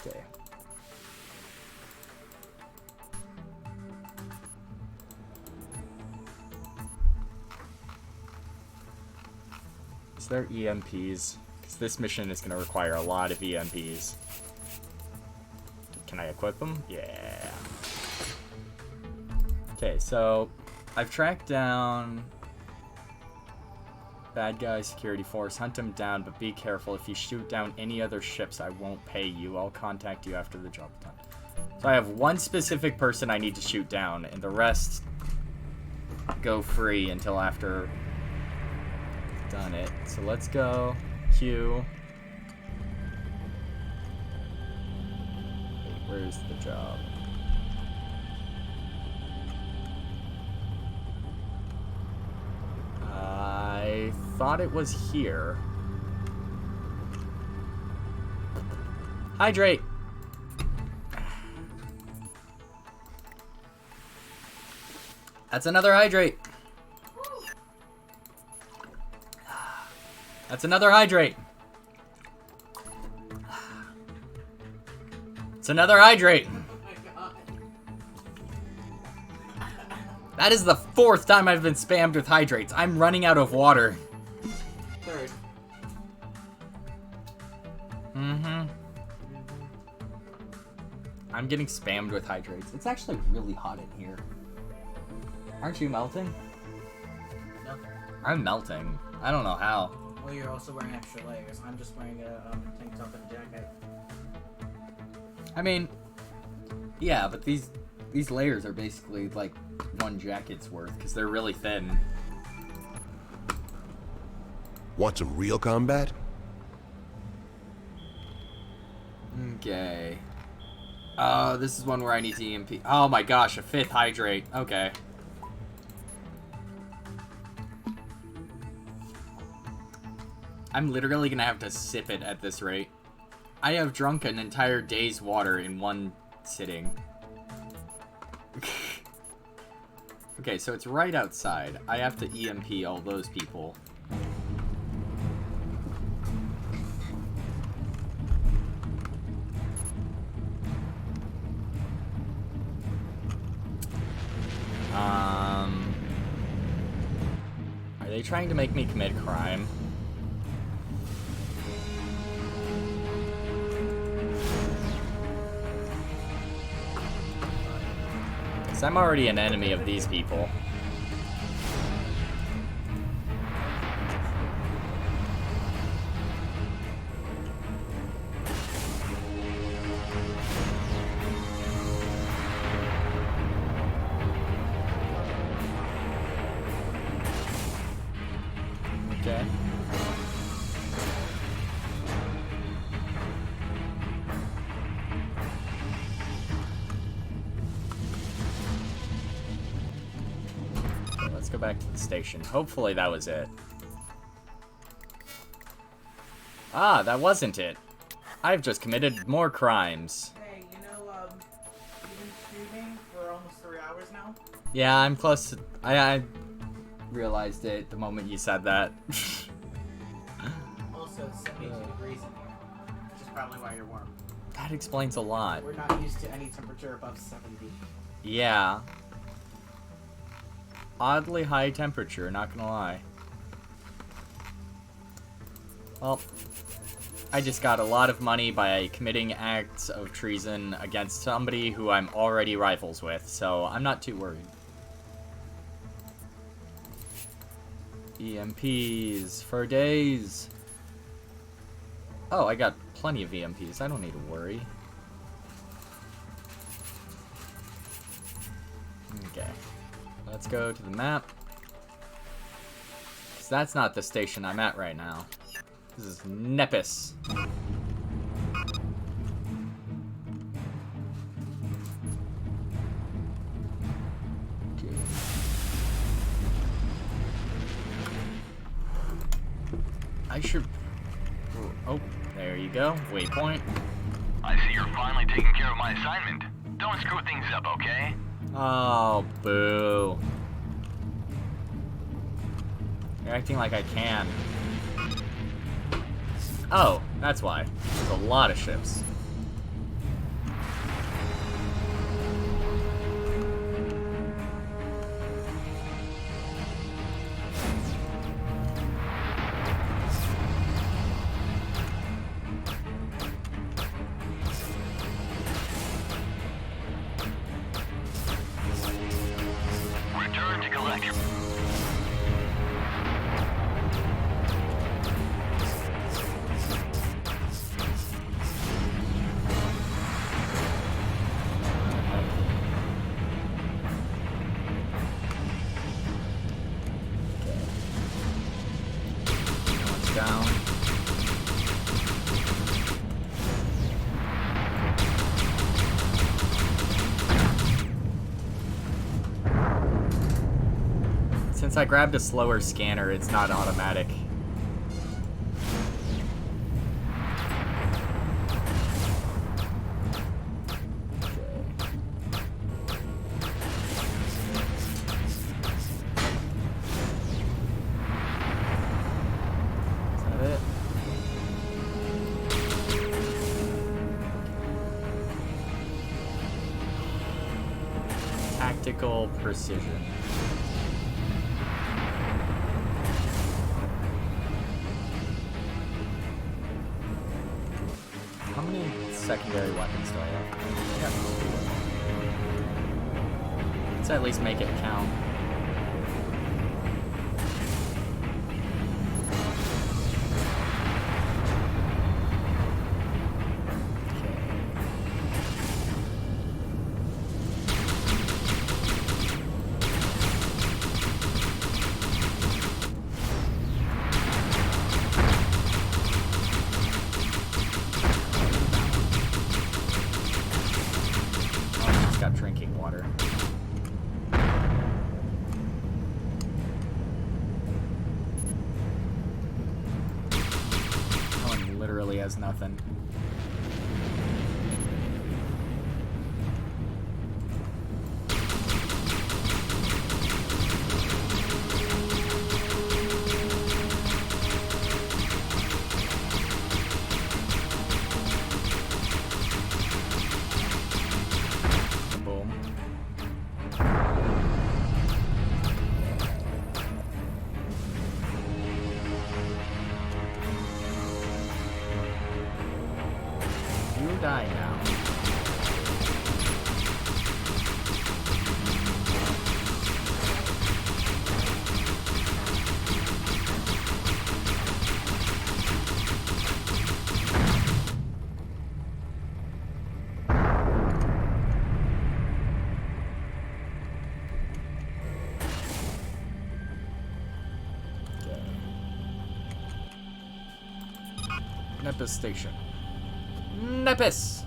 Okay. Is there EMPs? Because this mission is going to require a lot of EMPs. Can I equip them? Yeah. Okay, so I've tracked down bad guy security force. Hunt him down, but be careful. If you shoot down any other ships, I won't pay you. I'll contact you after the job's done. So I have one specific person I need to shoot down, and the rest go free until after I've done it. So let's go. Q. Wait, where's the job? I thought it was here. Hydrate! That's another hydrate! That's another hydrate! It's another hydrate! That is the 4th time I've been spammed with hydrates. I'm running out of water. 3rd. Mm-hmm. I'm getting spammed with hydrates. It's actually really hot in here. Aren't you melting? No. I'm melting. I don't know how. Well, you're also wearing extra layers. I'm just wearing a tank top and a jacket. I mean, yeah, but these layers are basically like one jacket's worth because they're really thin. Want some real combat? Okay. Oh, this is one where I need to EMP. Oh my gosh, a 5th hydrate. Okay. I'm literally gonna have to sip it at this rate. I have drunk an entire day's water in one sitting. Okay, so it's right outside. I have to EMP all those people. Are they trying to make me commit crime? Because I'm already an enemy of these people. Okay. let's go back to the station. Hopefully that was it. Ah, that wasn't it. I've just committed more crimes. Hey, you know, you've been streaming for almost 3 hours now? Yeah, I'm close to... I realized it the moment you said that. Also, it's 72 degrees in here, which is probably why you're warm. That explains a lot. We're not used to any temperature above 70. Yeah. Oddly high temperature, not gonna lie. Well, I just got a lot of money by committing acts of treason against somebody who I'm already rivals with, so I'm not too worried. EMPs for days. Oh, I got plenty of EMPs. I don't need to worry. Okay. Let's go to the map. 'Cause that's not the station I'm at right now. This is Nepis. Okay. I should... Oh, there you go. Waypoint. I see you're finally taking care of my assignment. Don't screw things up, okay? Oh, boo. You're acting like I can. Oh, that's why. There's a lot of ships. Return to collect your... One's down. Since I grabbed a slower scanner, it's not automatic. Is that it? Tactical precision. How many secondary weapons do I have? I got 2. Let's at least make it count. Oh, just got drinking water. That one literally has nothing. Boom. You die now. Okay. Nepis Station. Nepis!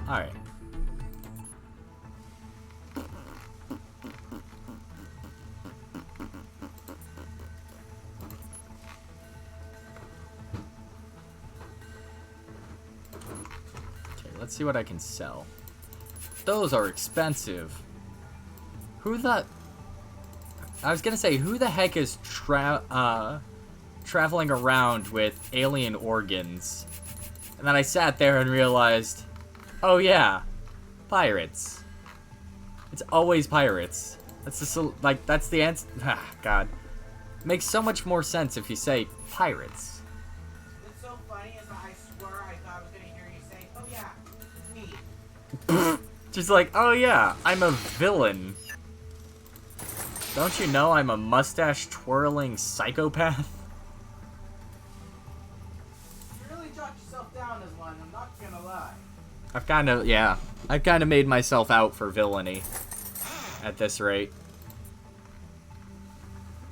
Alright. Let's see what I can sell. Those are expensive. Who the... I was gonna say, who the heck is traveling around with alien organs? And then I sat there and realized, oh yeah, pirates. It's always pirates. That's the that's the answer. Ah, God, makes so much more sense if you say pirates. It's so funny, as I swear I thought I was gonna hear you say, "Oh yeah, me." Just like, oh yeah, I'm a villain. Don't you know I'm a mustache-twirling psychopath? You really jot yourself down as one, I'm not gonna lie. I've kind of made myself out for villainy at this rate.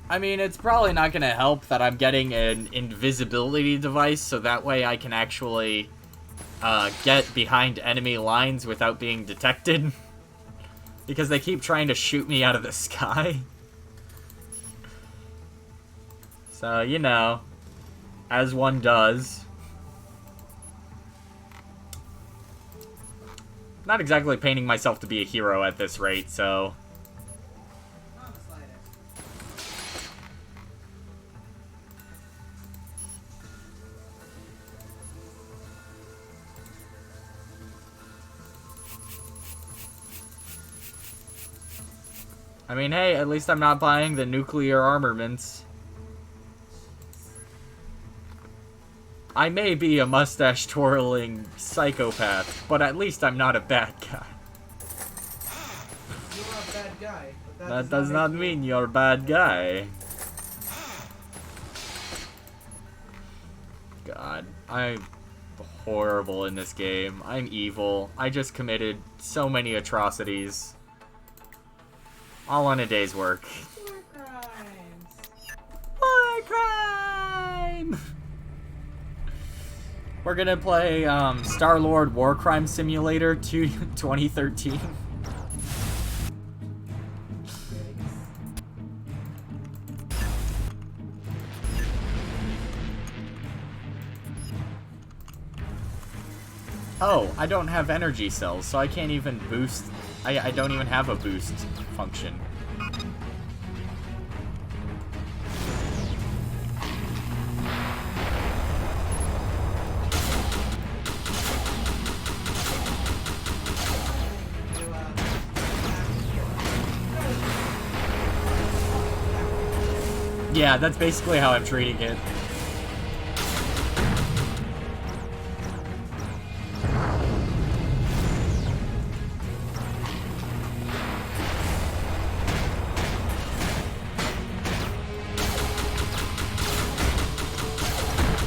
I mean, it's probably not gonna help that I'm getting an invisibility device, so that way I can actually get behind enemy lines without being detected. Because they keep trying to shoot me out of the sky. So, you know, as one does. Not exactly painting myself to be a hero at this rate, so... Not the slightest. I mean, hey, at least I'm not buying the nuclear armaments. I may be a mustache-twirling psychopath, but at least I'm not a bad guy. You're a bad guy, but That does not mean you're a bad guy. God, I'm horrible in this game. I'm evil. I just committed so many atrocities. All on a day's work. War crimes. War crime! We're gonna play Star-Lord War Crime Simulator 2 2013. Oh, I don't have energy cells, so I can't even boost. I don't even have a boost function. Yeah, that's basically how I'm treating it.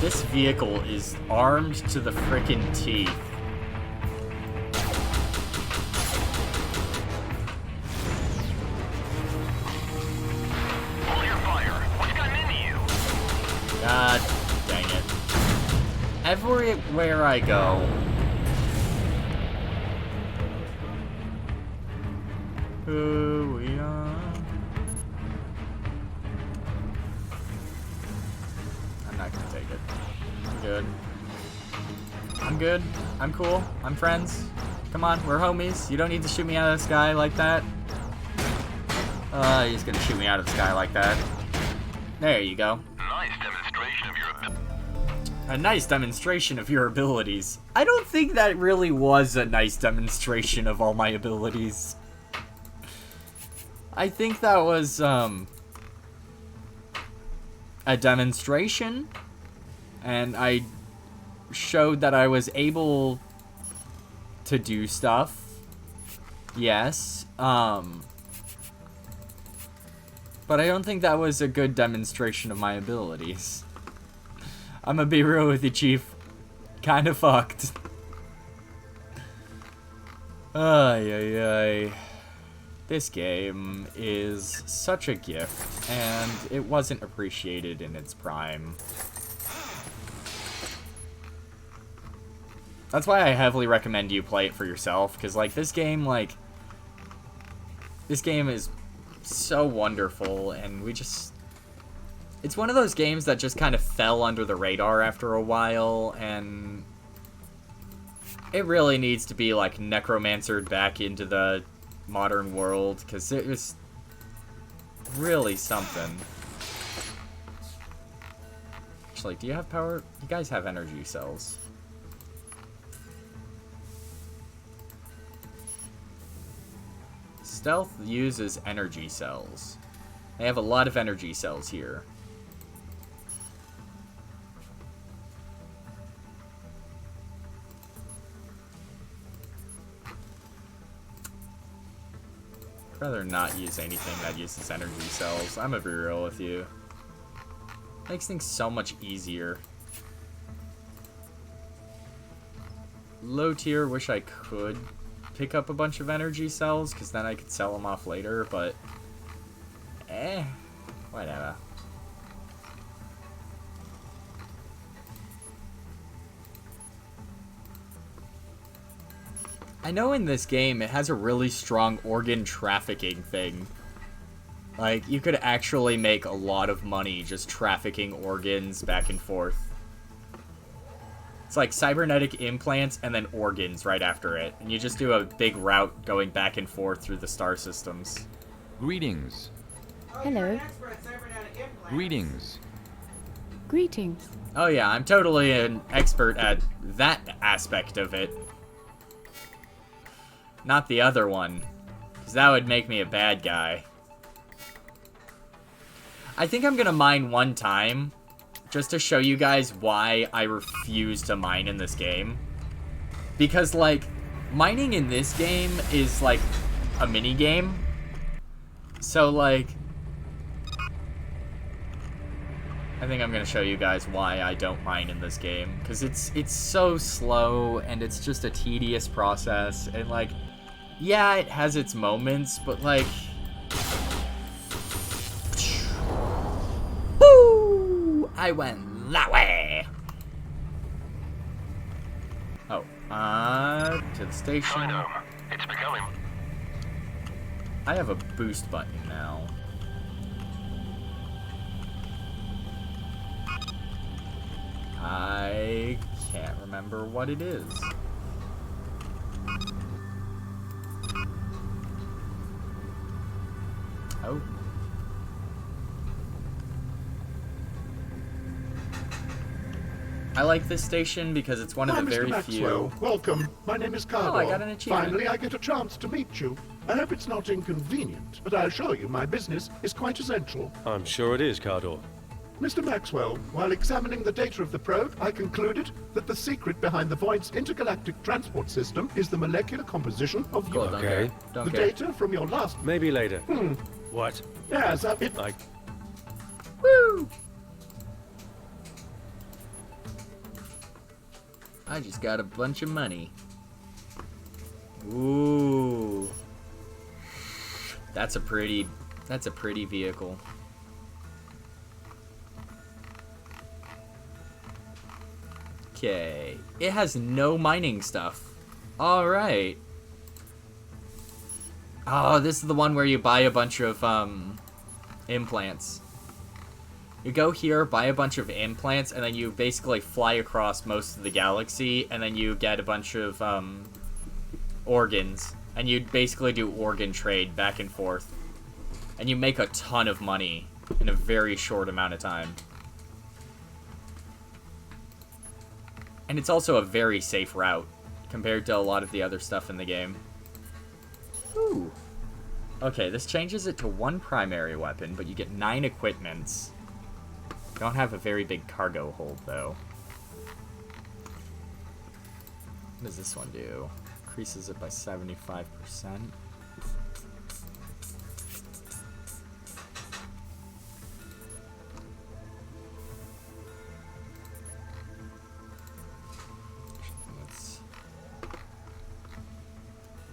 This vehicle is armed to the frickin' teeth. Hold your fire. What's gotten into you? God dang it. Everywhere I go. Who we are. I'm not gonna take it. I'm good. I'm good. I'm cool. I'm friends. Come on, we're homies. You don't need to shoot me out of the sky like that. He's gonna shoot me out of the sky like that. There you go. Nice demonstration of your ability. A nice demonstration of your abilities. I don't think that really was a nice demonstration of all my abilities. I think that was, a demonstration. And I showed that I was able to do stuff. Yes. But I don't think that was a good demonstration of my abilities. I'm gonna be real with you, Chief. Kinda fucked. Ay, ay, ay. This game is such a gift, and it wasn't appreciated in its prime. That's why I heavily recommend you play it for yourself, because, like, this game is so wonderful, and it's one of those games that just kind of fell under the radar after a while, and It really needs to be, like, necromancered back into the modern world, because it was really something. Actually, do you have power? You guys have energy cells. Stealth uses energy cells. They have a lot of energy cells here. I'd rather not use anything that uses energy cells. I'm gonna be real with you. Makes things so much easier. Low tier, wish I could pick up a bunch of energy cells, because then I could sell them off later, but... whatever. I know in this game it has a really strong organ trafficking thing. Like, you could actually make a lot of money just trafficking organs back and forth. It's like cybernetic implants and then organs right after it. And you just do a big route going back and forth through the star systems. Greetings. Hello. Greetings. Greetings. Oh yeah, I'm totally an expert at that aspect of it. Not the other one. Because that would make me a bad guy. I think I'm gonna mine one time, just to show you guys why I refuse to mine in this game. Because, like, mining in this game is, like, a mini-game. So, like, I think I'm gonna show you guys why I don't mine in this game. Because it's so slow, and it's just a tedious process, and, like, yeah, it has its moments, but, like... Woo! I went that way! Oh, to the station. I know. It's becoming... I have a boost button now. I can't remember what it is. Oh. I like this station because it's one of the very Mr. Maxwell. few. Welcome. My name is Cardo. Oh, I got an achievement. Finally, I get a chance to meet you. I hope it's not inconvenient, but I assure you my business is quite essential. I'm sure it is, Cardor. Mr. Maxwell, while examining the data of the probe, I concluded that the secret behind the Void's intergalactic transport system is the molecular composition of Cool, your... don't Okay. care. Don't The care. data from your last... Maybe later. What? Yes, Woo! I just got a bunch of money. Ooh. That's a pretty vehicle. Okay. It has no mining stuff. Alright. Oh, this is the one where you buy a bunch of, implants. You go here, buy a bunch of implants, and then you basically fly across most of the galaxy, and then you get a bunch of, organs. And you basically do organ trade back and forth. And you make a ton of money in a very short amount of time. And it's also a very safe route compared to a lot of the other stuff in the game. Ooh. Okay, this changes it to 1 primary weapon, but you get 9 equipments. Don't have a very big cargo hold, though. What does this one do? Increases it by 75%.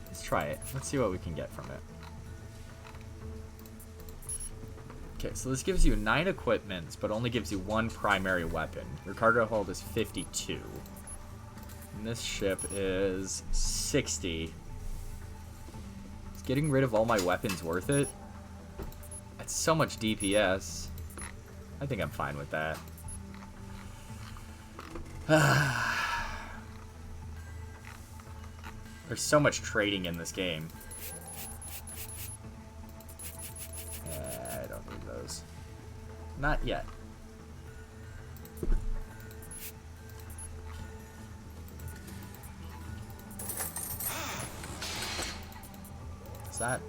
Let's try it. Let's see what we can get from it. Okay, so this gives you 9 equipments, but only gives you 1 primary weapon. Your cargo hold is 52. And this ship is 60. Is getting rid of all my weapons worth it? That's so much DPS. I think I'm fine with that. There's so much trading in this game. I don't need those. Not yet. Is that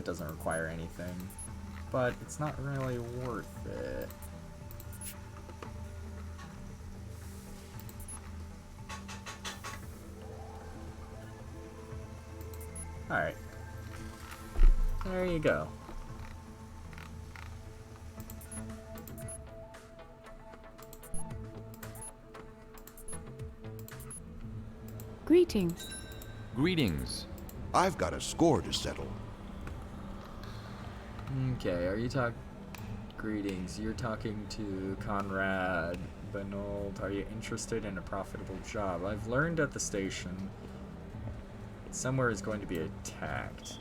doesn't require anything, but it's not really worth it. Alright. There you go. Greetings. Greetings. I've got a score to settle. Okay, are you Greetings. You're talking to Conrad Benold. Are you interested in a profitable job? I've learned at the station somewhere is going to be attacked.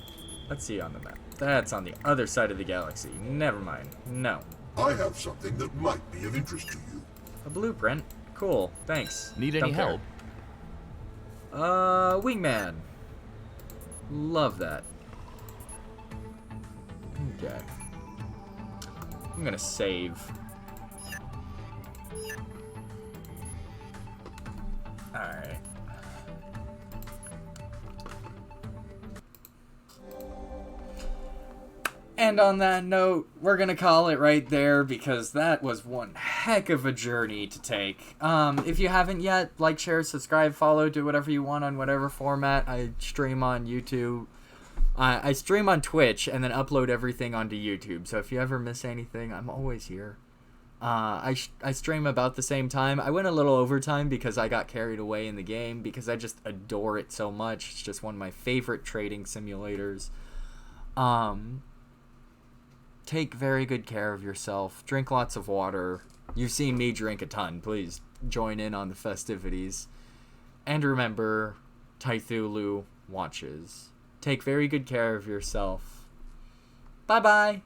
Let's see on the map. That's on the other side of the galaxy. Never mind. No. I have something that might be of interest to you. A blueprint. Cool. Thanks. Need any help? Wingman. Love that. Okay. I'm gonna save. Alright. And on that note, we're gonna call it right there because that was one heck of a journey to take. If you haven't yet, like, share, subscribe, follow, do whatever you want on whatever format. I stream on YouTube. I stream on Twitch and then upload everything onto YouTube. So if you ever miss anything, I'm always here. I stream about the same time. I went a little overtime because I got carried away in the game because I just adore it so much. It's just one of my favorite trading simulators. Take very good care of yourself. Drink lots of water. You've seen me drink a ton. Please join in on the festivities. And remember, Tiethulhu watches. Take very good care of yourself. Bye-bye.